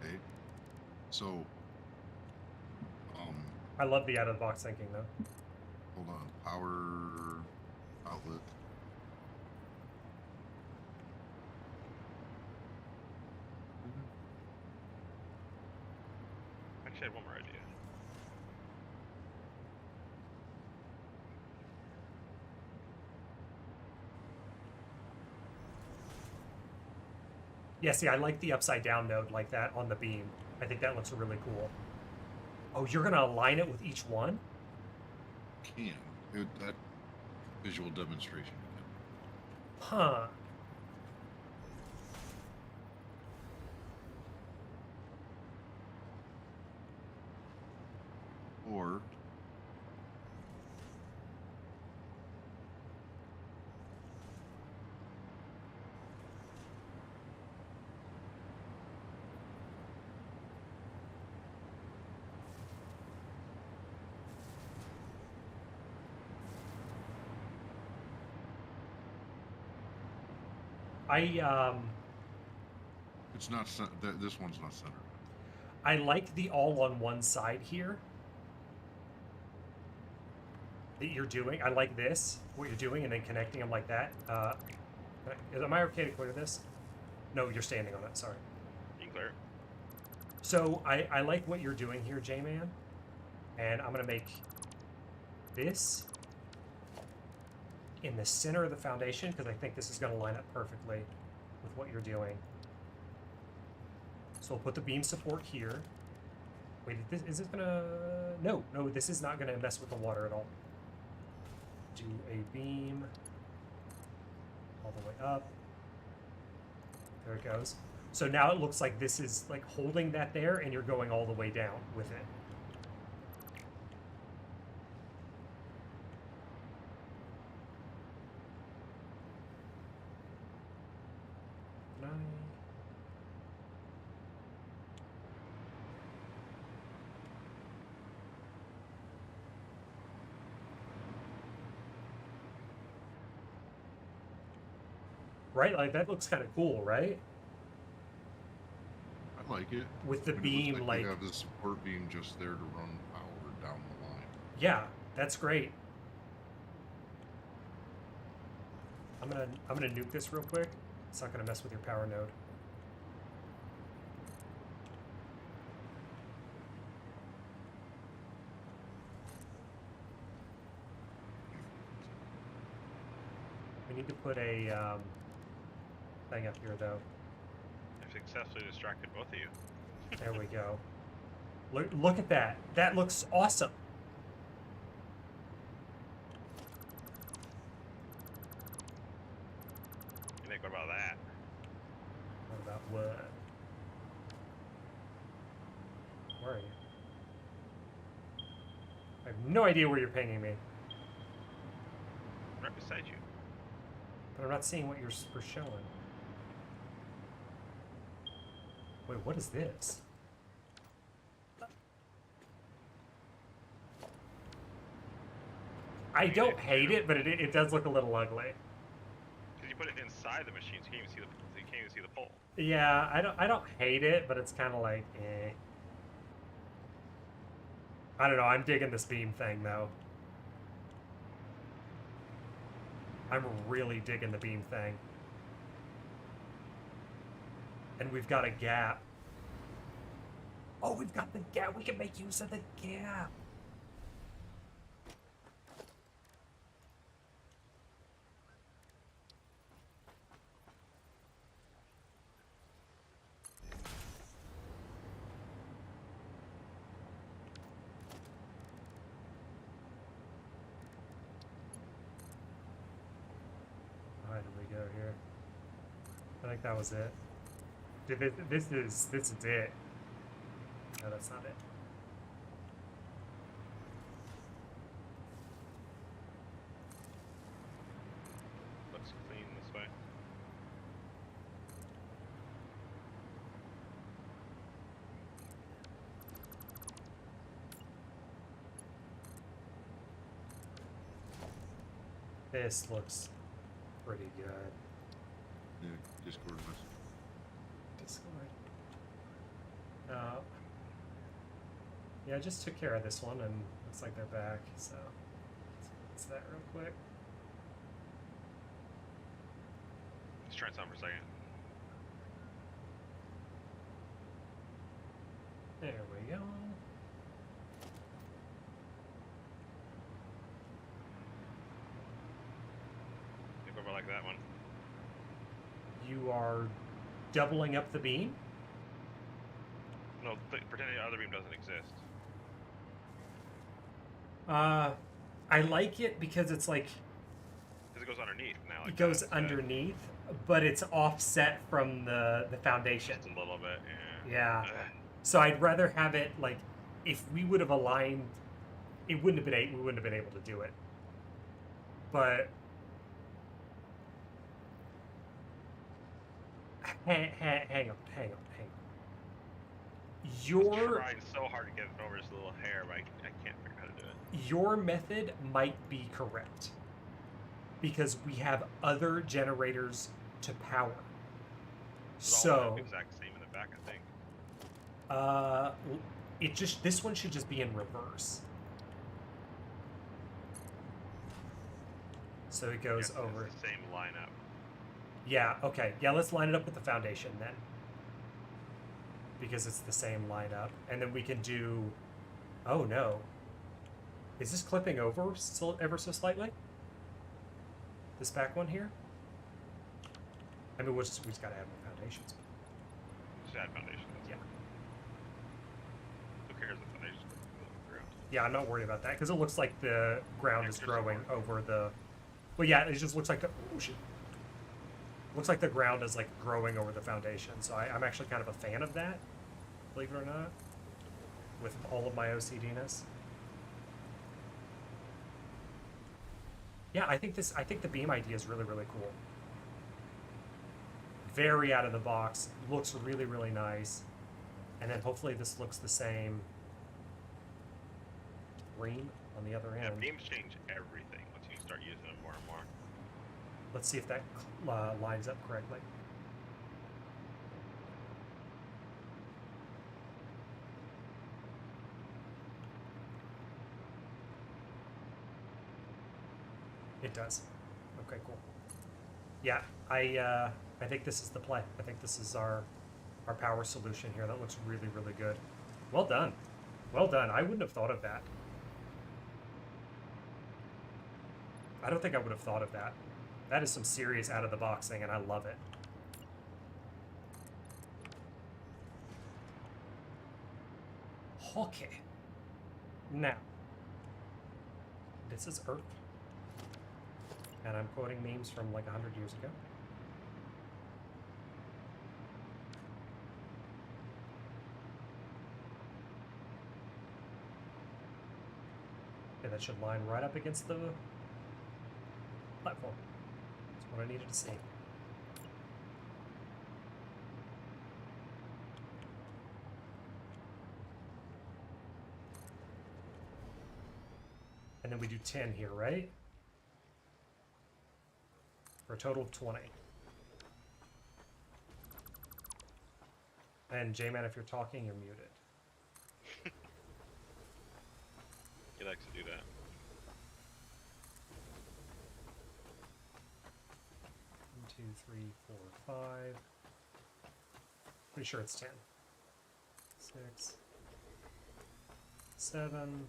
Okay. So, I love the out-of-the-box thinking though. hold on. Power outlet. Actually, I had one more idea. Yeah, see, I like the upside down node like that on the beam. I think that looks really cool. Oh, you're gonna align it with each one? That visual demonstration. Huh. Or it's not. This one's not centered. I like the all on one side here that you're doing. I like this, what you're doing, and then connecting them like that. Am I okay to clear this? No, you're standing on it. Sorry. You can clear it. So I like what you're doing here, J-Man, and I'm gonna make this in the center of the foundation because I think this is gonna line up perfectly with what you're doing. So we'll put the beam support here. Wait, is this gonna... No, this is not gonna mess with the water at all. Do a beam all the way up. There it goes. So now it looks like this is like holding that there and you're going all the way down with it. Right? Like, that looks kind of cool, right? I like it. With the I mean, beam, it looks like... you have the support beam just there to run power down the line. Yeah, that's great. I'm gonna nuke this real quick. It's not gonna mess with your power node. We need to put a thing up here, though. I've successfully distracted both of you. There we go. Look at that. That looks awesome. You think, what about that? What about what? Where are you? I have no idea where you're pinging me, Right beside you. but I'm not seeing what you're showing. Wait, what is this? I don't hate it, but it does look a little ugly. Because you put it inside the machine, so you can't even see the pole. Yeah, I don't hate it, but it's kind of like, eh. I don't know. I'm digging this beam thing though. I'm really digging the beam thing. And we've got a gap. Oh, we've got the gap. We can make use of the gap. Where did we go here? I think that was it. Dude, this is it. No, that's not it. Looks clean this way. This looks pretty good. Yeah, Discord message. Discord. Yeah, I just took care of this one, and looks like they're back. So let's that real quick. Just try something for a second. There we go. Think over like that one. You are doubling up the beam? No, pretend the other beam doesn't exist. I like it because it's like Because it goes underneath now. Like it goes that, underneath, but it's offset from the foundation. Just a little bit, yeah. Yeah. Ugh. So I'd rather have it like if we would have aligned, we wouldn't have been able to do it. But hang on. I'm Your trying so hard to get it over this little hair, but I can't figure out how to do it. your method might be correct because we have other generators to power. It's all So the exact same in the back, I think. this one should just be in reverse. So it goes Yes, over. It's the same lineup. Yeah, okay. Yeah, let's line it up with the foundation then. Because it's the same lineup. And then we can do... Oh, no. Is this clipping over ever so slightly? This back one here? I mean, we just got to add more foundations. Just add foundation. That's Yeah. Who cares if foundation's ground? Yeah, I'm not worried about that because it looks like the ground is Extra growing support. over the... Well, yeah, it just looks like the... Oh, shit. Looks like the ground is like growing over the foundation. So I'm actually kind of a fan of that, believe it or not, with all of my OCD-ness. Yeah, I think the beam idea is really, really cool. Very out of the box. Looks really, really nice. And then hopefully this looks the same green on the other Yeah, end. beams change everything once you start using them more and more. Let's see if that lines up correctly. It does. Okay, cool. Yeah, I think this is the play. I think this is our power solution here. That looks really, really good. Well done. Well done. I wouldn't have thought of that. I don't think I would have thought of that. That is some serious out-of-the-box thing, and I love it. Okay. Now, this is Earth. And I'm quoting memes from like 100 years ago. Okay, that should line right up against the platform. That's what I needed to see. And then we do 10 here, right? For a total of 20. And J-Man, if you're talking, you're muted. He likes to do that. One, 2, 3, 4, 5. Pretty sure it's 10. 6, 7,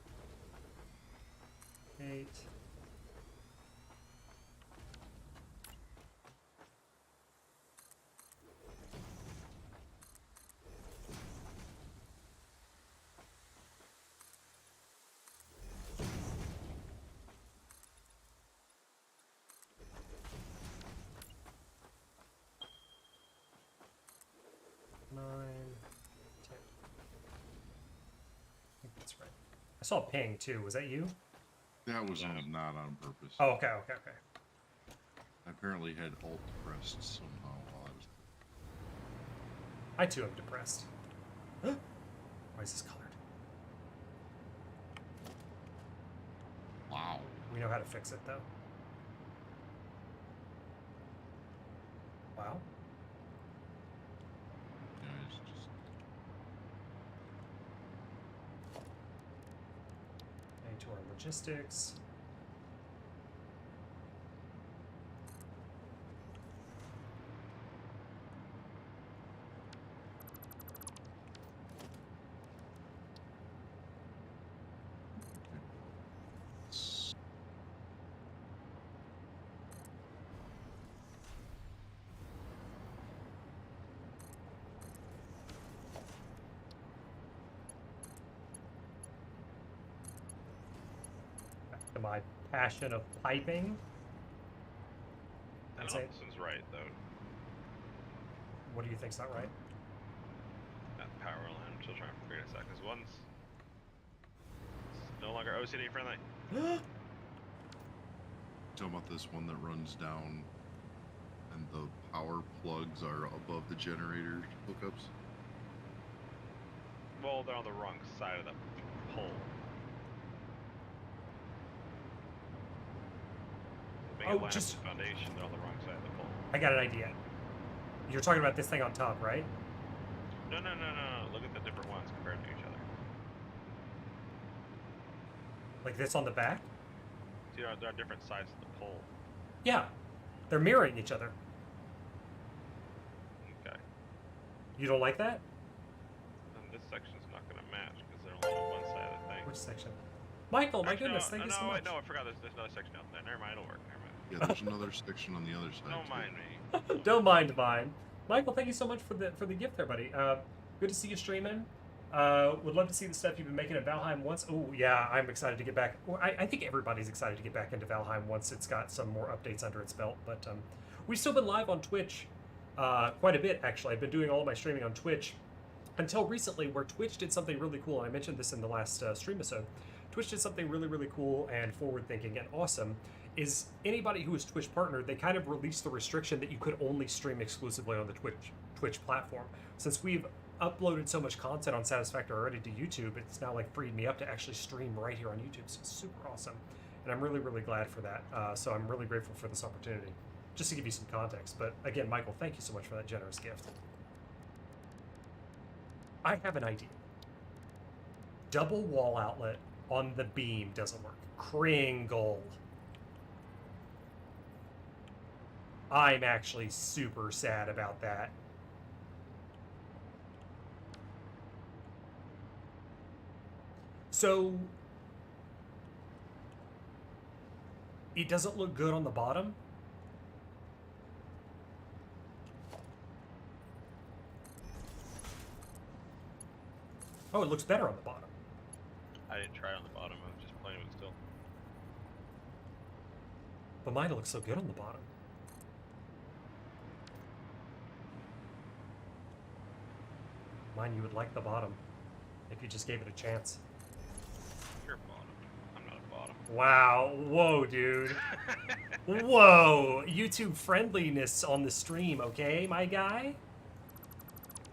8. I saw a ping too. Was that you? That was not on purpose. Oh, okay, okay, okay. I apparently had Alt pressed somehow while I was. I too am depressed. Why is this colored? Wow. We know how to fix it though. Wow. Guys, just To our logistics. My passion of piping. That Allison's right, though. What do you think's not right? That power line, I'm still trying to figure this out, because one's no longer OCD friendly. talking about this one that runs down and the power plugs are above the generator hookups? Well, they're on the wrong side of the pole. Oh, just the foundation, they're on the wrong side of the pole. I got an idea. You're talking about this thing on top, right? No. Look at the different ones compared to each other. Like this on the back? See, they're on different sides of the pole. Yeah. They're mirroring each other. Okay. You don't like that? And this section's not going to match because they're only on one side of the thing. Which section? Michael, my Actually, goodness, thank you so much. No, I forgot there's another section out there. Never mind, it'll work. Never mind. Yeah, there's another section on the other side. Don't too. mind me. Don't mind mine. Michael, thank you so much for the gift there, buddy. Good to see you streaming. Would love to see the stuff you've been making at Valheim once. Oh, yeah, I'm excited to get back. Well, I think everybody's excited to get back into Valheim once it's got some more updates under its belt. But we've still been live on Twitch quite a bit, actually. I've been doing all of my streaming on Twitch until recently, where Twitch did something really cool. And I mentioned this in the last stream episode. Twitch did something really, really cool and forward-thinking and awesome. Is anybody who is Twitch partnered, they kind of released the restriction that you could only stream exclusively on the Twitch platform. Since we've uploaded so much content on Satisfactory already to YouTube, it's now like freed me up to actually stream right here on YouTube. So it's super awesome, and I'm really, really glad for that. So I'm really grateful for this opportunity. just to give you some context. But again, Michael, thank you so much for that generous gift. I have an idea. Double wall outlet on the beam doesn't work. Kringle. I'm actually super sad about that. So it doesn't look good on the bottom. Oh, it looks better on the bottom. I didn't try it on the bottom. I was just playing with it still. But mine looks so good on the bottom. Mine, you would like the bottom if you just gave it a chance. You're a bottom. I'm not a bottom. Wow. Whoa, dude. Whoa. YouTube friendliness on the stream, okay, my guy?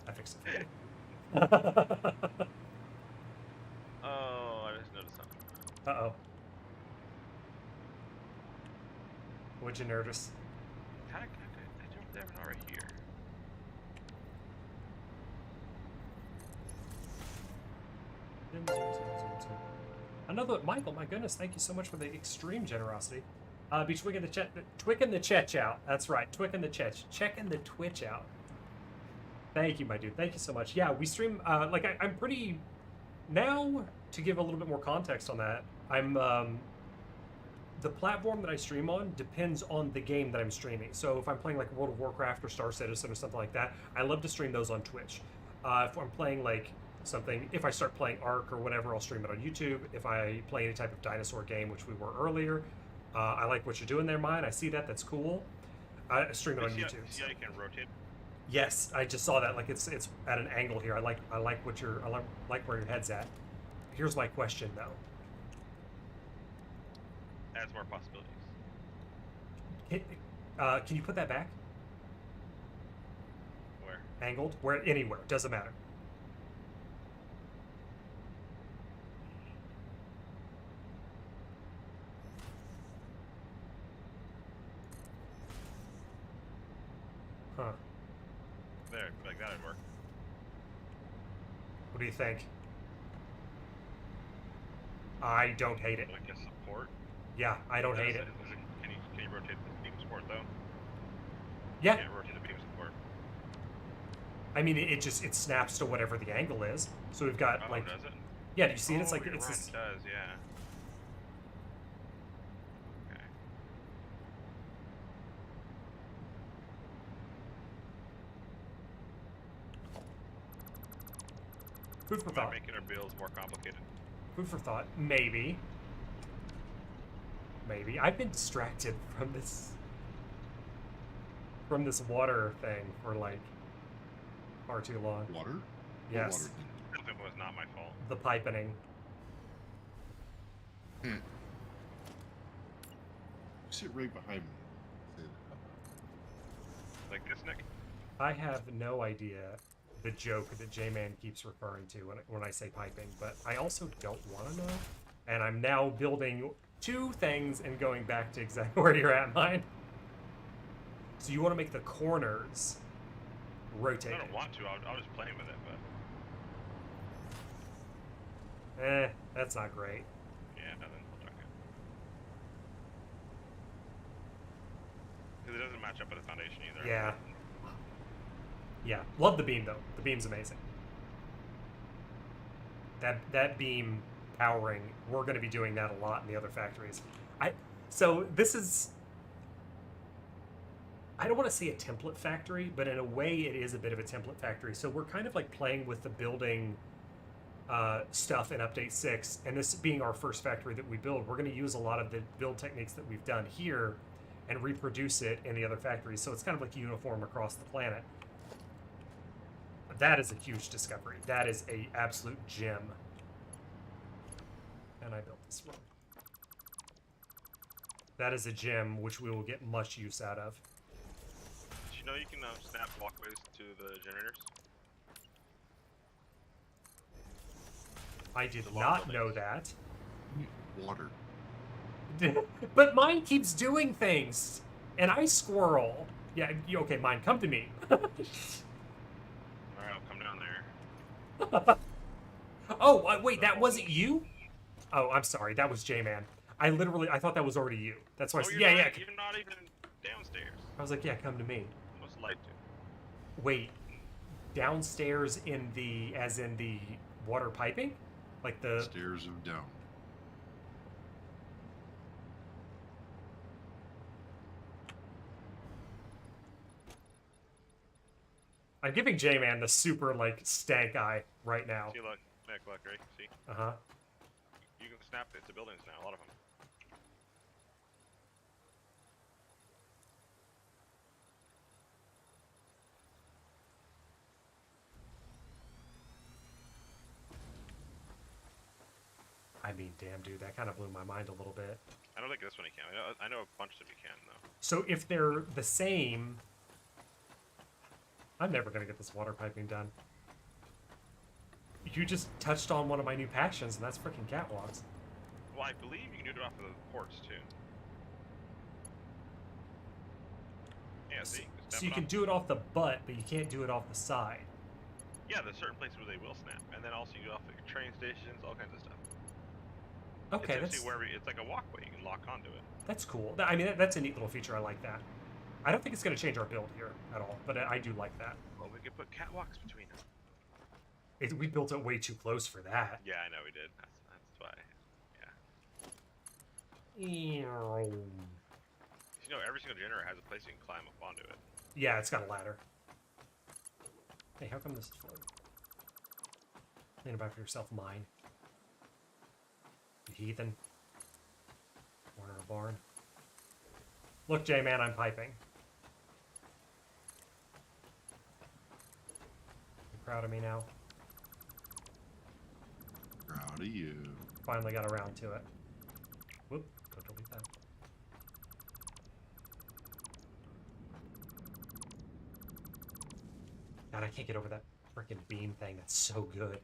I fixed it for you. Oh, I just noticed something. Uh-oh. What'd you notice? I jumped there, but not right here. Another Michael, my goodness, thank you so much for the extreme generosity. Be twicking the chat, twicking the chetch out. That's right, twicking the chetch, checking the Twitch out. Thank you, my dude. Thank you so much. Yeah, we stream. I'm pretty now. To give a little bit more context on that, I'm the platform that I stream on depends on the game that I'm streaming. So if I'm playing like World of Warcraft or Star Citizen or something like that, I love to stream those on Twitch. If I'm playing like something, if I start playing Ark or whatever, I'll stream it on YouTube. If I play any type of dinosaur game, which we were earlier, I like what you're doing there, mine. I see that. That's cool. I stream it on YouTube. See how you can rotate? Yes, I just saw that. Like it's at an angle here. I like what you're. I like where your head's at. Here's my question though. Adds more possibilities. Can you put that back? Where? Angled? Where? Anywhere. Doesn't matter. Huh. There, like that would work. What do you think? I don't hate it. Like a support? Yeah, I don't hate it. Can you rotate the beam support though? Yeah. You can't rotate the beam support. I mean, it snaps to whatever the angle is. So we've got Oh, like. does it? Yeah, do you see it? It's like you're it's right, this. it does, yeah. Okay. Food for Am I thought. making our bills more complicated? Food for thought. Maybe. Maybe. I've been distracted from this water thing for like far too long. Water? What Yes. water thing? It was not my fault. The piping. You sit right behind me. Say that. Like this, Nick? I have no idea the joke that J-Man keeps referring to when I say piping, but I also don't want to know. And I'm now building two things and going back to exactly where you're at, mine. So you want to make the corners rotate. I don't want to. I was just playing with it, but That's not great. yeah, then we'll check it. Because it doesn't match up with the foundation either. Yeah. Yeah. Love the beam though. The beam's amazing. That beam powering, we're going to be doing that a lot in the other factories. So this is, I don't want to say a template factory, but in a way it is a bit of a template factory. So we're kind of like playing with the building stuff in Update 6, and this being our first factory that we build, we're going to use a lot of the build techniques that we've done here and reproduce it in the other factories. So it's kind of like uniform across the planet. That is a huge discovery. That is a absolute gem. And I built this wrong. That is a gem which we will get much use out of. Did you know you can snap walkways to the generators? I did The long not know buildings. that. Water. But mine keeps doing things. An ice squirrel. Yeah, okay, mine, come to me. Alright, I'll come down there. Oh, wait, that wasn't you? Oh, I'm sorry, that was J-Man. I thought that was already you. That's why I Oh, said, you're yeah, not, yeah. you're not even downstairs. I was like, yeah, come to me. Most like to. Wait, downstairs as in the water piping? Like the... Stairs of down. I'm giving J-Man the super, like, stank eye right now. See, look. Look, right? See? Uh-huh. You can snap it to buildings now, a lot of them. I mean, damn, dude, that kind of blew my mind a little bit. I don't think this one you can. I know a bunch of them you can, though. So if they're the same... I'm never going to get this water piping done. You just touched on one of my new passions, and that's freaking catwalks. Well, I believe you can do it off of the ports, too. Yeah, So, see? so you can do it off the butt, but you can't do it off the side. Yeah, there's certain places where they will snap. And then also you go off the train stations, all kinds of stuff. Okay, it's that's wherever it's like a walkway. You can lock onto it. that's cool. I mean, that's a neat little feature. I like that. I don't think it's going to change our build here at all, but I do like that. Well, we could put catwalks between them. We built it way too close for that. Yeah, I know we did. That's why. Yeah. Yeah, You know, every single generator has a place you can climb up onto it. it's got a ladder. Hey, how come this is floating? Think about it for yourself, mine. You heathen. Corner of a barn. Look, J-Man, I'm piping. You proud of me now? Proud of you. Finally got around to it. Whoop, don't delete that. God, I can't get over that freaking beam thing. That's so good.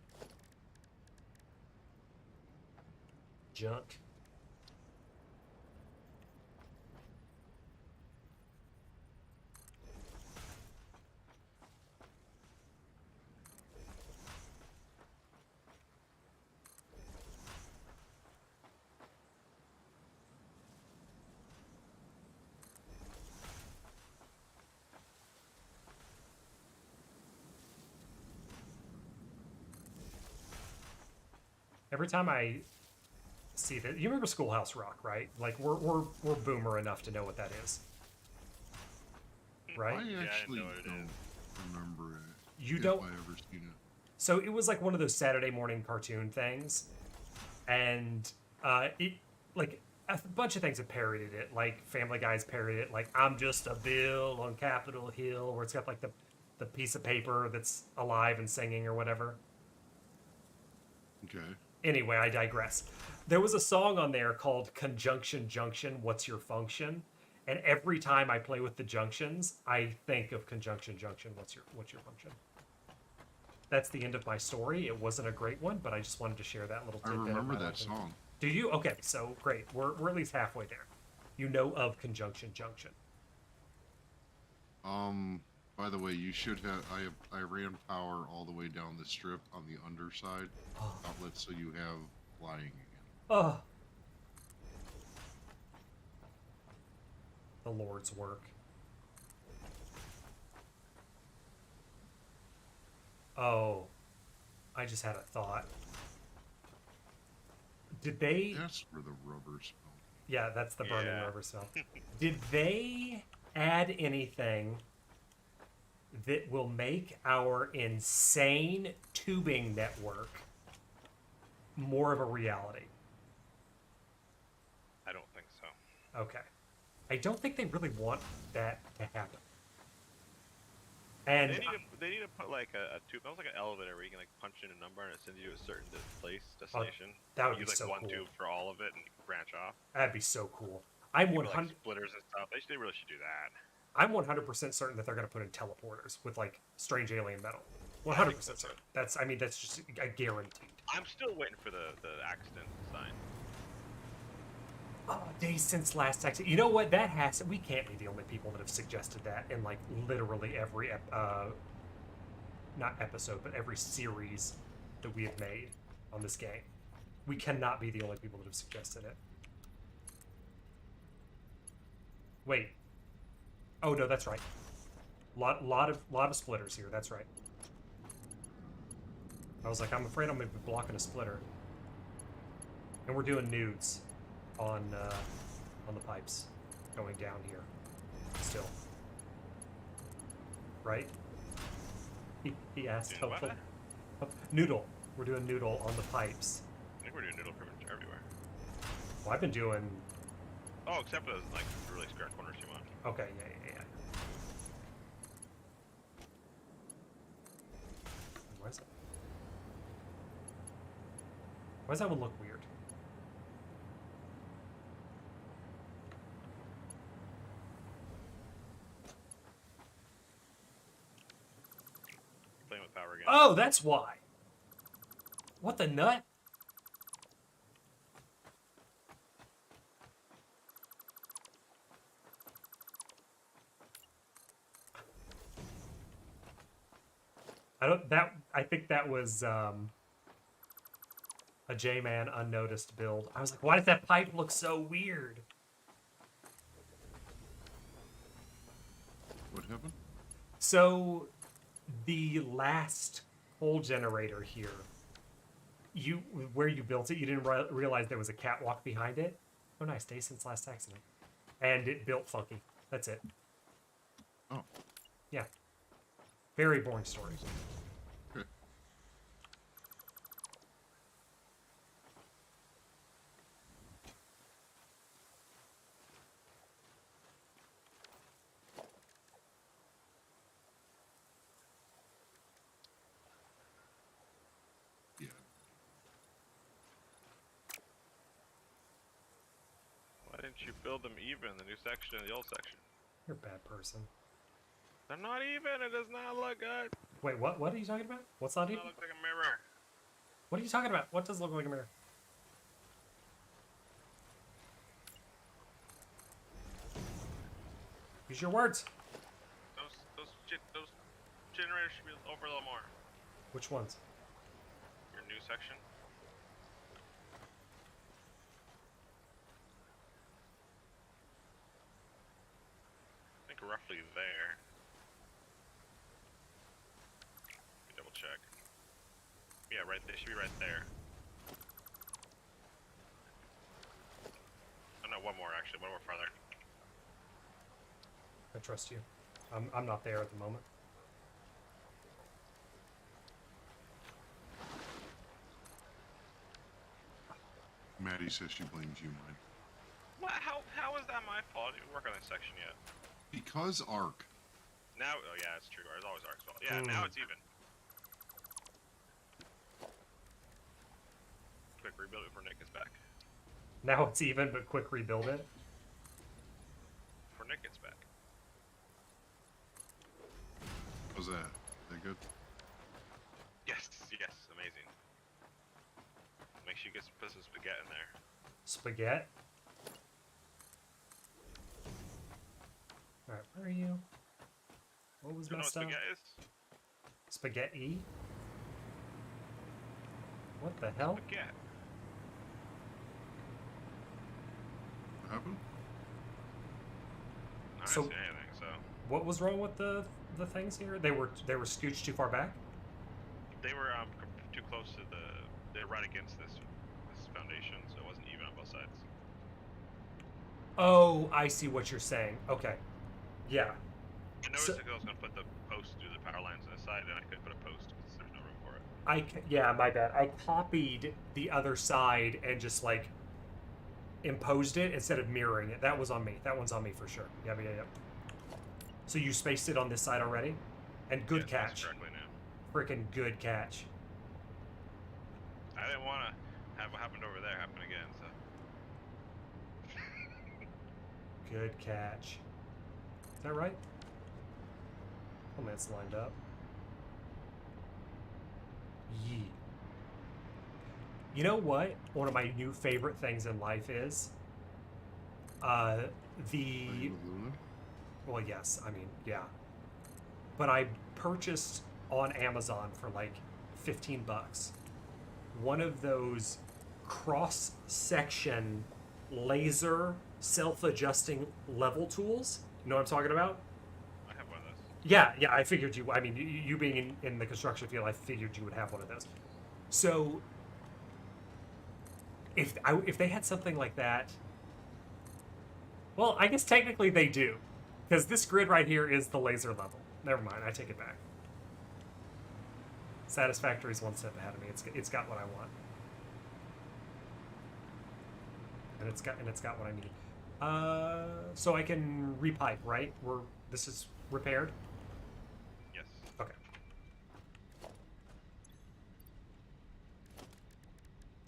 Junk. Every time I see that, you remember Schoolhouse Rock, right? Like we're boomer enough to know what that is, right? I actually know what it don't is. remember it. You if don't. I ever seen it. So it was like one of those Saturday morning cartoon things, and it like a bunch of things have parodied it. Like Family Guy's parodied it. Like I'm just a bill on Capitol Hill, where it's got like the piece of paper that's alive and singing or whatever. Okay. Anyway, I digress. There was a song on there called Conjunction Junction, What's Your Function? And every time I play with the junctions, I think of Conjunction Junction, What's your function? That's the end of my story. It wasn't a great one, but I just wanted to share that little I tidbit. remember of my that life. song. Do you? Okay, so great. We're at least halfway there. You know of Conjunction Junction. By the way, you should have. I ran power all the way down the strip on the underside outlet, so you have flying again. Oh. The Lord's work. Oh. I just had a thought. Did they... That's where the rubber smell. Yeah, that's the burning Yeah. rubber smell. Did they add anything that will make our insane tubing network more of a reality? I don't think so. Okay. I don't think they really want that to happen. And They need to put like a tube, almost like an elevator where you can like punch in a number and it sends you to a certain destination. that would you be use like so one cool. tube for all of it and you can branch off. That'd be so cool. I'm People 100. like splitters and stuff. They really should do that. I'm 100% certain that they're going to put in teleporters with like strange alien metal. 100% certain. That's just a guaranteed. I'm still waiting for the accident sign. Oh, days since last exit. You know what? That has. We can't be the only people that have suggested that in like literally every not episode, but every series that we have made on this game. We cannot be the only people that have suggested it. Wait. Oh no, that's right. Lot of splitters here. That's right. I was like, I'm afraid I'm gonna be blocking a splitter. And we're doing nudes on the pipes going down here. Still. Right? He asked Doing helpful. what? Noodle. We're doing noodle on the pipes. I think we're doing noodle pretty much everywhere. Well, I've been doing. Oh, except for those like really square corners you want. Okay, yeah. Why is that? Why does that one look weird? Playing with power again. Oh, that's why. What the nut? I think that was a J-Man unnoticed build. I was like, why does that pipe look so weird? What happened? So the last hole generator here, where you built it, you didn't realize there was a catwalk behind it. Oh nice, day since last accident. And it built funky. That's it. Oh. Yeah. Very boring story. Good. Yeah. Why didn't you build them even? The new section and the old section. You're a bad person. They're not even. It does not look good. Wait, what are you talking about? What's not It even? looks like a mirror. What are you talking about? What does look like a mirror? Use your words. Those generators should be over a little more. Which ones? Your new section. I think roughly there. Let me double check. Yeah, right. They should be right there. Oh no, one more actually. One more farther. I trust you. I'm not there at the moment. Maddie says she blames you, Mike. What? How is that my fault? I didn't work on this section yet. Because Ark. Now, oh yeah, it's true. It's always Ark's fault. Yeah, now it's even. Quick, rebuild it before Nick gets back. Now it's even, but quick rebuild it. Before Nick gets back. How's that? That good? Yes, amazing. Make sure you put some spaghetti in there. Spaghetti. Alright, where are you? What was Do you know what messed up? spaghetti is? Spaghetti? What the hell? Spaghetti. What happened? I So- didn't see anything, so. What was wrong with the things here? They were scooched too far back? They were too close to they're right against this foundation, so it wasn't even on both sides. Oh, I see what you're saying. Okay. Yeah. I noticed So- that I was going to put the post through the power lines on the side, and I couldn't put a post because there's no room for it. Yeah, my bad. I copied the other side and just like imposed it instead of mirroring it. That was on me. That one's on me for sure. Yeah. So you spaced it on this side already? And good Yeah, that's catch. correctly now. Freaking good catch. I didn't want to have what happened over there happen again, so. Good catch. Is that right? Oh man, it's lined up. Yee. You know what? One of my new favorite things in life is Are The you with Luna? well, yes, I mean, yeah, but I purchased on Amazon for like $15 one of those cross section laser self-adjusting level tools. You know what I'm talking about? I have one of those. Yeah, I figured you. I mean, you being in the construction field, I figured you would have one of those. So, if they had something like that, well, I guess technically they do, because this grid right here is the laser level. Never mind, I take it back. Satisfactory is one step ahead of me. It's got what I want, and it's got what I need. So I can repipe, right? This is repaired. Yes. Okay.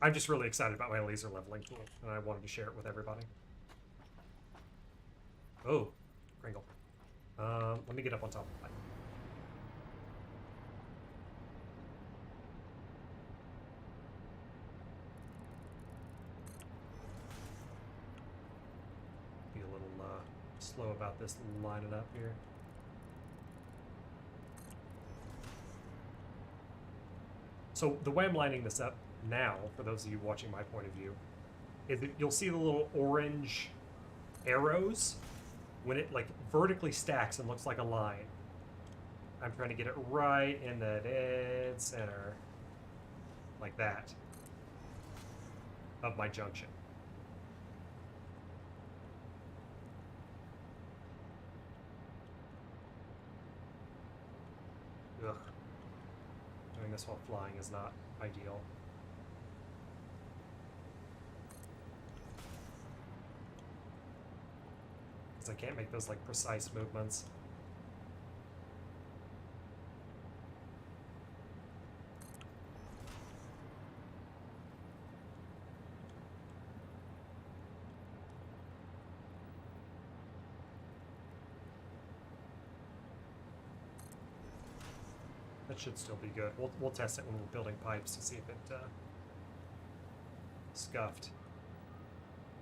I'm just really excited about my laser leveling tool, and I wanted to share it with everybody. Oh, Kringle. Let me get up on top of the pipe. Be a little slow about this lining up here. So the way I'm lining this up now, for those of you watching my point of view, is that you'll see the little orange arrows when it like vertically stacks and looks like a line. I'm trying to get it right in the dead center, like that, of my junction. Ugh. Doing this while flying is not ideal. Because I can't make those like precise movements. That should still be good. We'll test it when we're building pipes to see if it scuffed.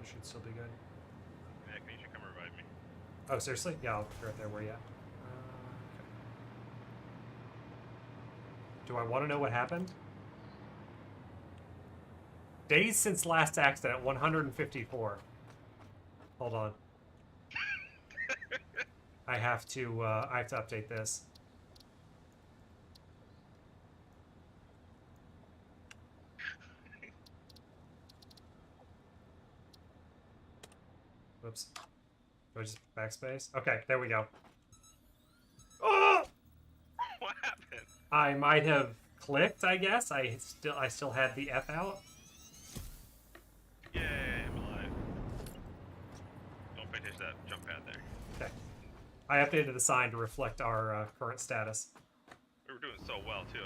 It should still be good. Yeah, you should come revive me. Oh, seriously? Yeah, I'll be right there. Where you at? Okay. Do I want to know what happened? Days since last accident, 154. Hold on. I have to update this. Whoops. Do I just backspace? Okay, there we go. Oh! What happened? I might have clicked, I guess. I still had the F out. Yay, I'm alive. Don't pay attention to that jump pad there. Okay. I updated the sign to reflect our current status. We were doing so well too.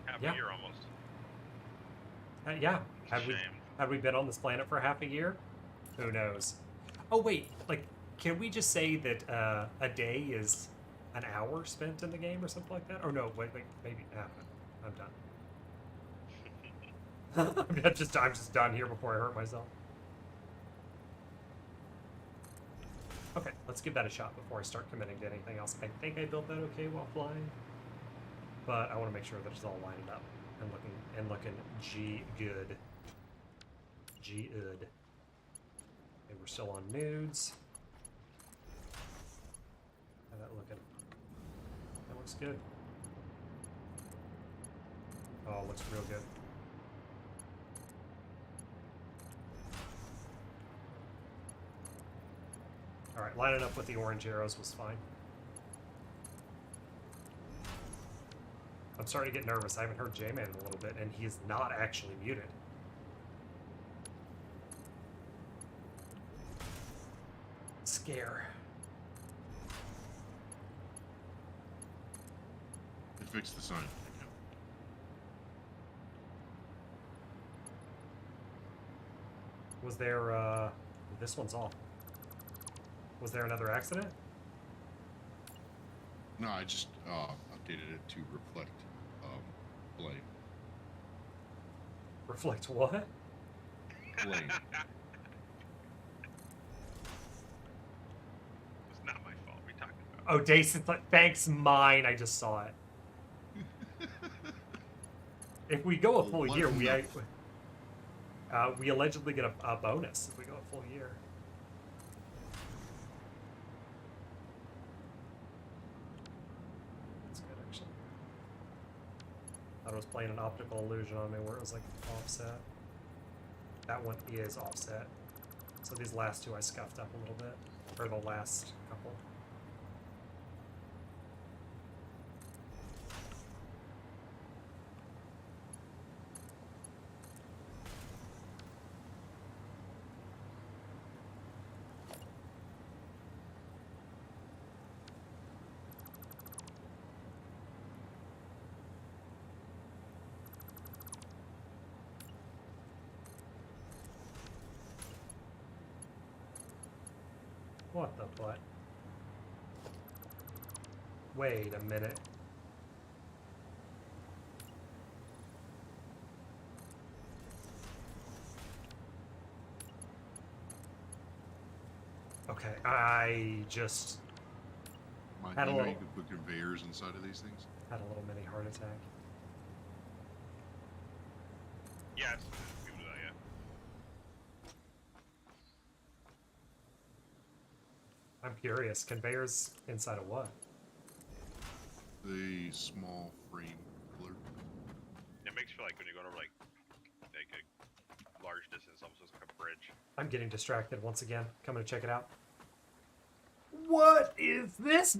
Half Yeah. a year almost. Yeah. It's a shame. Had we been on this planet for half a year? Who knows? Oh wait, like, can we just say that a day is an hour spent in the game or something like that? Or no, wait, maybe. I'm done. I'm just done here before I hurt myself. Okay, let's give that a shot before I start committing to anything else. I think I built that okay while flying, but I want to make sure that it's all lined up and looking good. Good. Okay, we're still on nudes. How's that looking? That looks good. Oh, it looks real good. Alright, lining up with the orange arrows was fine. I'm starting to get nervous. I haven't heard J-Man in a little bit, and he is not actually muted. Scare. They fixed the sign. Was there, this one's off. Was there another accident? No, I just updated it to reflect blame. Reflect what? Blame. Oh, Jason's like, thanks, mine. I just saw it. If we go a Well, full what year, enough? we allegedly get a bonus if we go a full year. That's good, actually. Thought I was playing an optical illusion on me where it was like offset. That one is offset. So these last two I scuffed up a little bit. Or the last couple. What the butt? Wait a minute. Okay, I just Mind Had a you know you little- can put conveyors inside of these things? had a little mini heart attack. Yeah, we can do that, yeah. I'm curious, conveyors inside of what? The small frame pillar. It makes you feel like when you're going over like a large distance, almost looks like a bridge. I'm getting distracted once again. Coming to check it out. What is this?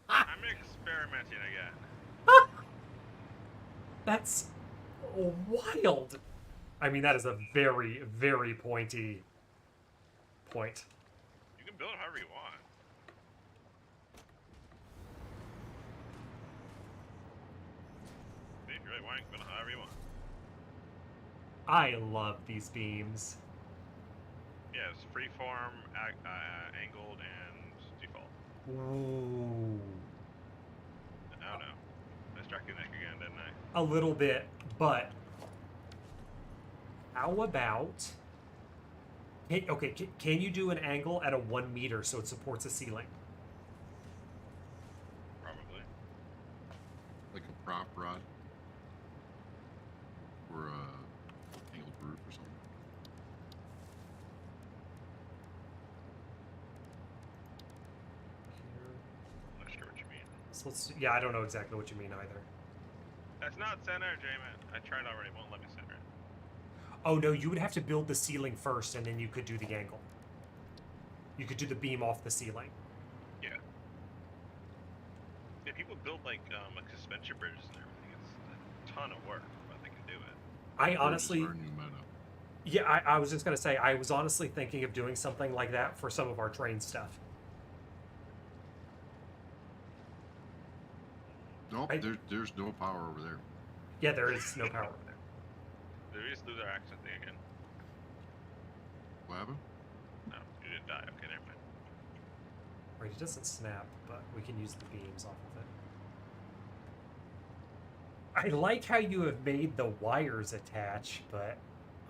I'm experimenting again. That's wild. I mean, that is a very, very pointy point. You can build it however you want. If you really want, you can build it however you want. I love these beams. Yeah, it's freeform, angled, and default. Ooh. I don't know. I struck your neck again, didn't I? A little bit, but how about... Okay, can you do an angle at a 1 meter so it supports a ceiling? Probably. Like a prop rod. Or a angled roof or something. I'm not sure what you mean. So yeah, I don't know exactly what you mean either. That's not center, J-Man. I tried already. Won't let me center it. Oh no, you would have to build the ceiling first and then you could do the angle. You could do the beam off the ceiling. Yeah. Yeah, people build like suspension bridges and everything. It's a ton of work, but they can do it. I Bridges honestly... are new meta. Yeah, I was just going to say, I was honestly thinking of doing something like that for some of our train stuff. Nope, there's no power over there. Yeah, there is no power over there. Did we just lose our accent thing again? What happened? No, you didn't die. Okay, never mind. Right, it doesn't snap, but we can use the beams off of it. I like how you have made the wires attach, but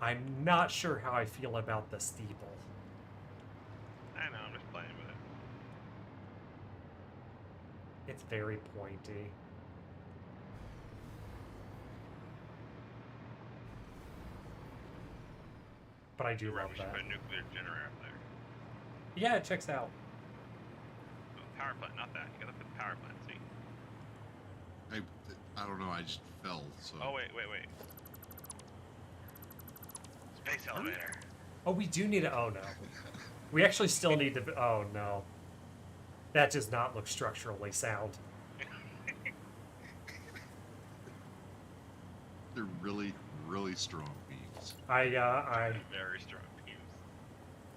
I'm not sure how I feel about the steeple. I know, I'm just playing with it. It's very pointy. But I do You're right, love we should that. put a nuclear generator up there. Yeah, it checks out. Oh, power plant, not that. You gotta put the power plant, see? I don't know, I just fell, so... Oh, wait. Space elevator. Oh, we do need a... Oh, no. We actually still need to... Oh, no. That does not look structurally sound. They're really, really strong beams. I Very strong beams.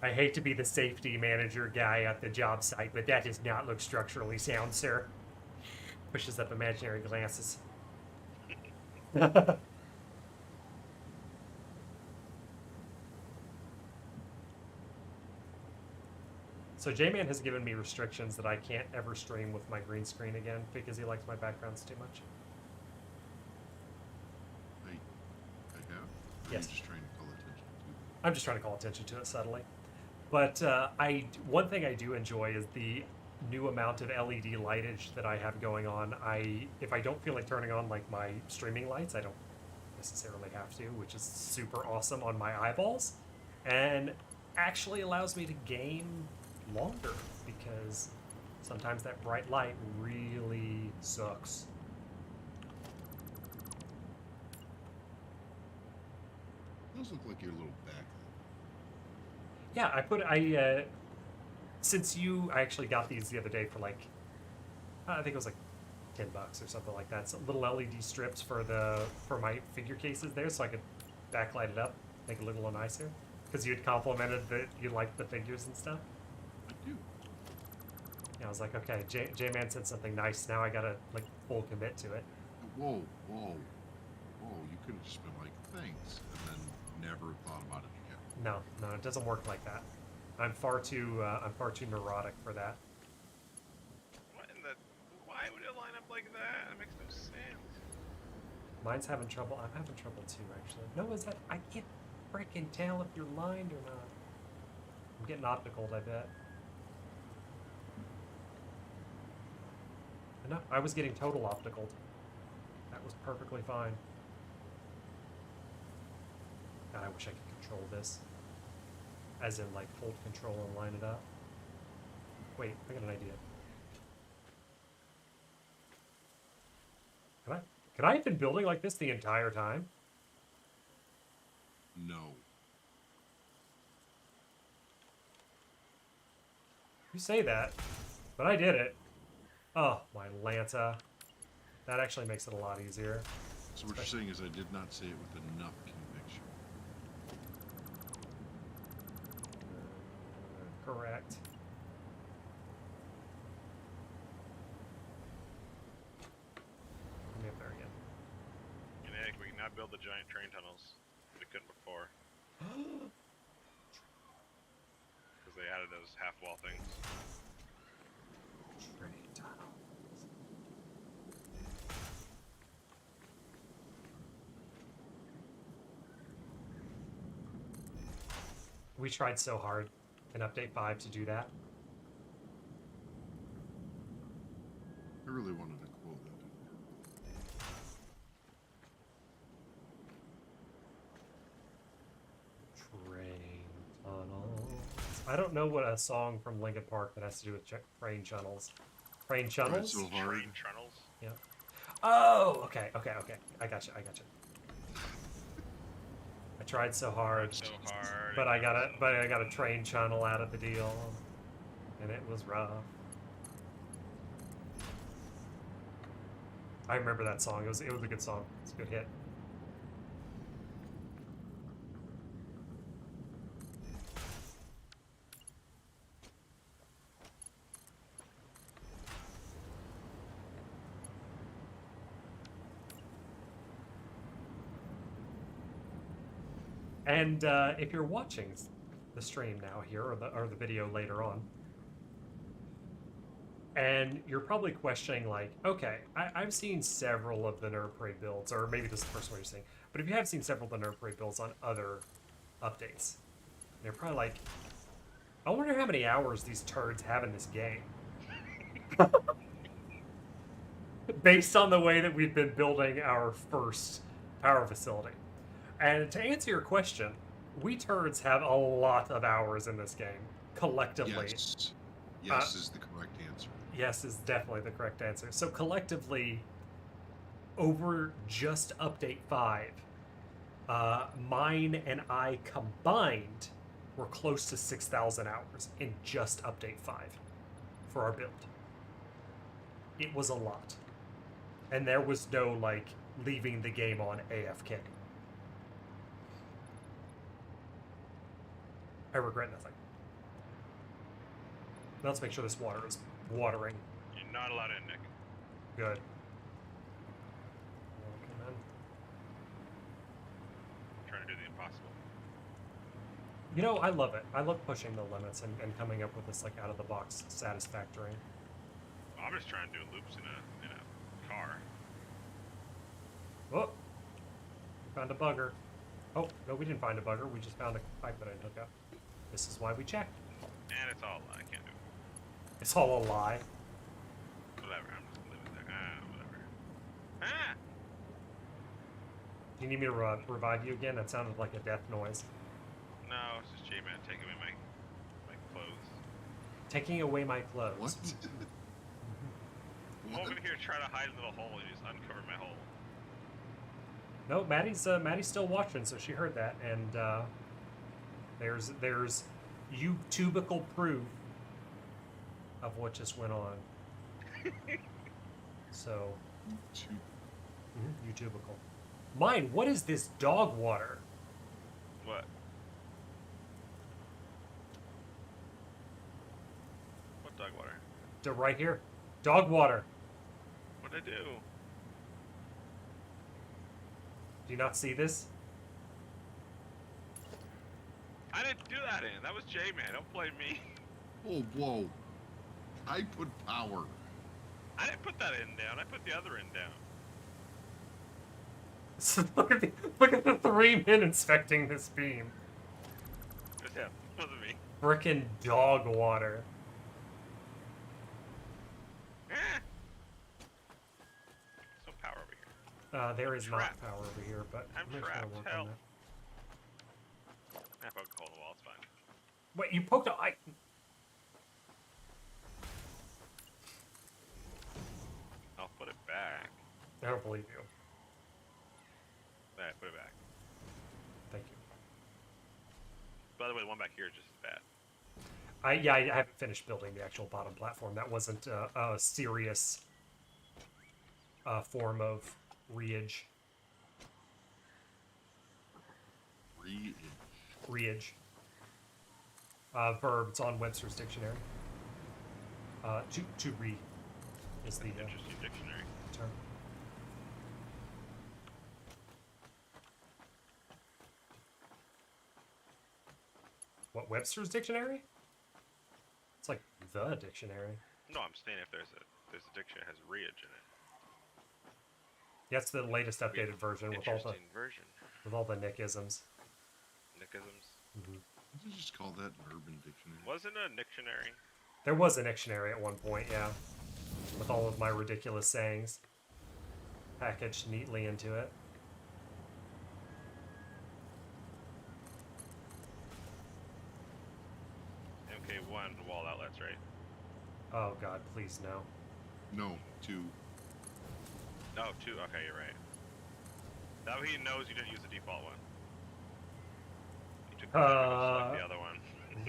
I hate to be the safety manager guy at the job site, but that does not look structurally sound, sir. Pushes up imaginary glasses. So J-Man has given me restrictions that I can't ever stream with my green screen again because he likes my backgrounds too much. I have? Or Yes. Are you just trying to call attention I'm just trying to call attention to it subtly. But one thing I do enjoy is the new amount of LED lightage that I have going on, if I don't feel like turning on like my streaming lights, I don't necessarily have to, which is super awesome on my eyeballs, and actually allows me to game longer because sometimes that bright light really sucks. Those look like your little back. Yeah, since I actually got these the other day for like, I think it was like $10 or something like that. So little LED strips for my figure cases there, so I could backlight it up, make it look a little nicer. Because you had complimented that you liked the figures and stuff. I do. Yeah, I was like, okay, J-Man said something nice. Now I gotta like full commit to it. Whoa, whoa, whoa! You could have just been like, thanks, and then never thought about it again. No, it doesn't work like that. I'm far too neurotic for that. Why would it line up like that? That makes no sense. Mine's having trouble. I'm having trouble too, actually. No, is that I can't freaking tell if you're lined or not. I'm getting optical, I bet. No, I was getting total optical. That was perfectly fine. God, I wish I could control this. As in, like, hold control and line it up. Wait, I got an idea. Could I have been building like this the entire time? No. You say that, but I did it. Oh, my Lanta. That actually makes it a lot easier. So what you're saying is I did not say it with enough conviction. Correct. Let me up there again. Kinetic, we can now build the giant train tunnels. We couldn't before. Because they added those half-wall things. Train tunnels. We tried so hard in Update 5 to do that. I really wanted to quote that. Train tunnels. I don't know what a song from Linkin Park that has to do with train tunnels. Train tunnels? So hard. Train tunnels? Yeah. Oh, okay. I got you. I tried so hard, but I got a train tunnel out of the deal, and it was rough. I remember that song. It was a good song. It's a good hit. And if you're watching the stream now here, or the video later on, and you're probably questioning, like, okay, I've seen several of the Nerd Parade builds, or maybe this is the first one you're seeing, but if you have seen several of the Nerd Parade builds on other updates, you're probably like, I wonder how many hours these turds have in this game. Based on the way that we've been building our first power facility. And to answer your question, we turds have a lot of hours in this game, collectively. Yes. Yes is the correct answer. Yes is definitely the correct answer. So collectively, over just Update 5, mine and I combined were close to 6,000 hours in just Update 5 for our build. It was a lot. And there was no, like, leaving the game on AFK. I regret nothing. Now let's make sure this water is watering. You're not allowed in, Nick. Good. Come in. I'm trying to do the impossible. You know, I love it. I love pushing the limits and coming up with this, like, out-of-the-box Satisfactory. I'm just trying to do loops in a car. Oh! Found a bugger. Oh, no, we didn't find a bugger. We just found a pipe that I didn't hook up. This is why we checked. And it's all I can't do it. It's all a lie. Whatever, I'm just gonna leave it there. Whatever. Ah! Do you need me to revive you again? That sounded like a death noise. No, it's just J-Man taking away my clothes. Taking away my clothes. What? I'm over here trying to hide a little hole and you just uncover my hole. No, Maddie's still watching, so she heard that, and there's YouTubical proof of what just went on. So, YouTubical. Mine, what is this dog water? What? What dog water? Right here. Dog water. What'd I do? Do you not see this? I didn't do that in. That was J-Man. Don't blame me. Oh, whoa. I put power. I didn't put that in down. I put the other end down. Look at the 3 men inspecting this beam. It was him. It wasn't me. Frickin' dog water. Ah! Some power over here. There is not Trapped. power over here, but I'm just gonna trapped. work on Help. that. I poked a hole in the wall. It's fine. Wait, you poked a... I'll put it back. I don't believe you. Alright, put it back. Thank you. By the way, the one back here is just as bad. I haven't finished building the actual bottom platform. That wasn't a serious form of reage. Reage. Verb. It's on Webster's dictionary. To re is the Interesting dictionary. term. What, Webster's dictionary? It's like the dictionary. No, I'm saying if there's a dictionary that has reage in it. That's the latest updated version with all Interesting version. the Nickisms. Nickisms. Did you just call that an urban dictionary? Wasn't a dictionary? There was a dictionary at one point, yeah, with all of my ridiculous sayings packaged neatly into it. MK1 wall outlets, right? Oh God, please no. No, 2. Oh, 2. Okay, you're right. Now he knows you didn't use the default one. You took the the other one.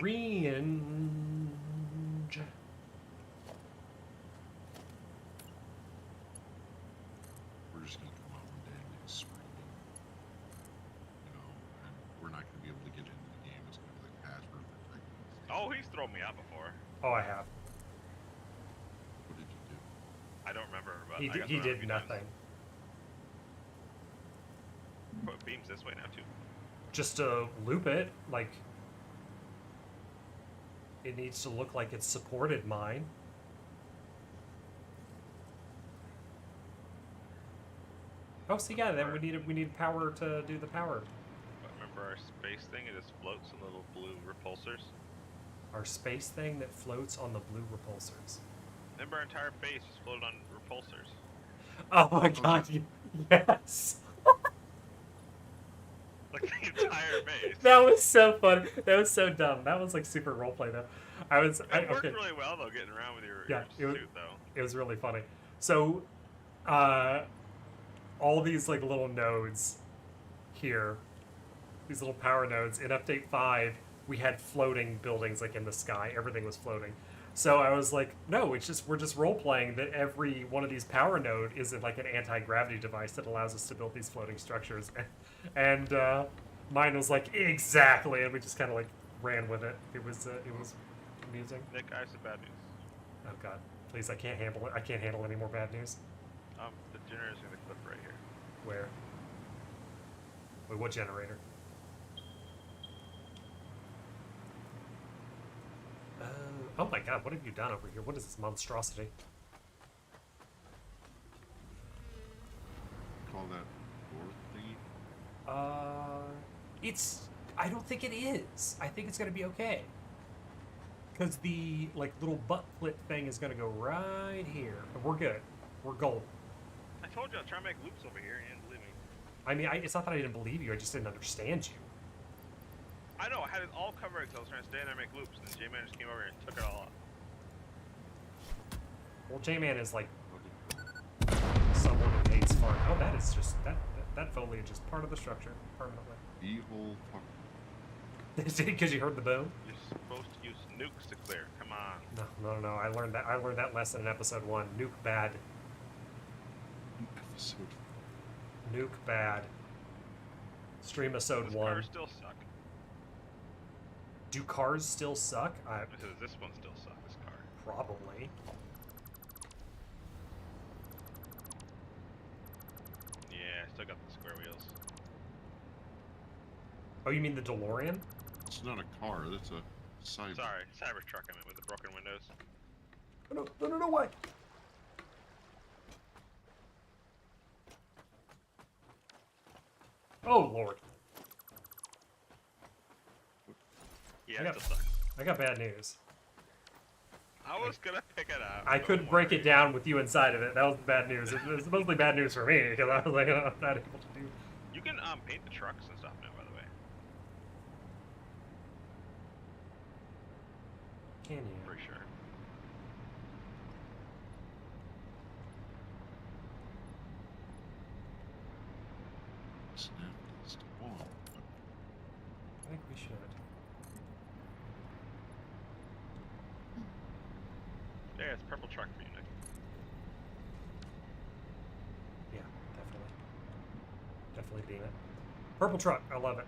Range. We're just gonna come out one day and get screaming. You know, and we're not gonna be able to get into the game. It's gonna be like password protected. Oh, he's thrown me out before. Oh, I have. What did you do? I don't remember, but He I got did, he thrown out a did few times. nothing. Put beams this way now too. Just to loop it, like it needs to look like it's supported mine. Oh, so yeah, then we need power to do the power. But remember our space thing? It just floats in little blue repulsors. Our space thing that floats on the blue repulsors. Remember our entire base was floated on repulsors. Oh my God! Yes. Like the entire base. That was so fun. That was so dumb. That was like super roleplay though. It worked really well though, getting around with your suit though. It was really funny. So, all these like little nodes here, these little power nodes in update 5, we had floating buildings like in the sky. Everything was floating. So I was like, no, we're just role playing that every one of these power node is like an anti-gravity device that allows us to build these floating structures. And mine was like, exactly, and we just kind of like ran with it. It was amusing. Nick, I have some bad news. Oh God, please, I can't handle it. I can't handle any more bad news. The generator's gonna clip right here. Where? Wait, what generator? Oh my God, what have you done over here? What is this monstrosity? Call that door thingy? I don't think it is. I think it's gonna be okay. Because the like little butt flip thing is gonna go right here. And we're good. We're golden. I told you I was trying to make loops over here, and you didn't believe me. I mean, it's not that I didn't believe you. I just didn't understand you. I know, I had it all covered because I was trying to stay in there and make loops, and then J-Man just came over and took it all off. Well, J-Man is like someone who hates fun. Oh, that is just that foliage is part of the structure permanently. Beehole fuck. Because you heard the boom. You're supposed to use nukes to clear. Come on. No. I learned that lesson in episode 1. Nuke bad. Episode. Nuke bad. Stream episode Does 1. cars still suck? Do cars still suck? Does this one still suck, this car? Probably. Yeah, still got the square wheels. Oh, you mean the DeLorean? It's not a car. That's a cyber. Sorry, Cybertruck I meant with the broken windows. No, why? Oh, Lord. Yeah, I it still sucks. I got bad news. I was gonna pick it up. I couldn't break it down with you inside of it. That was the bad news. It was mostly bad news for me, because I was like, I'm not able to do... You can paint the trucks and stuff now, by the way. Can you? Pretty sure. Snap this to one. I think we should. Yeah, it's purple truck for you, Nick. Yeah, definitely beam it. Purple truck, I love it.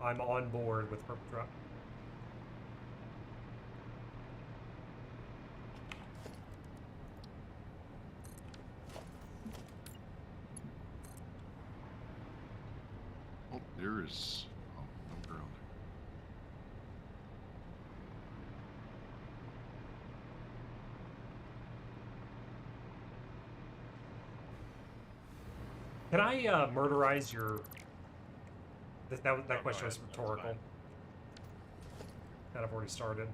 I'm on board with purple truck. Oh, there is. Oh, no ground. Can I murderize your... That question was That's rhetorical. fine. That I've already started.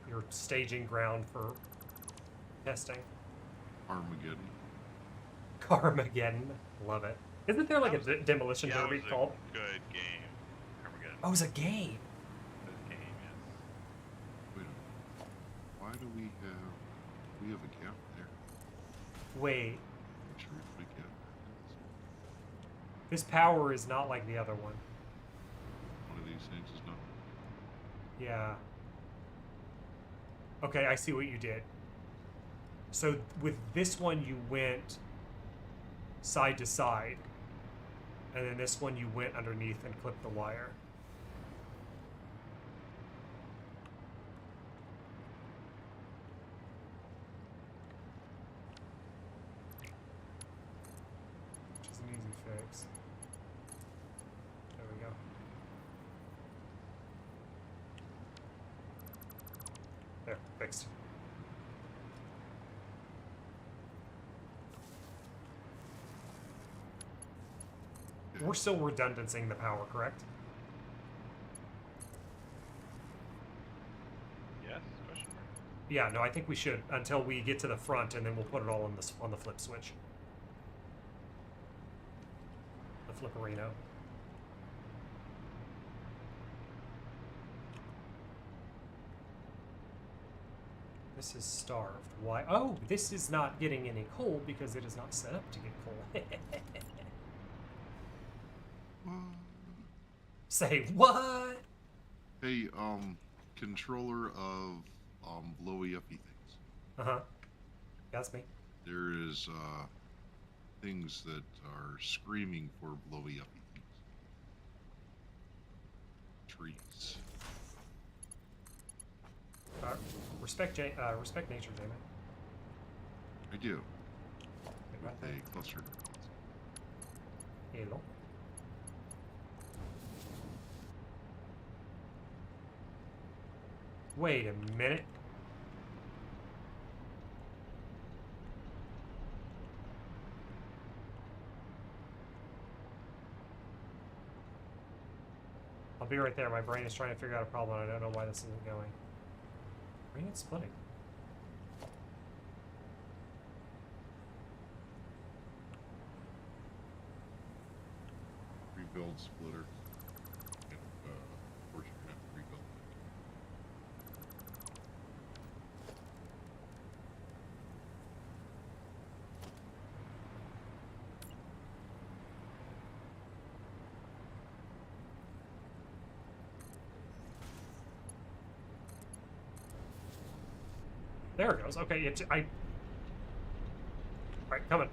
Your staging ground for testing. Armageddon. Carmageddon. Love it. Isn't there like That a demolition Yeah, it derby was a called? good game. Armageddon. Oh, it was a game. Good game, yes. Wait a minute. Why do we have a gap there? Wait, Make sure we put a gap. this power is not like the other one. One of these things is not. Yeah. Okay, I see what you did. So with this one, you went side to side. And then this one, you went underneath and clipped the wire. Which is an easy fix. There we go. There, fixed. We're still redundancing the power, correct? Yes? Question mark? Yeah, no, I think we should until we get to the front, and then we'll put it all on the flip switch. The flipperino. This is starved. Why? Oh, this is not getting any coal because it is not set up to get coal. Say what? Hey, controller of blowy uppy things. Uh-huh. That's me. There is things that are screaming for blowy uppy things. Trees. Respect nature, Damon. I do. Right there. A cluster. Hello. Wait a minute. I'll be right there. My brain is trying to figure out a problem, and I don't know why this isn't going. Brain is splitting. Rebuild splitter. And, of course, you're gonna have to rebuild it. There it goes. Okay, Alright, coming.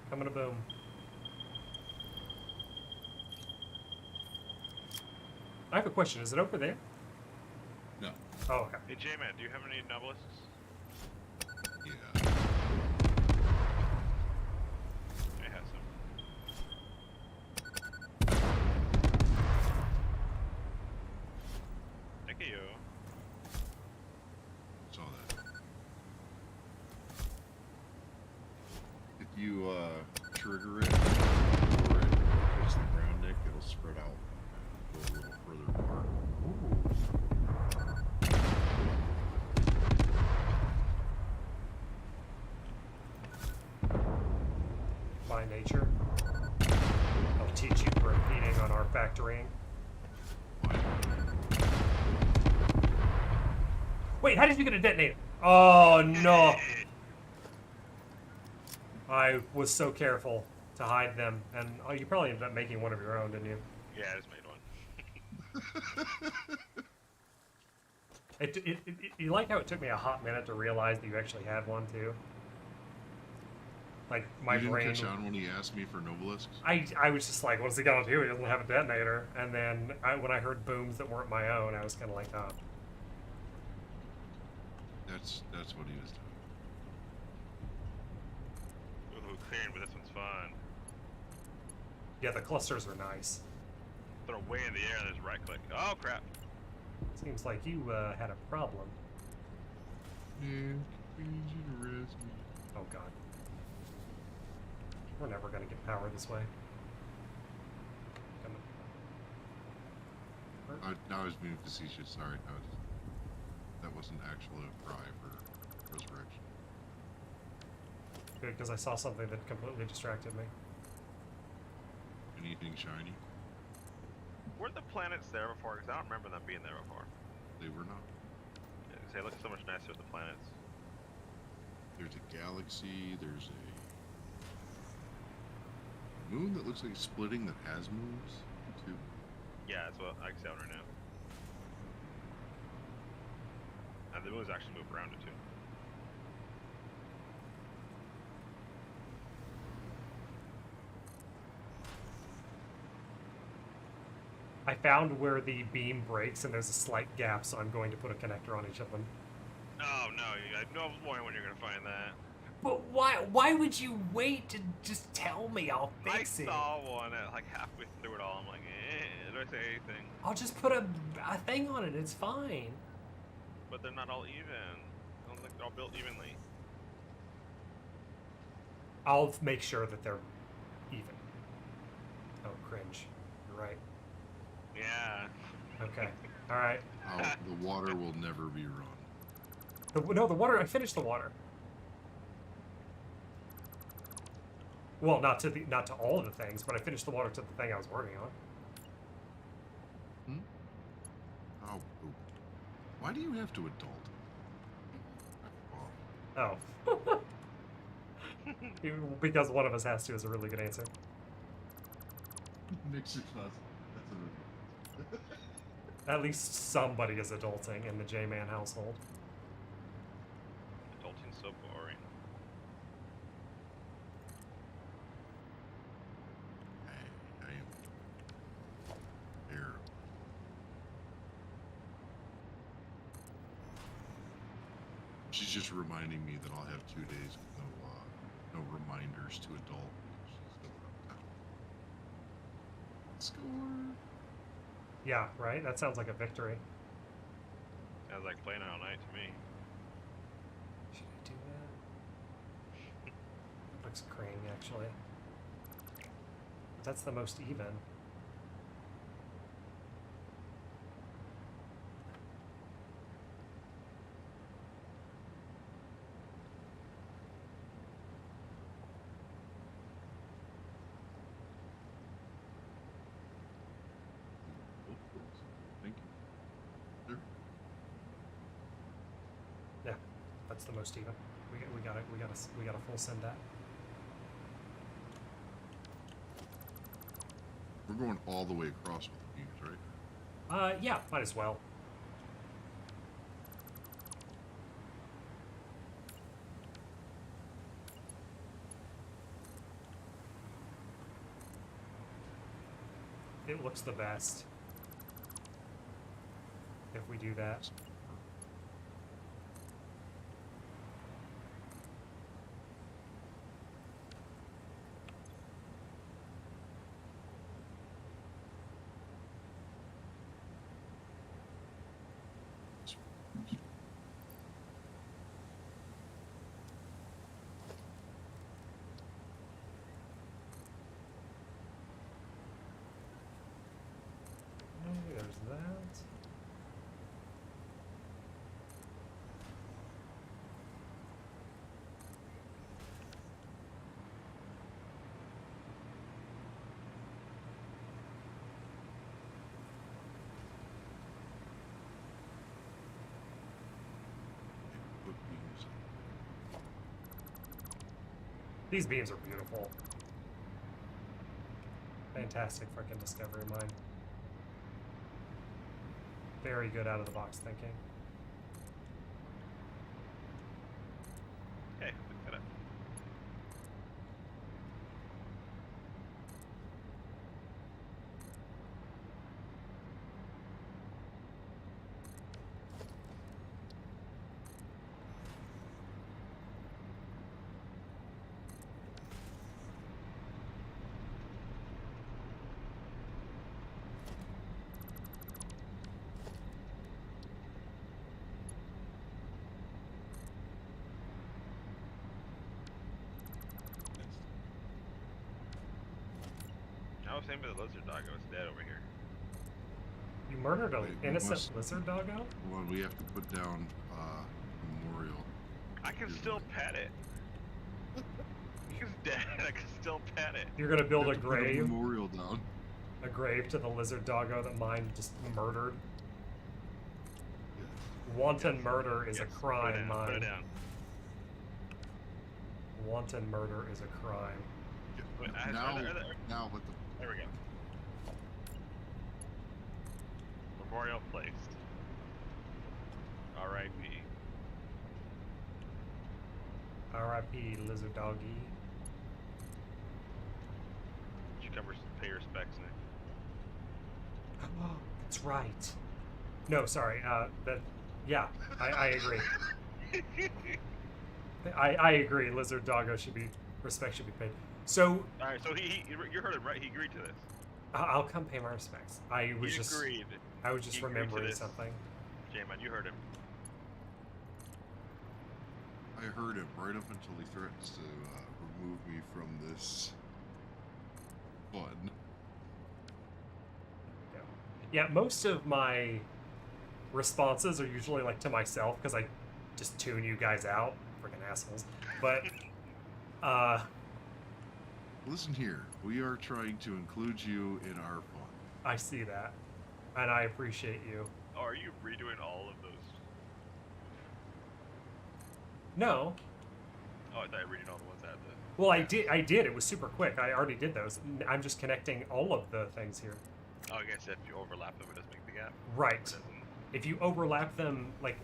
Coming to boom. I have a question. Is it over there? No. Oh, okay. Hey, J-Man, do you have any nobelisks? Yeah. I have some. Thank you. Saw that. If you trigger it or it hits the ground, Nick, it'll spread out, go a little further apart. By nature. I'll teach you repeating on our factorying. Why? Wait, how did you get a detonator? Oh no! I was so careful to hide them, and you probably ended up making one of your own, didn't you? Yeah, I just made one. You like how it took me a hot minute to realize that you actually had one too? Like my You didn't brain. catch on when he asked me for nobelisks? I was just like, what's he gonna do? He doesn't have a detonator. And then when I heard booms that weren't my own, I was kind of like, oh. That's what he was doing. Ooh, clearing, but this one's fun. Yeah, the clusters are nice. Throw way in the air and there's right click. Oh crap! Seems like you had a problem. Yeah, we need you to rest me. Oh god. We're never gonna get power this way. I was being facetious, sorry. That wasn't actually a cry for resurrection. Good, because I saw something that completely distracted me. Anything shiny? Were the planets there before? Because I don't remember them being there before. They were not. They look so much nicer with the planets. There's a galaxy, there's a moon that looks like it's splitting that has moons, too. Yeah, that's what I can see on right now. And the moons actually move around it too. I found where the beam breaks and there's a slight gap, so I'm going to put a connector on each of them. Oh no, I have no point when you're gonna find that. But why would you wait to just tell me? I'll fix I it. saw one at like halfway through it all. I'm like, did I say anything? I'll just put a thing on it. It's fine. But they're not all even. I don't think they're all built evenly. I'll make sure that they're even. Oh, cringe. You're right. Yeah. Okay. All right. Oh, the water will never be run. No, the water. I finished the water. Well, not to all of the things, but I finished the water to the thing I was working on. Oh, poop. Why do you have to adult? Oh, Oh. Because one of us has to is a really good answer. Mix it up. That's a At least somebody is adulting in the J-Man household. Adulting's so boring. I am terrible. She's just reminding me that I'll have 2 days with no reminders to adult. She's still out of town. Score. Yeah, right? That sounds like a victory. Sounds like playing all night to me. Should I do that? Looks graying, actually. That's the most even. Thank you. There. Yeah, that's the most even. We got a full send that. We're going all the way across with the beams, right? Yeah, might as well. It looks the best if we do that. Okay, there's that. Put beams. These beams are beautiful. Fantastic freaking discovery mine. Very good out of the box thinking. Okay, pick that up. I was saying with the lizard doggo, it's dead over here. You murdered an Wait, we innocent must- lizard doggo? Well, we have to put down memorial. I can still pet it. He's dead. I can still pet it. You're gonna We build have a to put grave, memorial down. a grave to the lizard doggo that mine just murdered. Wanton murder is a Yes, crime, Put it mine. down. Wanton murder is a crime. Wait, Now, are there- now, what the? There we go. Memorial placed. R.I.P. R.I.P. lizard doggy. Did you come pay your respects, Nick? That's right. No, sorry. Yeah, I agree. I agree. Lizard doggo should be respect should be paid. So All right, so you heard him right. He agreed to this. I'll come pay my respects. I was He just agreed. I was just He agreed to remembering this. something. J-Man, you heard him. I heard him right up until he threatens to remove me from this fun. Yeah, most of my responses are usually like to myself because I just tune you guys out, freaking assholes. But Listen here, we are trying to include you in our fun. I see that, and I appreciate you. Oh, are you redoing all of those? No, Oh, I thought you were reading all the ones that had the. well, I did. It was super quick. I already did those. I'm just connecting all of the things here. Oh, I guess if you overlap them, it does make the gap. Right. It doesn't. If you overlap them, like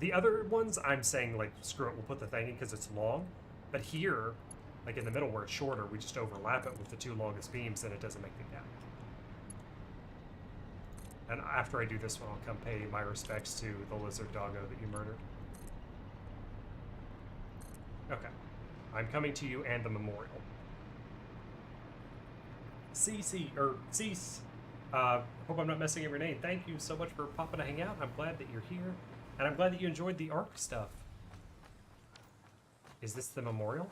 the other ones, I'm saying like screw it, we'll put the thing in because it's long. But here, like in the middle where it's shorter, we just overlap it with the two longest beams, and it doesn't make the gap. And after I do this one, I'll come pay my respects to the lizard doggo that you murdered. Okay. I'm coming to you and the memorial. Cease. Hope I'm not messing up your name. Thank you so much for popping to hang out. I'm glad that you're here, and I'm glad that you enjoyed the ARC stuff. Is this the memorial?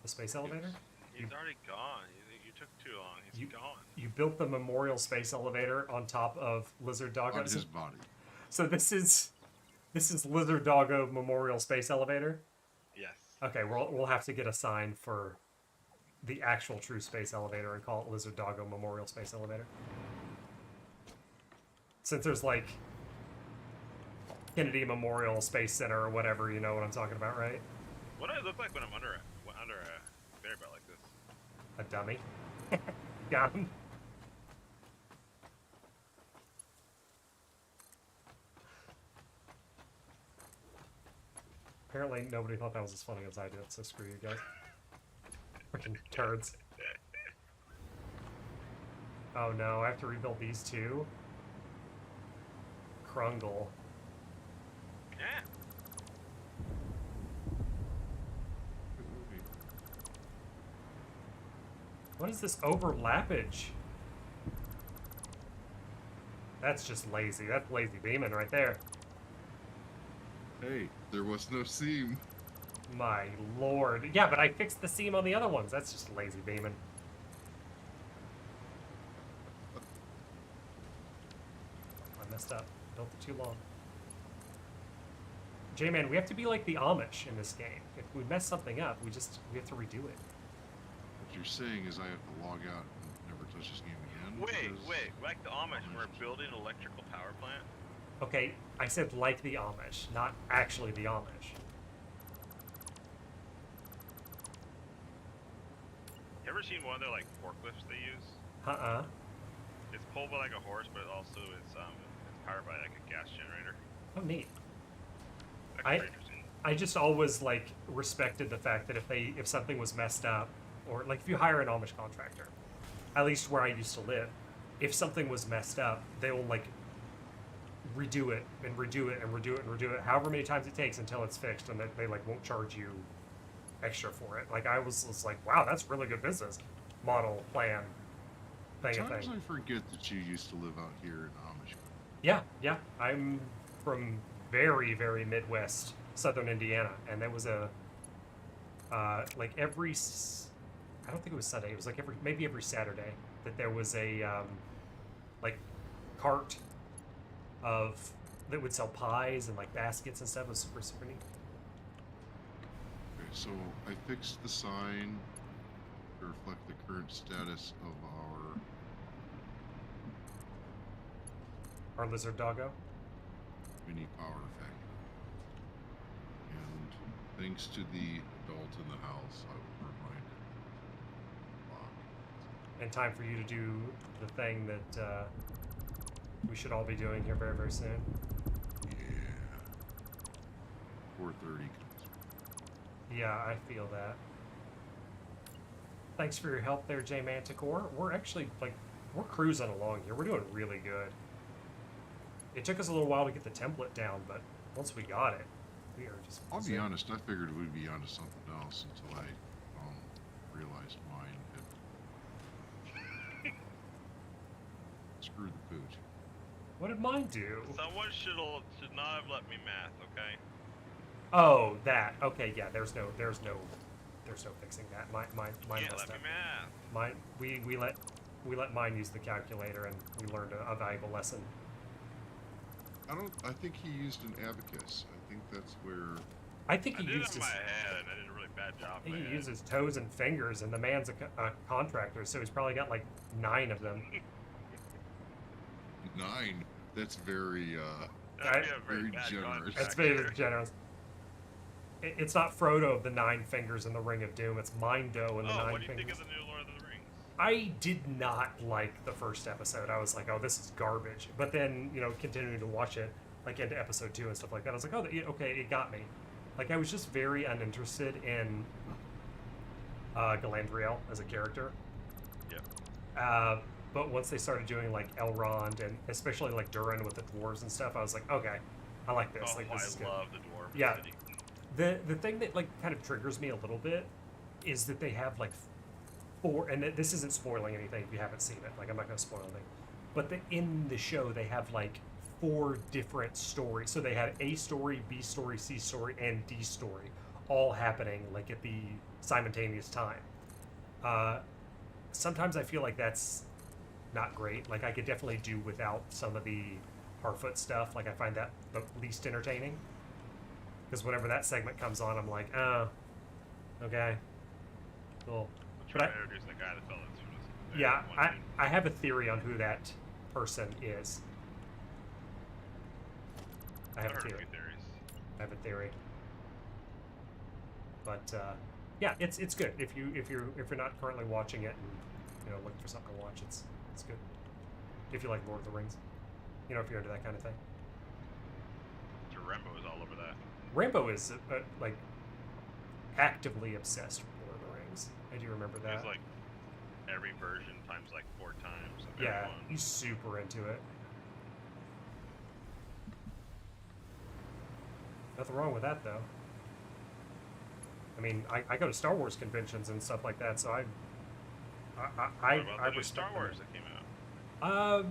The space elevator? He's already gone. You took too long. He's gone. You built the memorial space elevator on top of Lizard Doggo. On his body. So this is Lizard Doggo Memorial Space Elevator. Yes. Okay, we'll have to get a sign for the actual true space elevator and call it Lizard Doggo Memorial Space Elevator. Since there's like Kennedy Memorial Space Center or whatever, you know what I'm talking about, right? What do I look like when I'm under a conveyor belt like this? A dummy. Got him. Apparently nobody thought that was as funny as I did, so screw you guys. Freaking turds. Oh no, I have to rebuild these two? Krungle. Yeah. What is this overlappage? That's just lazy. That's lazy beaming right there. Hey, there was no seam. My lord. Yeah, but I fixed the seam on the other ones. That's just lazy beaming. I messed up. Built it too long. J-Man, we have to be like the Amish in this game. If we mess something up, we have to redo it. What you're saying is I have to log out and never touch this game again? Wait, like the Amish, we're building an electrical power plant? Okay, I said like the Amish, not actually the Amish. You ever seen one of their like forklifts they use? Uh-uh. It's pulled by like a horse, but also it's powered by like a gas generator. Oh, neat. That's pretty interesting. I just always like respected the fact that if something was messed up, or like if you hire an Amish contractor, at least where I used to live, if something was messed up, they will like redo it and redo it and redo it and redo it however many times it takes until it's fixed, and that they like won't charge you extra for it. Like I was like, wow, that's really good business model plan thing. Sometimes I forget that you used to live out here in Amish. Yeah, I'm from very, very Midwest, Southern Indiana, and there was a like every, I don't think it was Sunday, it was like maybe every Saturday that there was a like cart that would sell pies and like baskets and stuff. It was super, super neat. Okay, so I fixed the sign to reflect the current status of Our Lizard Doggo. mini power factory. And thanks to the adult in the house, I was reminded. And time for you to do the thing that we should all be doing here very, very soon. Yeah. 4:30 comes. Yeah, I feel that. Thanks for your help there, J Manticore. We're actually like we're cruising along here. We're doing really good. It took us a little while to get the template down, but once we got it, we are just. I'll be honest, I figured we'd be onto something else until I realized mine had screwed the pooch. What did mine do? Someone should not have let me math, okay? Oh, that. Okay, yeah. There's no fixing that. Mine Can't messed let me up. math. Mine. We let mine use the calculator, and we learned a valuable lesson. I think he used an abacus. I think that's where. I think I he did it used in his. my head, and I did a really bad job. I think he used his toes and fingers, and the man's a contractor, so he's probably got like 9 of them. 9. That's very That'd be a very bad generous. contract That's very here. generous. It's not Frodo of the 9 fingers in the Ring of Doom. It's Mindo and the 9 what do you fingers. think of the new Lord of the Rings? I did not like the first episode. I was like, oh, this is garbage. But then, continuing to watch it, like into episode 2 and stuff like that, I was like, oh, okay, it got me. Like, I was just very uninterested in Galadriel as a character. Yeah. But once they started doing, like, Elrond and especially, like, Durin with the dwarves and stuff, I was like, okay, I like this. Oh, Like, this is I good. love the dwarf Yeah. city. The thing that, like, kind of triggers me a little bit is that they have, like, 4, and this isn't spoiling anything if you haven't seen it. Like, I'm not going to spoil anything. but in the show they have like 4 different stories. So they have A story, B story, C story, and D story, all happening like at the simultaneous time. Sometimes I feel like that's not great. Like I could definitely do without some of the Harfoot stuff. Like I find that the least entertaining. Because whenever that segment comes on, I'm like, oh, okay, cool. Try to introduce the guy that fell into this. Yeah, I have a theory on who that person is. I have a theory. I have a theory. But yeah, it's good if you're not currently watching it and looking for something to watch. It's good if you like Lord of the Rings. If you're into that kind of thing. Rambo is all over that. Rambo is like actively obsessed with Lord of the Rings. I do remember that. It's like every version times like 4 times. Yeah, everyone. he's super into it. Nothing wrong with that, though. I mean, I go to Star Wars conventions and stuff like that, so I respect Star Wars that came out.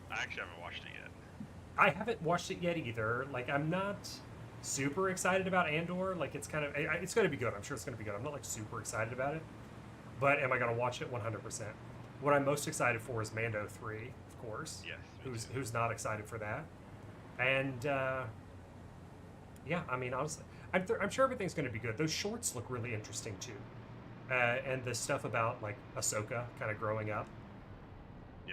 I actually haven't watched it yet. I haven't watched it yet either. Like, I'm not super excited about Andor. Like, it's kind of it's going to be good. I'm sure it's going to be good. I'm not like super excited about it, but am I going to watch it 100%? What I'm most excited for is Mando 3, of course. Yes. Who's not excited for that? And yeah, I mean, honestly, I'm sure everything's going to be good. Those shorts look really interesting too, and the stuff about like Ahsoka kind of growing up,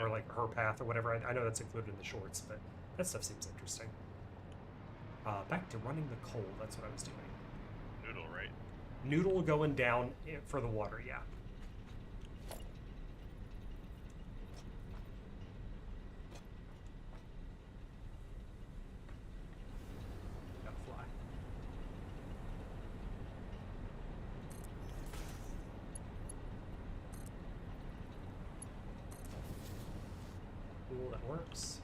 or like her path or whatever. I know that's included in the shorts, but that stuff seems interesting. Back to running the coal. That's what I was doing. Noodle, right? Noodle going down for the water. Yeah. Cool, that works.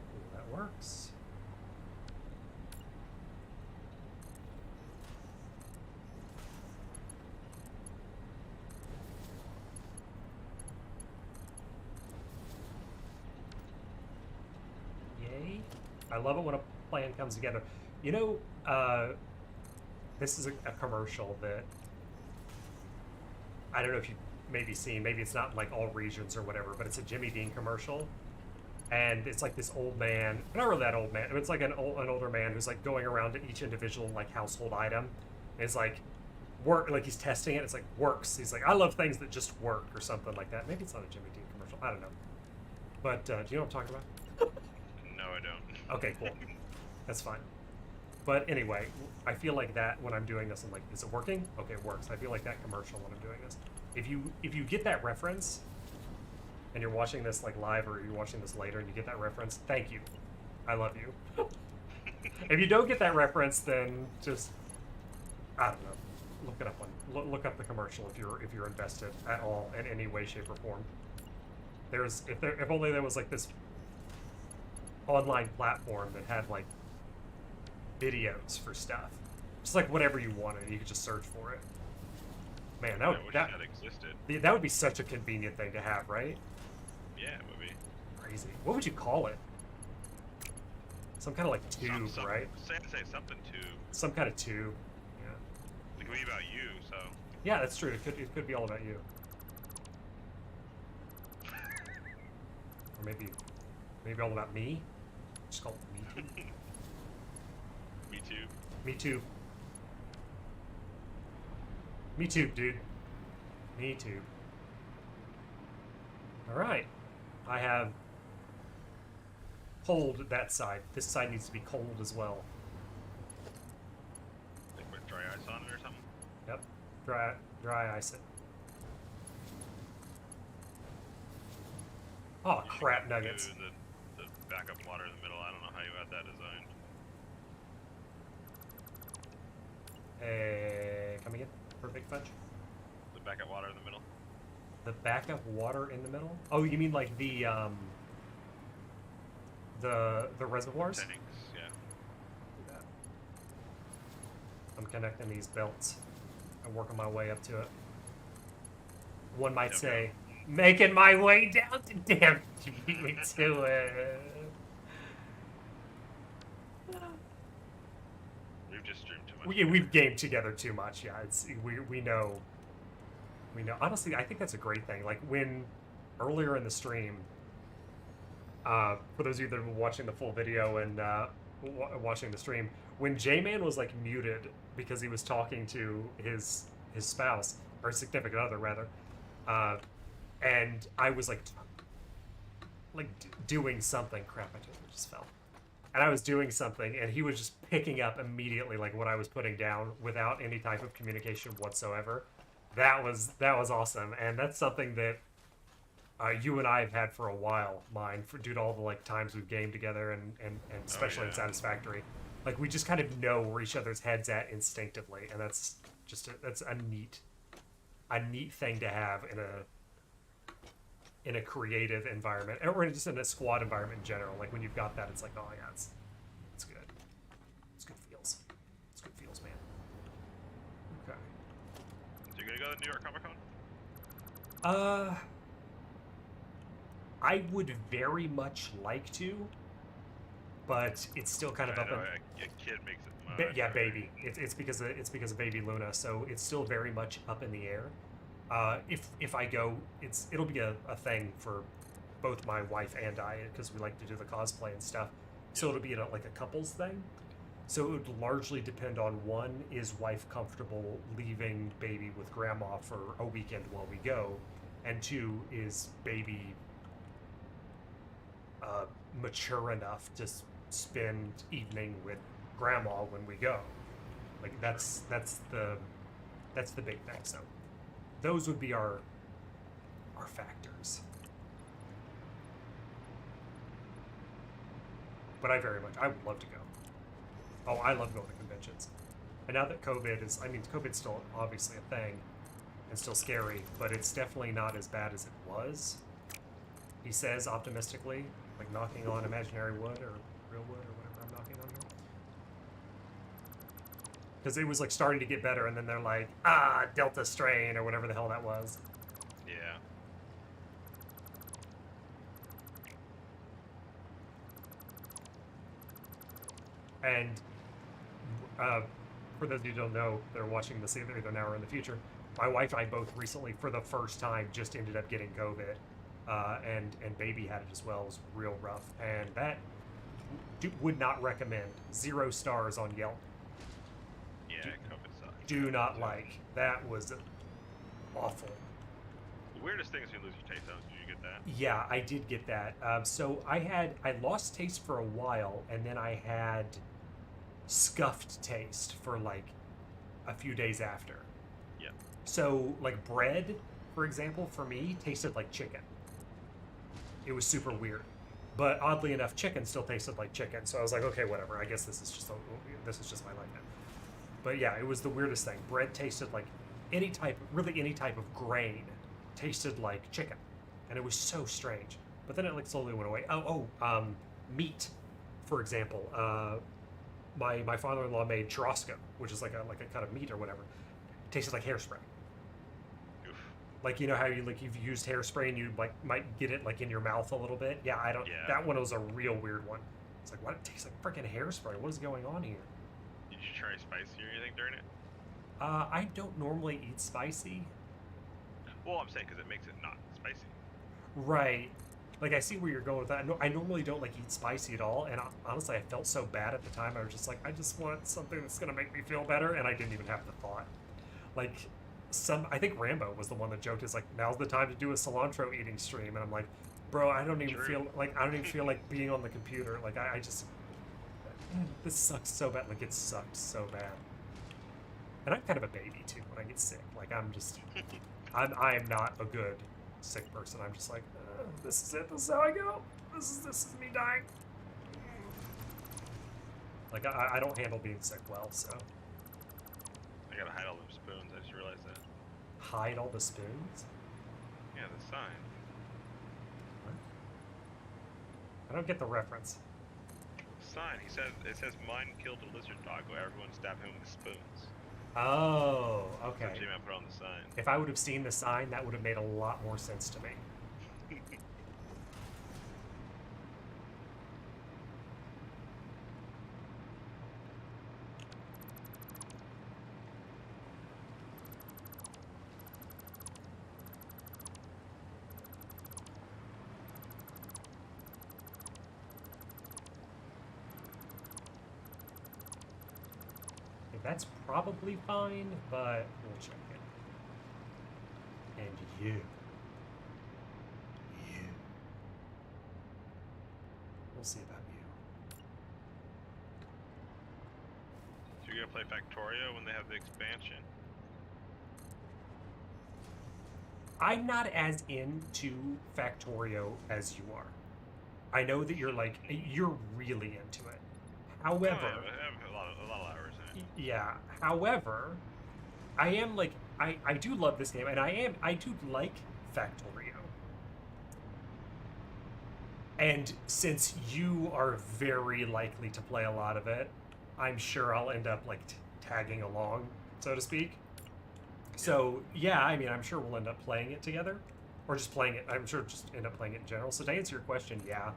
Cool, that works. I love it when a plan comes together. This is a commercial that I don't know if you've maybe seen. Maybe it's not in like all regions or whatever, but it's a Jimmy Dean commercial. And it's like this old man, not really that old man. It's like an older man who's like going around to each individual like household item. And it's like like he's testing it. It's like works. He's like, I love things that just work or something like that. Maybe it's not a Jimmy Dean commercial. I don't know. But do you know what I'm talking about? No, I don't. Okay, cool. That's fine. But anyway, I feel like that when I'm doing this, I'm like, is it working? Okay, it works. I feel like that commercial when I'm doing this. If you get that reference, and you're watching this like live or you're watching this later and you get that reference, thank you. I love you. If you don't get that reference, then just I don't know. Look it up look up the commercial if you're invested at all in any way, shape, or form. If only there was like this online platform that had like videos for stuff, just like whatever you wanted, you could just search for it. Man, that existed. That would be such a convenient thing to have, right? Yeah, it would be crazy. What would you call it? Some kind of like tube, right? Say something tube. Some kind of tube. Yeah. It could be about you, so. Yeah, that's true. It could be all about you. Or maybe all about me. Just call it me too. Me too. Me too. Me too, dude. Me too. All right. I have cold that side. This side needs to be cold as well. Like put dry ice on it or something? Yep. Dry ice it. Oh, crap nuggets. The backup water in the middle. I don't know how you had that designed. Hey, come again? Perfect fudge? The backup water in the middle. The backup water in the middle? Oh, you mean like the reservoirs? Tanks, yeah. Do that. I'm connecting these belts. I'm working my way up to it. One might say, making my way down to damn to it. We've just streamed too much. We've gamed together too much. Yeah, it's we know. We know. Honestly, I think that's a great thing. Like when earlier in the stream, for those of you that have been watching the full video and watching the stream, when J-Man was like muted because he was talking to his spouse or significant other rather, and I was like doing something. Crap! I just fell. And I was doing something, and he was just picking up immediately like what I was putting down without any type of communication whatsoever. That was awesome, and that's something that you and I have had for a while, mine, due to all the like times we've gamed together and especially in Satisfactory. Like we just kind of know where each other's heads at instinctively, and that's just that's a neat thing to have in a creative environment, or just in a squad environment in general. Like when you've got that, it's like, oh yeah, it's good. It's good feels. It's good feels, man. Okay. So you gonna go to New York Comic Con? I would very much like to, but it's still kind of up in. A kid makes it. Yeah, baby. It's because of baby Luna, so it's still very much up in the air. If I go, it'll be a thing for both my wife and I, because we like to do the cosplay and stuff. So it'll be like a couples thing. So it would largely depend on, one, is wife comfortable leaving baby with grandma for a weekend while we go, and two, is baby mature enough to spend evening with grandma when we go. Like that's the big thing. So those would be our factors. But I would love to go. Oh, I love going to conventions. And now that COVID's still obviously a thing and still scary, but it's definitely not as bad as it was. He says optimistically, like knocking on imaginary wood or real wood or whatever I'm knocking on here. Because it was like starting to get better, and then they're like, Delta strain or whatever the hell that was. Yeah. And for those of you who don't know, they're watching this either now or in the future. My wife and I both recently, for the first time, just ended up getting COVID, and baby had it as well. It was real rough, and that would not recommend. 0 stars on Yelp. Yeah, COVID sucks. Do not like. That was awful. The weirdest thing is you lose your taste. Did you get that? Yeah, I did get that. So I lost taste for a while, and then I had scuffed taste for like a few days after. Yeah. So like bread, for example, for me tasted like chicken. It was super weird, but oddly enough, chicken still tasted like chicken. So I was like, okay, whatever. I guess this is just my life now. But yeah, it was the weirdest thing. Bread tasted like any type of grain tasted like chicken, and it was so strange. But then it like slowly went away. Meat, for example. My father-in-law made churrasco, which is like a cut of meat or whatever. It tasted like hairspray. Oof. Like, you know how you've used hairspray and you like might get it like in your mouth a little bit. Yeah, Yeah. That one was a real weird one. It's like, what? It tastes like freaking hairspray. What is going on here? Did you try spicy or anything during it? I don't normally eat spicy. Well, I'm saying because it makes it not spicy. Right. Like, I see where you're going with that. I normally don't like eat spicy at all, and honestly, I felt so bad at the time. I was just like, I just want something that's gonna make me feel better, and I didn't even have the thought. Like, I think Rambo was the one that joked, is like, now's the time to do a cilantro eating stream, and I'm like, bro, I don't even feel like being on the computer. Like, I just, this sucks so bad. Like, it sucked so bad. And I'm kind of a baby too when I get sick. Like, I'm I'm not a good sick person. I'm just like, this is it. This is how I go. This is me dying. Like, I don't handle being sick well, so. I gotta hide all them spoons. I just realized that. Hide all the spoons? Yeah, Yeah, the sign. I don't get the reference. Sign. He said it says mine killed a lizard doggo. Everyone stab him with spoons. Oh, So okay. J-Man put on the sign. If I would have seen the sign, that would have made a lot more sense to me. That's probably fine, but we'll check it. And you. We'll see about you. So you're gonna play Factorio when they have the expansion? I'm not as into Factorio as you are. I know that you're like, you're really into it. However, I have a lot of hours in it. yeah. However, I am like, I do love this game, and I do like Factorio. And since you are very likely to play a lot of it, I'm sure I'll end up like tagging along, so to speak. So yeah, I mean, I'm sure we'll end up playing it together, or just playing it. I'm sure just end up playing it in general. So to answer your question, yeah.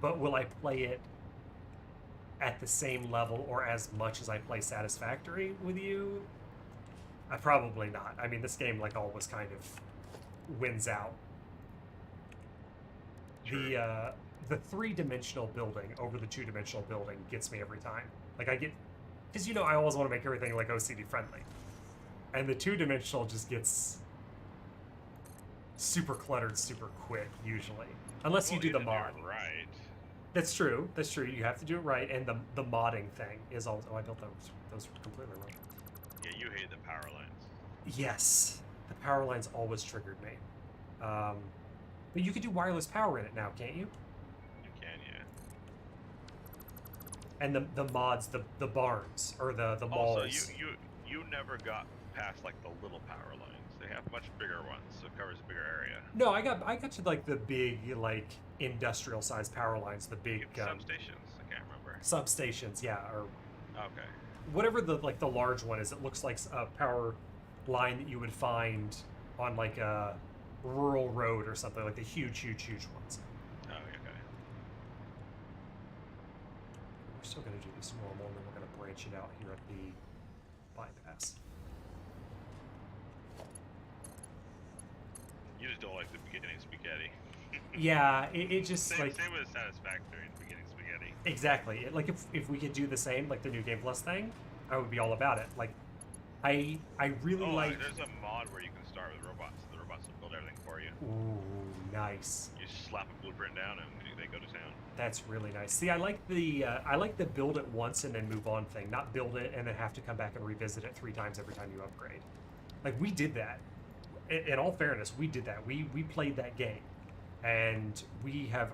But will I play it at the same level or as much as I play Satisfactory with you? Probably not. I mean, this game like always kind of wins out. True. The three-dimensional building over the two-dimensional building gets me every time. Like I get, because you know I always want to make everything like OCD friendly, and the two-dimensional just gets super cluttered super quick usually, unless you do the mod. Right. That's true. That's true. You have to do it right, and the modding thing is also. Oh, I built those completely wrong. Yeah, you hate the power lines. Yes, the power lines always triggered me. But you can do wireless power in it now, can't you? You can, yeah. And the mods, the barns or the malls. Also, you never got past like the little power lines. They have much bigger ones, so it covers a bigger area. No, I got to like the big like industrial sized power lines, the big substations. I can't remember. Substations, yeah, or Okay. whatever the like the large one is. It looks like a power line that you would find on like a rural road or something, like the huge ones. Oh, okay. We're still going to do this normal, and then we're going to branch it out here at the bypass. You just don't like the beginning spaghetti. Yeah, it just same, like same with Satisfactory in the beginning spaghetti. exactly. Like if we could do the same, like the New Game Plus thing, I would be all about it. Like I really like. There's a mod where you can start with robots. The robots will build everything for you. Ooh, nice. You just slap a blueprint down and they go to town. That's really nice. See, I like the build it once and then move on thing, not build it and then have to come back and revisit it 3 times every time you upgrade. Like we did that. In all fairness, we did that. We played that game, and we have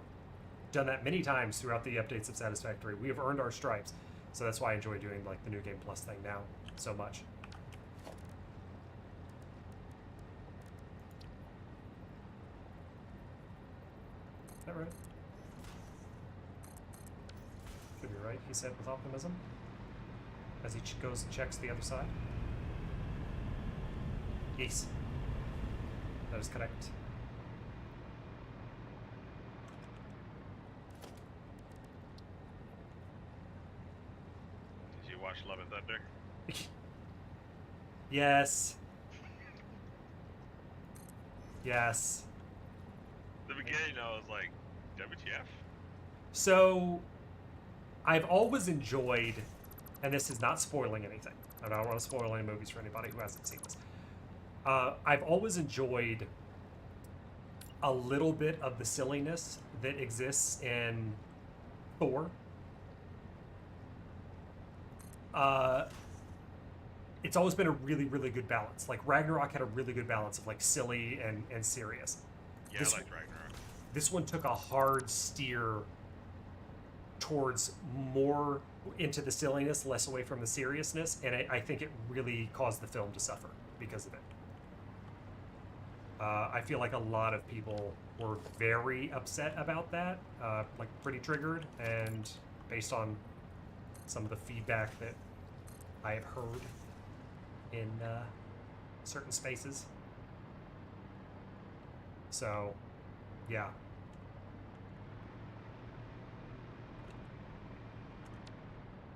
done that many times throughout the updates of Satisfactory. We have earned our stripes, so that's why I enjoy doing like the New Game Plus thing now so much. Is that right? Could be right, he said with optimism, as he goes and checks the other side. Yes. That is correct. Did you watch Love and Thunder? Yes. Yes. The beginning, I was like, WTF? So, I've always enjoyed, and this is not spoiling anything. I don't want to spoil any movies for anybody who hasn't seen this. I've always enjoyed a little bit of the silliness that exists in Thor. It's always been a really, really good balance. Like Ragnarok had a really good balance of like silly and serious. Yeah, This- I liked Ragnarok. This one took a hard steer towards more into the silliness, less away from the seriousness, and I think it really caused the film to suffer because of it. I feel like a lot of people were very upset about that, like pretty triggered, and based on some of the feedback that I have heard in certain spaces. So, yeah.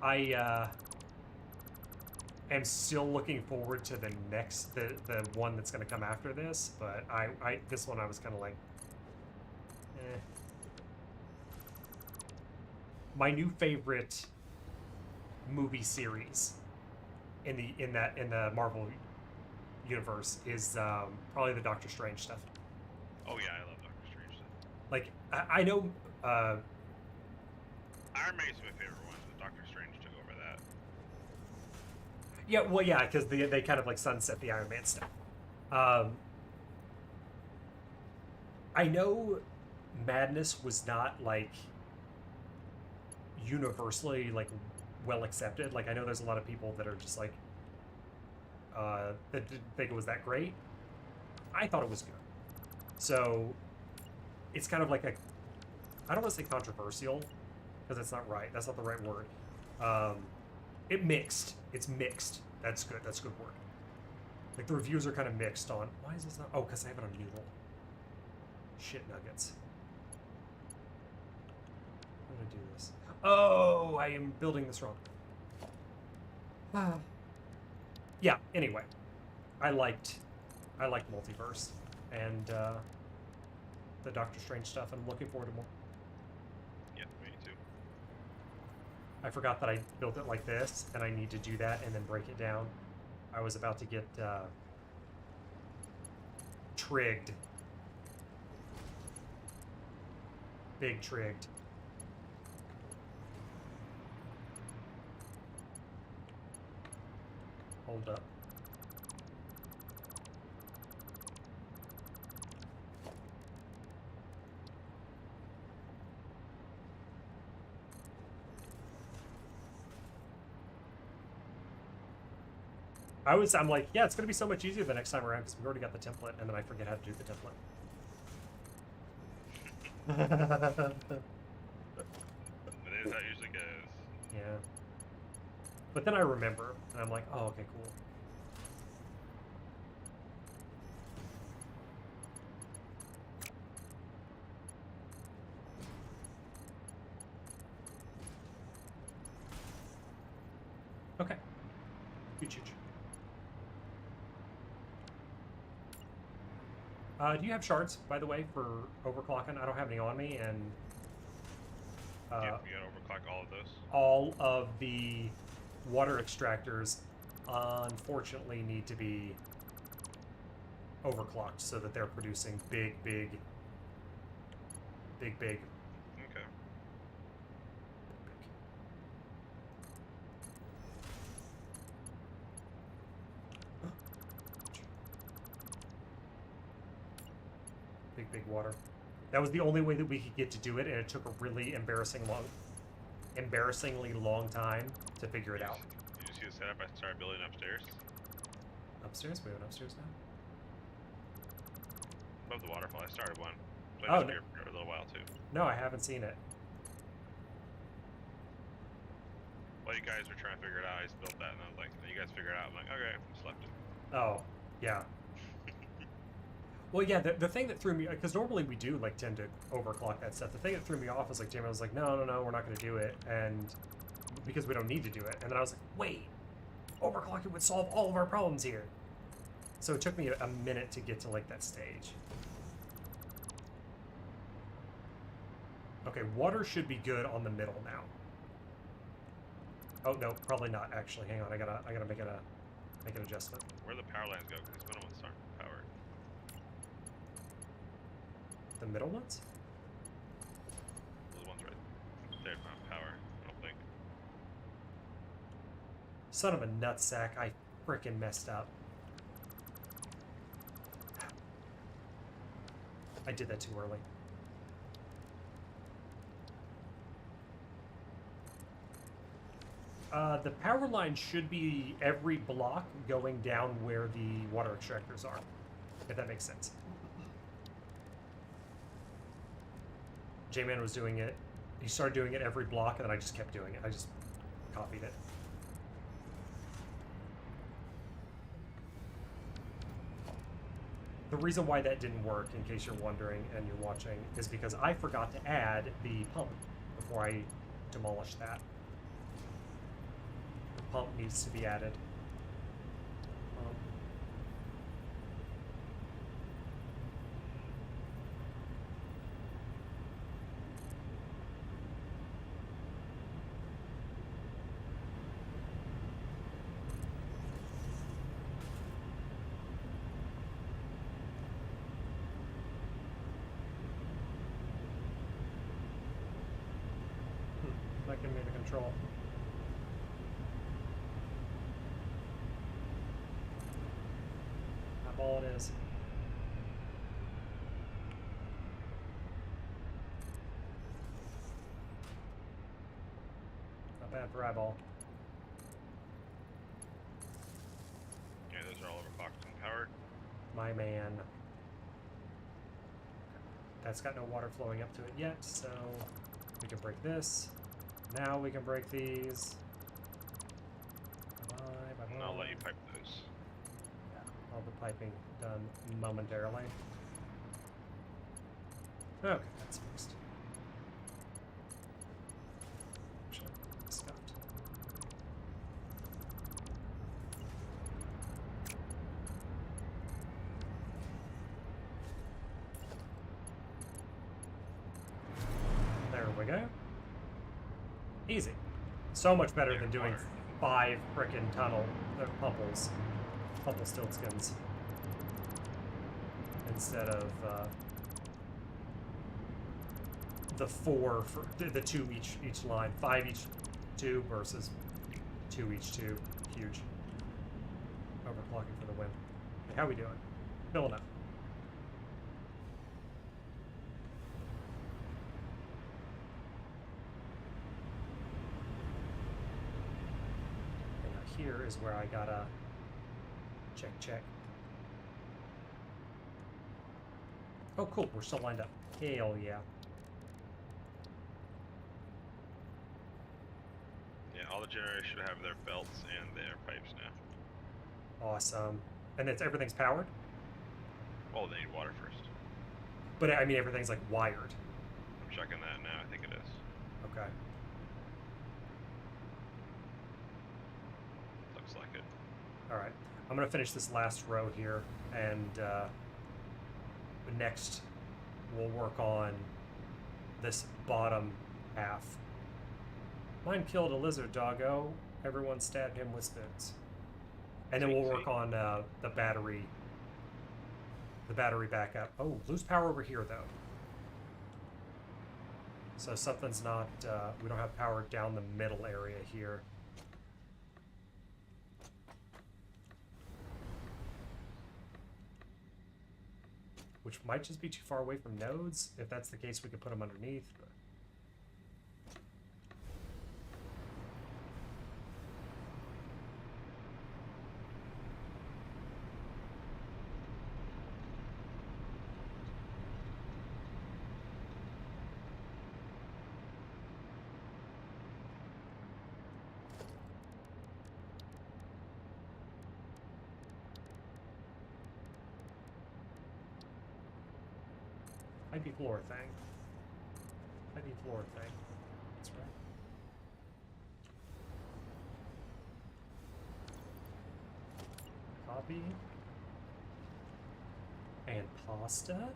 I am still looking forward to the next, the one that's going to come after this, but this one I was kind of like, eh. My new favorite movie series in the Marvel universe is probably the Doctor Strange stuff. Oh yeah, I love Doctor Strange stuff. Like I know. Iron Man's my favorite one, but Doctor Strange took over that. Yeah, well, yeah, because they kind of like sunset the Iron Man stuff. I know Madness was not like universally like well accepted. Like I know there's a lot of people that are just like that didn't think it was that great. I thought it was good. So it's kind of like a, I don't want to say controversial because that's not right. That's not the right word. It's mixed. That's good. That's a good word. Like the reviews are kind of mixed on, why is this not? Oh, because I have it on Noodle. Shit nuggets. How did I do this? Oh, I am building this wrong. Yeah. Anyway, I liked Multiverse and the Doctor Strange stuff. I'm looking forward to more. Yeah, me too. I forgot that I built it like this, and I need to do that and then break it down. I was about to get trigged. Big trigged. Hold up. I'm like, yeah, it's going to be so much easier the next time around because we already got the template, and then I forget how to do the template. It is how it usually goes. Yeah. But then I remember, and I'm like, oh, okay, cool. Okay. Huge. Do you have shards, by the way, for overclocking? I don't have any on me, and Yeah, we gotta overclock all of those. all of the water extractors, unfortunately, need to be overclocked so that they're producing big. Okay. Big water. That was the only way that we could get to do it, and it took a really embarrassingly long time to figure it out. Did you see the setup I started building upstairs? Upstairs? We went upstairs now? Above the waterfall, I started one. So Oh, I just no. here for a little while too. No, I haven't seen it. While you guys were trying to figure it out, I just built that, and I was like, you guys figure it out. I'm like, okay, just left it. Oh, yeah. Well, yeah, the thing that threw me, because normally we do like tend to overclock that stuff. The thing that threw me off was like, Jim, I was like, no, we're not going to do it, and because we don't need to do it. And then I was like, wait, overclocking would solve all of our problems here. So it took me a minute to get to like that stage. Okay, water should be good on the middle now. Oh no, probably not. Actually, hang on, I gotta make an adjustment. Where the power lines go? Because these middle ones aren't powered. The middle ones? Those ones right there, not power. I don't think. Son of a nutsack! I frickin' messed up. I did that too early. The power line should be every block going down where the water extractors are, if that makes sense. J-Man was doing it. He started doing it every block, and then I just kept doing it. I just copied it. The reason why that didn't work, in case you're wondering and you're watching, is because I forgot to add the pump before I demolished that. The pump needs to be added. Not giving me the control. Eyeball it is. Not bad for eyeball. Yeah, those are all overclocked and powered. My man. That's got no water flowing up to it yet, so we can break this. Now we can break these. Bye, bye, bye. And I'll let you pipe those. Yeah, all the piping done momentarily. Okay, that's fixed. Sure, Scott. There we go. Easy. So much better than doing 5 frickin' Pumpelstiltskins instead of the 4 for the 2 each line, 5 each tube versus 2 each tube. Huge. Overclocking for the win. Okay, how we doing? Filling up. Here is where I gotta check. Oh, cool. We're still lined up. Hell yeah. Yeah, all the generators should have their belts and their pipes now. Awesome. And everything's powered? Well, they need water first. But I mean, everything's like wired. I'm checking that now. I think it is. Okay. Looks like it. All right. I'm gonna finish this last row here, and next we'll work on this bottom half. Mine killed a lizard doggo. Everyone stabbed him with spoons. And then we'll work on the battery backup. Oh, lose power over here though. So something's not. We don't have power down the middle area here. Which might just be too far away from nodes. If that's the case, we could put them underneath. But... IP floor thing. IP floor thing. That's right. Copy. And pasta.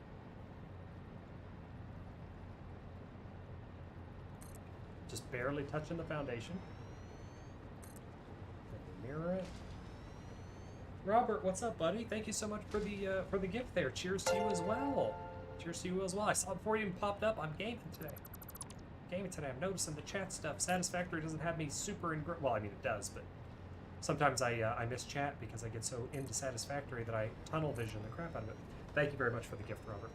Just barely touching the foundation. Mirror it. Robert, what's up, buddy? Thank you so much for the gift there. Cheers to you as well. Cheers to you as well. I saw it before you even popped up. I'm gaming today. I'm noticing the chat stuff. Satisfactory doesn't have me super well, I mean, it does, but sometimes I miss chat because I get so into Satisfactory that I tunnel vision the crap out of it. Thank you very much for the gift, Robert.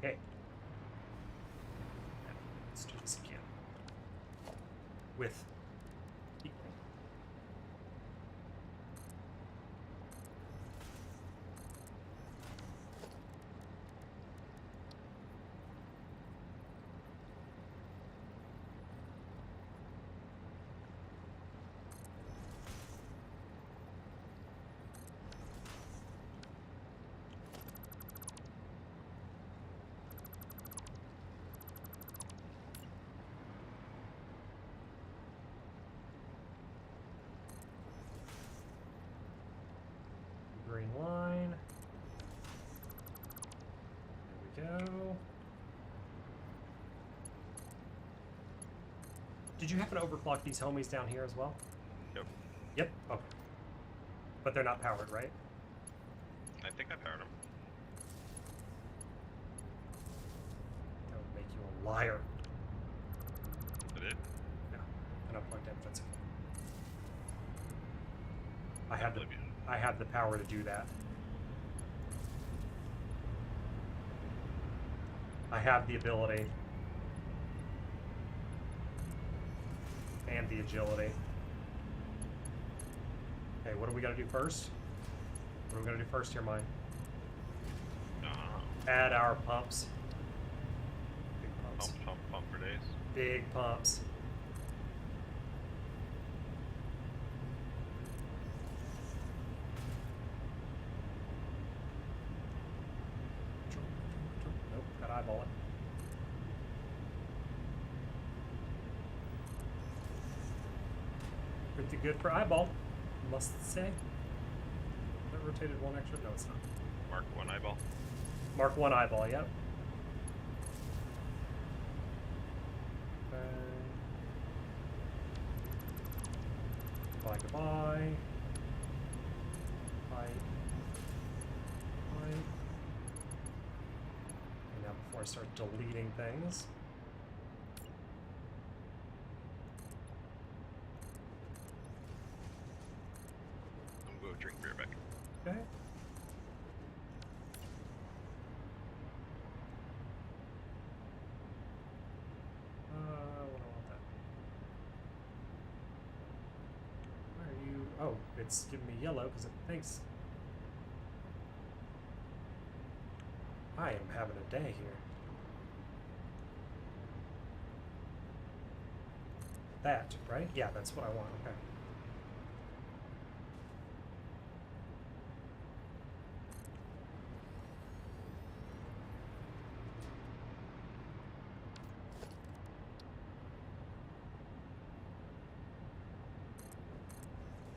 Okay. Let's do this again. with people. Green line. There we go. Did you happen to overclock these homies down here as well? Yep. Yep. Okay. But they're not powered, right? I think I powered them. That would make you a liar. I did. No. And unplugged in, that's okay. believe you. I have the power to do that. I have the ability. And the agility. Okay, what do we gotta do first? What are we gonna do first here, Mine? Add our pumps. Big pumps. Pump for days. Big pumps. Nope, gotta eyeball it. Pretty good for eyeball, must say. That rotated one extra? No, it's not. Mark 1 eyeball. Mark 1 eyeball, yep. Okay. Goodbye, goodbye. Bye. Bye. And now before I start deleting things. I'm going to drink beer back. Okay. What do I want that? Why are you? Oh, it's giving me yellow because it thinks I am having a day here. That, right? Yeah, that's what I want. Okay.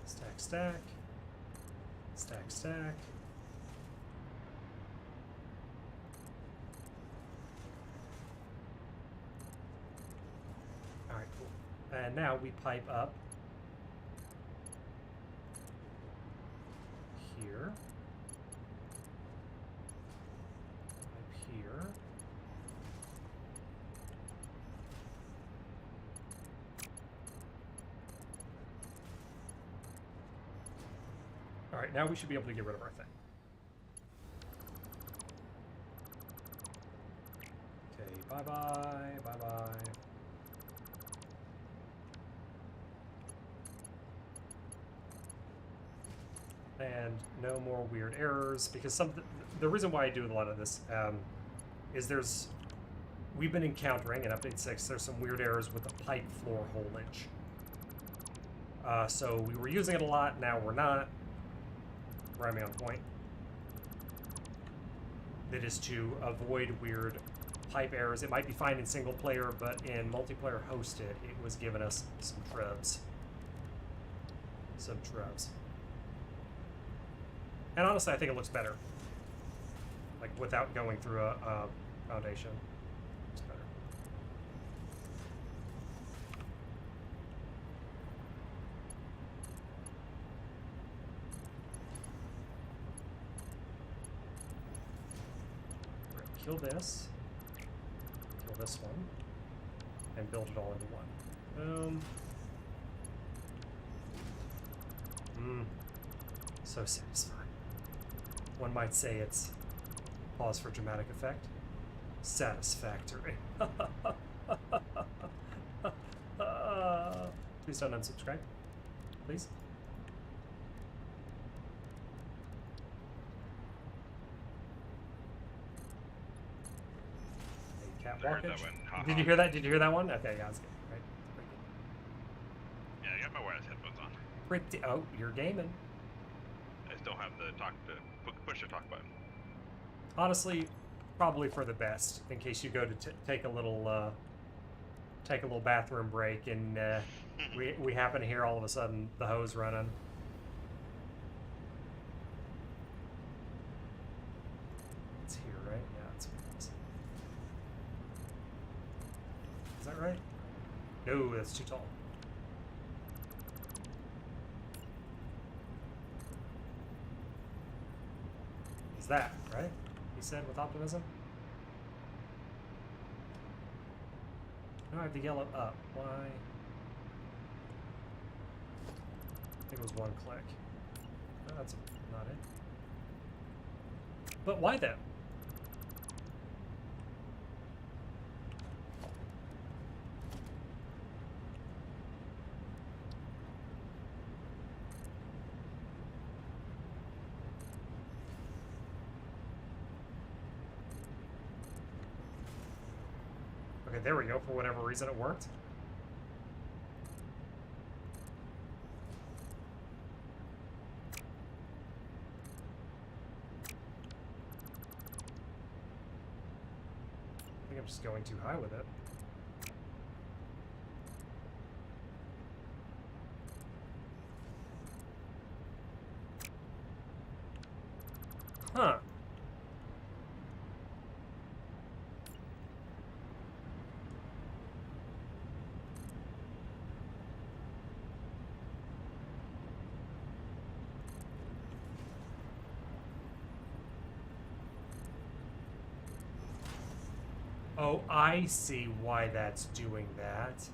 Stack, stack. Stack, stack. Alright, cool. And now we pipe up here. Pipe here. Alright, now we should be able to get rid of our thing. Okay, bye-bye, bye-bye. And no more weird errors, because the reason why I do a lot of this is we've been encountering in update 6, there's some weird errors with the pipe floor holage. So we were using it a lot, now we're not. Rhyming on point. That is to avoid weird pipe errors. It might be fine in single player, but in multiplayer hosted, it was giving us some trubs. Some trubs. And honestly, I think it looks better. Like, without going through a foundation. It's better. Kill this, kill this one, and build it all into one. Boom. So satisfying. One might say it's, pause for dramatic effect, satisfactory. Please don't unsubscribe. Please. Hey, cat I heard that walkage. one. Ha Did ha. you hear that? Did you hear that one? Okay, yeah, that's good. Right. Yeah, I got my wireless headphones on. Pretty. Oh, you're gaming. I just don't have the push to talk button. Honestly, probably for the best. In case you go to take a little bathroom break, and we happen to hear all of a sudden the hose running. It's here, right? Yeah, it's. Is that right? No, that's too tall. Is that right? He said with optimism. No, I have to yell it up. Why? I think it was one click. No, that's not it. But why though? Okay, there we go. For whatever reason, it worked. I think I'm just going too high with it. Huh. Oh, I see why that's doing that.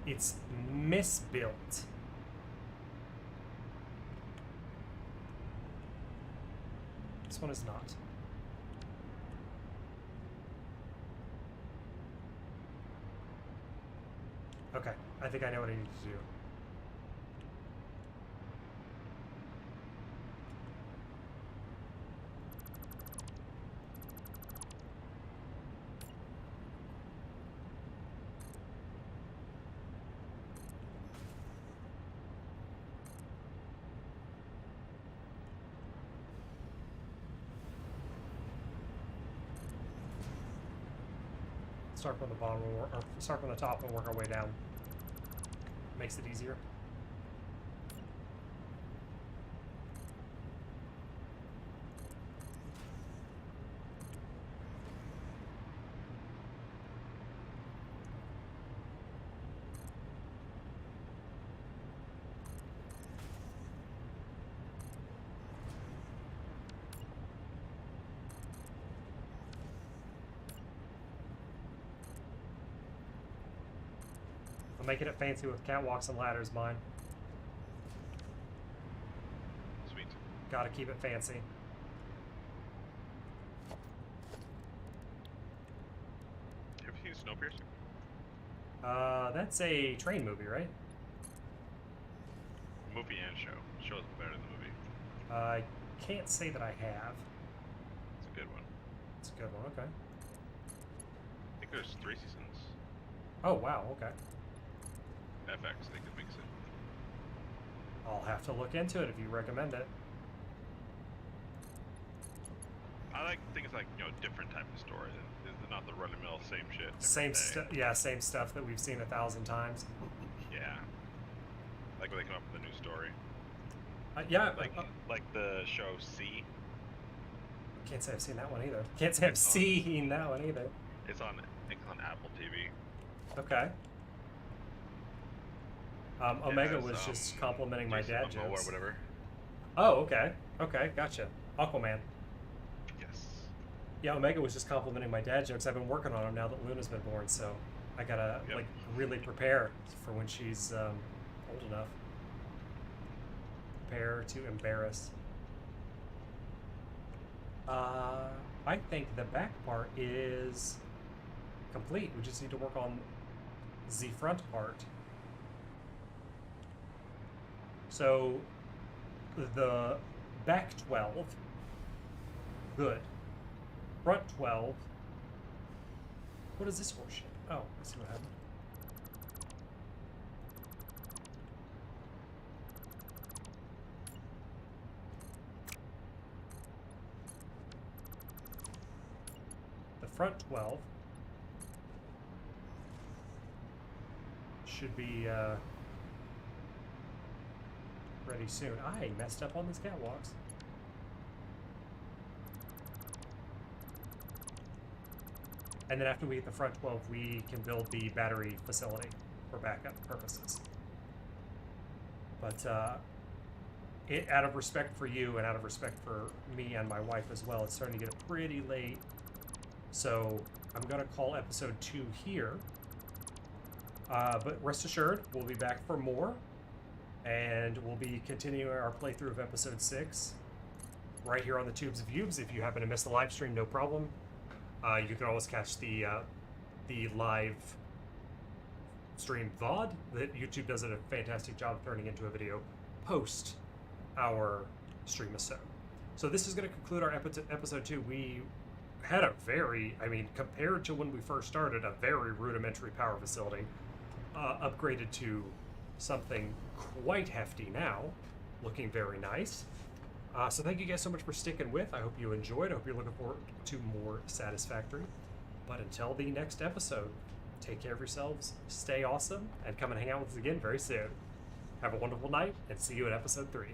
It's misbuilt. This one is not. Okay, I think I know what I need to do. Start from the bottom or start from the top and work our way down. Makes it easier. I'm making it fancy with catwalks and ladders, mine. Sweet. Gotta keep it fancy. Have you seen Snowpiercer? That's a train movie, right? Movie and show. Show's better than the movie. I can't say that I have. It's a good one. It's a good one, okay. I think there's 3 seasons. Oh, wow, okay. FX, they could mix it. I'll have to look into it if you recommend it. I like things like, different type of stories. It's not the run-of-the-mill same shit. Same stuff, yeah, same stuff that we've seen 1,000 times. Yeah. Like when they come up with a new story. Yeah, Like the show C. Can't say I've seen that one either. Can't say I've seen that one either. I think it's on Apple TV. Okay. Omega has, was just complimenting my Jason dad Momoa jokes. or whatever. Oh, okay. Okay, gotcha. Aquaman. Yes. Yeah, Omega was just complimenting my dad jokes. I've been working on them now that Luna's been born, so I gotta Yep. really prepare for when she's old enough. Prepare to embarrass. I think the back part is complete. We just need to work on the front part. So the back 12, good. Front 12, what is this horseshit? Oh, I see what happened. The front 12 should be ready soon. I messed up on these catwalks. And then after we get the front 12, we can build the battery facility for backup purposes. But out of respect for you and out of respect for me and my wife as well, it's starting to get pretty late. So I'm going to call episode 2 here. But rest assured, we'll be back for more. And we'll be continuing our playthrough of episode 6 right here on the Tubes of Ubes. If you happen to miss the live stream, no problem. You can always catch the live stream VOD that YouTube does a fantastic job of turning into a video post our stream episode. So this is going to conclude our episode 2. We had a very, I mean, compared to when we first started, a very rudimentary power facility, upgraded to something quite hefty now, looking very nice. So thank you guys so much for sticking with. I hope you enjoyed. I hope you're looking forward to more Satisfactory. But until the next episode, take care of yourselves, stay awesome, and come and hang out with us again very soon. Have a wonderful night, and see you at episode 3.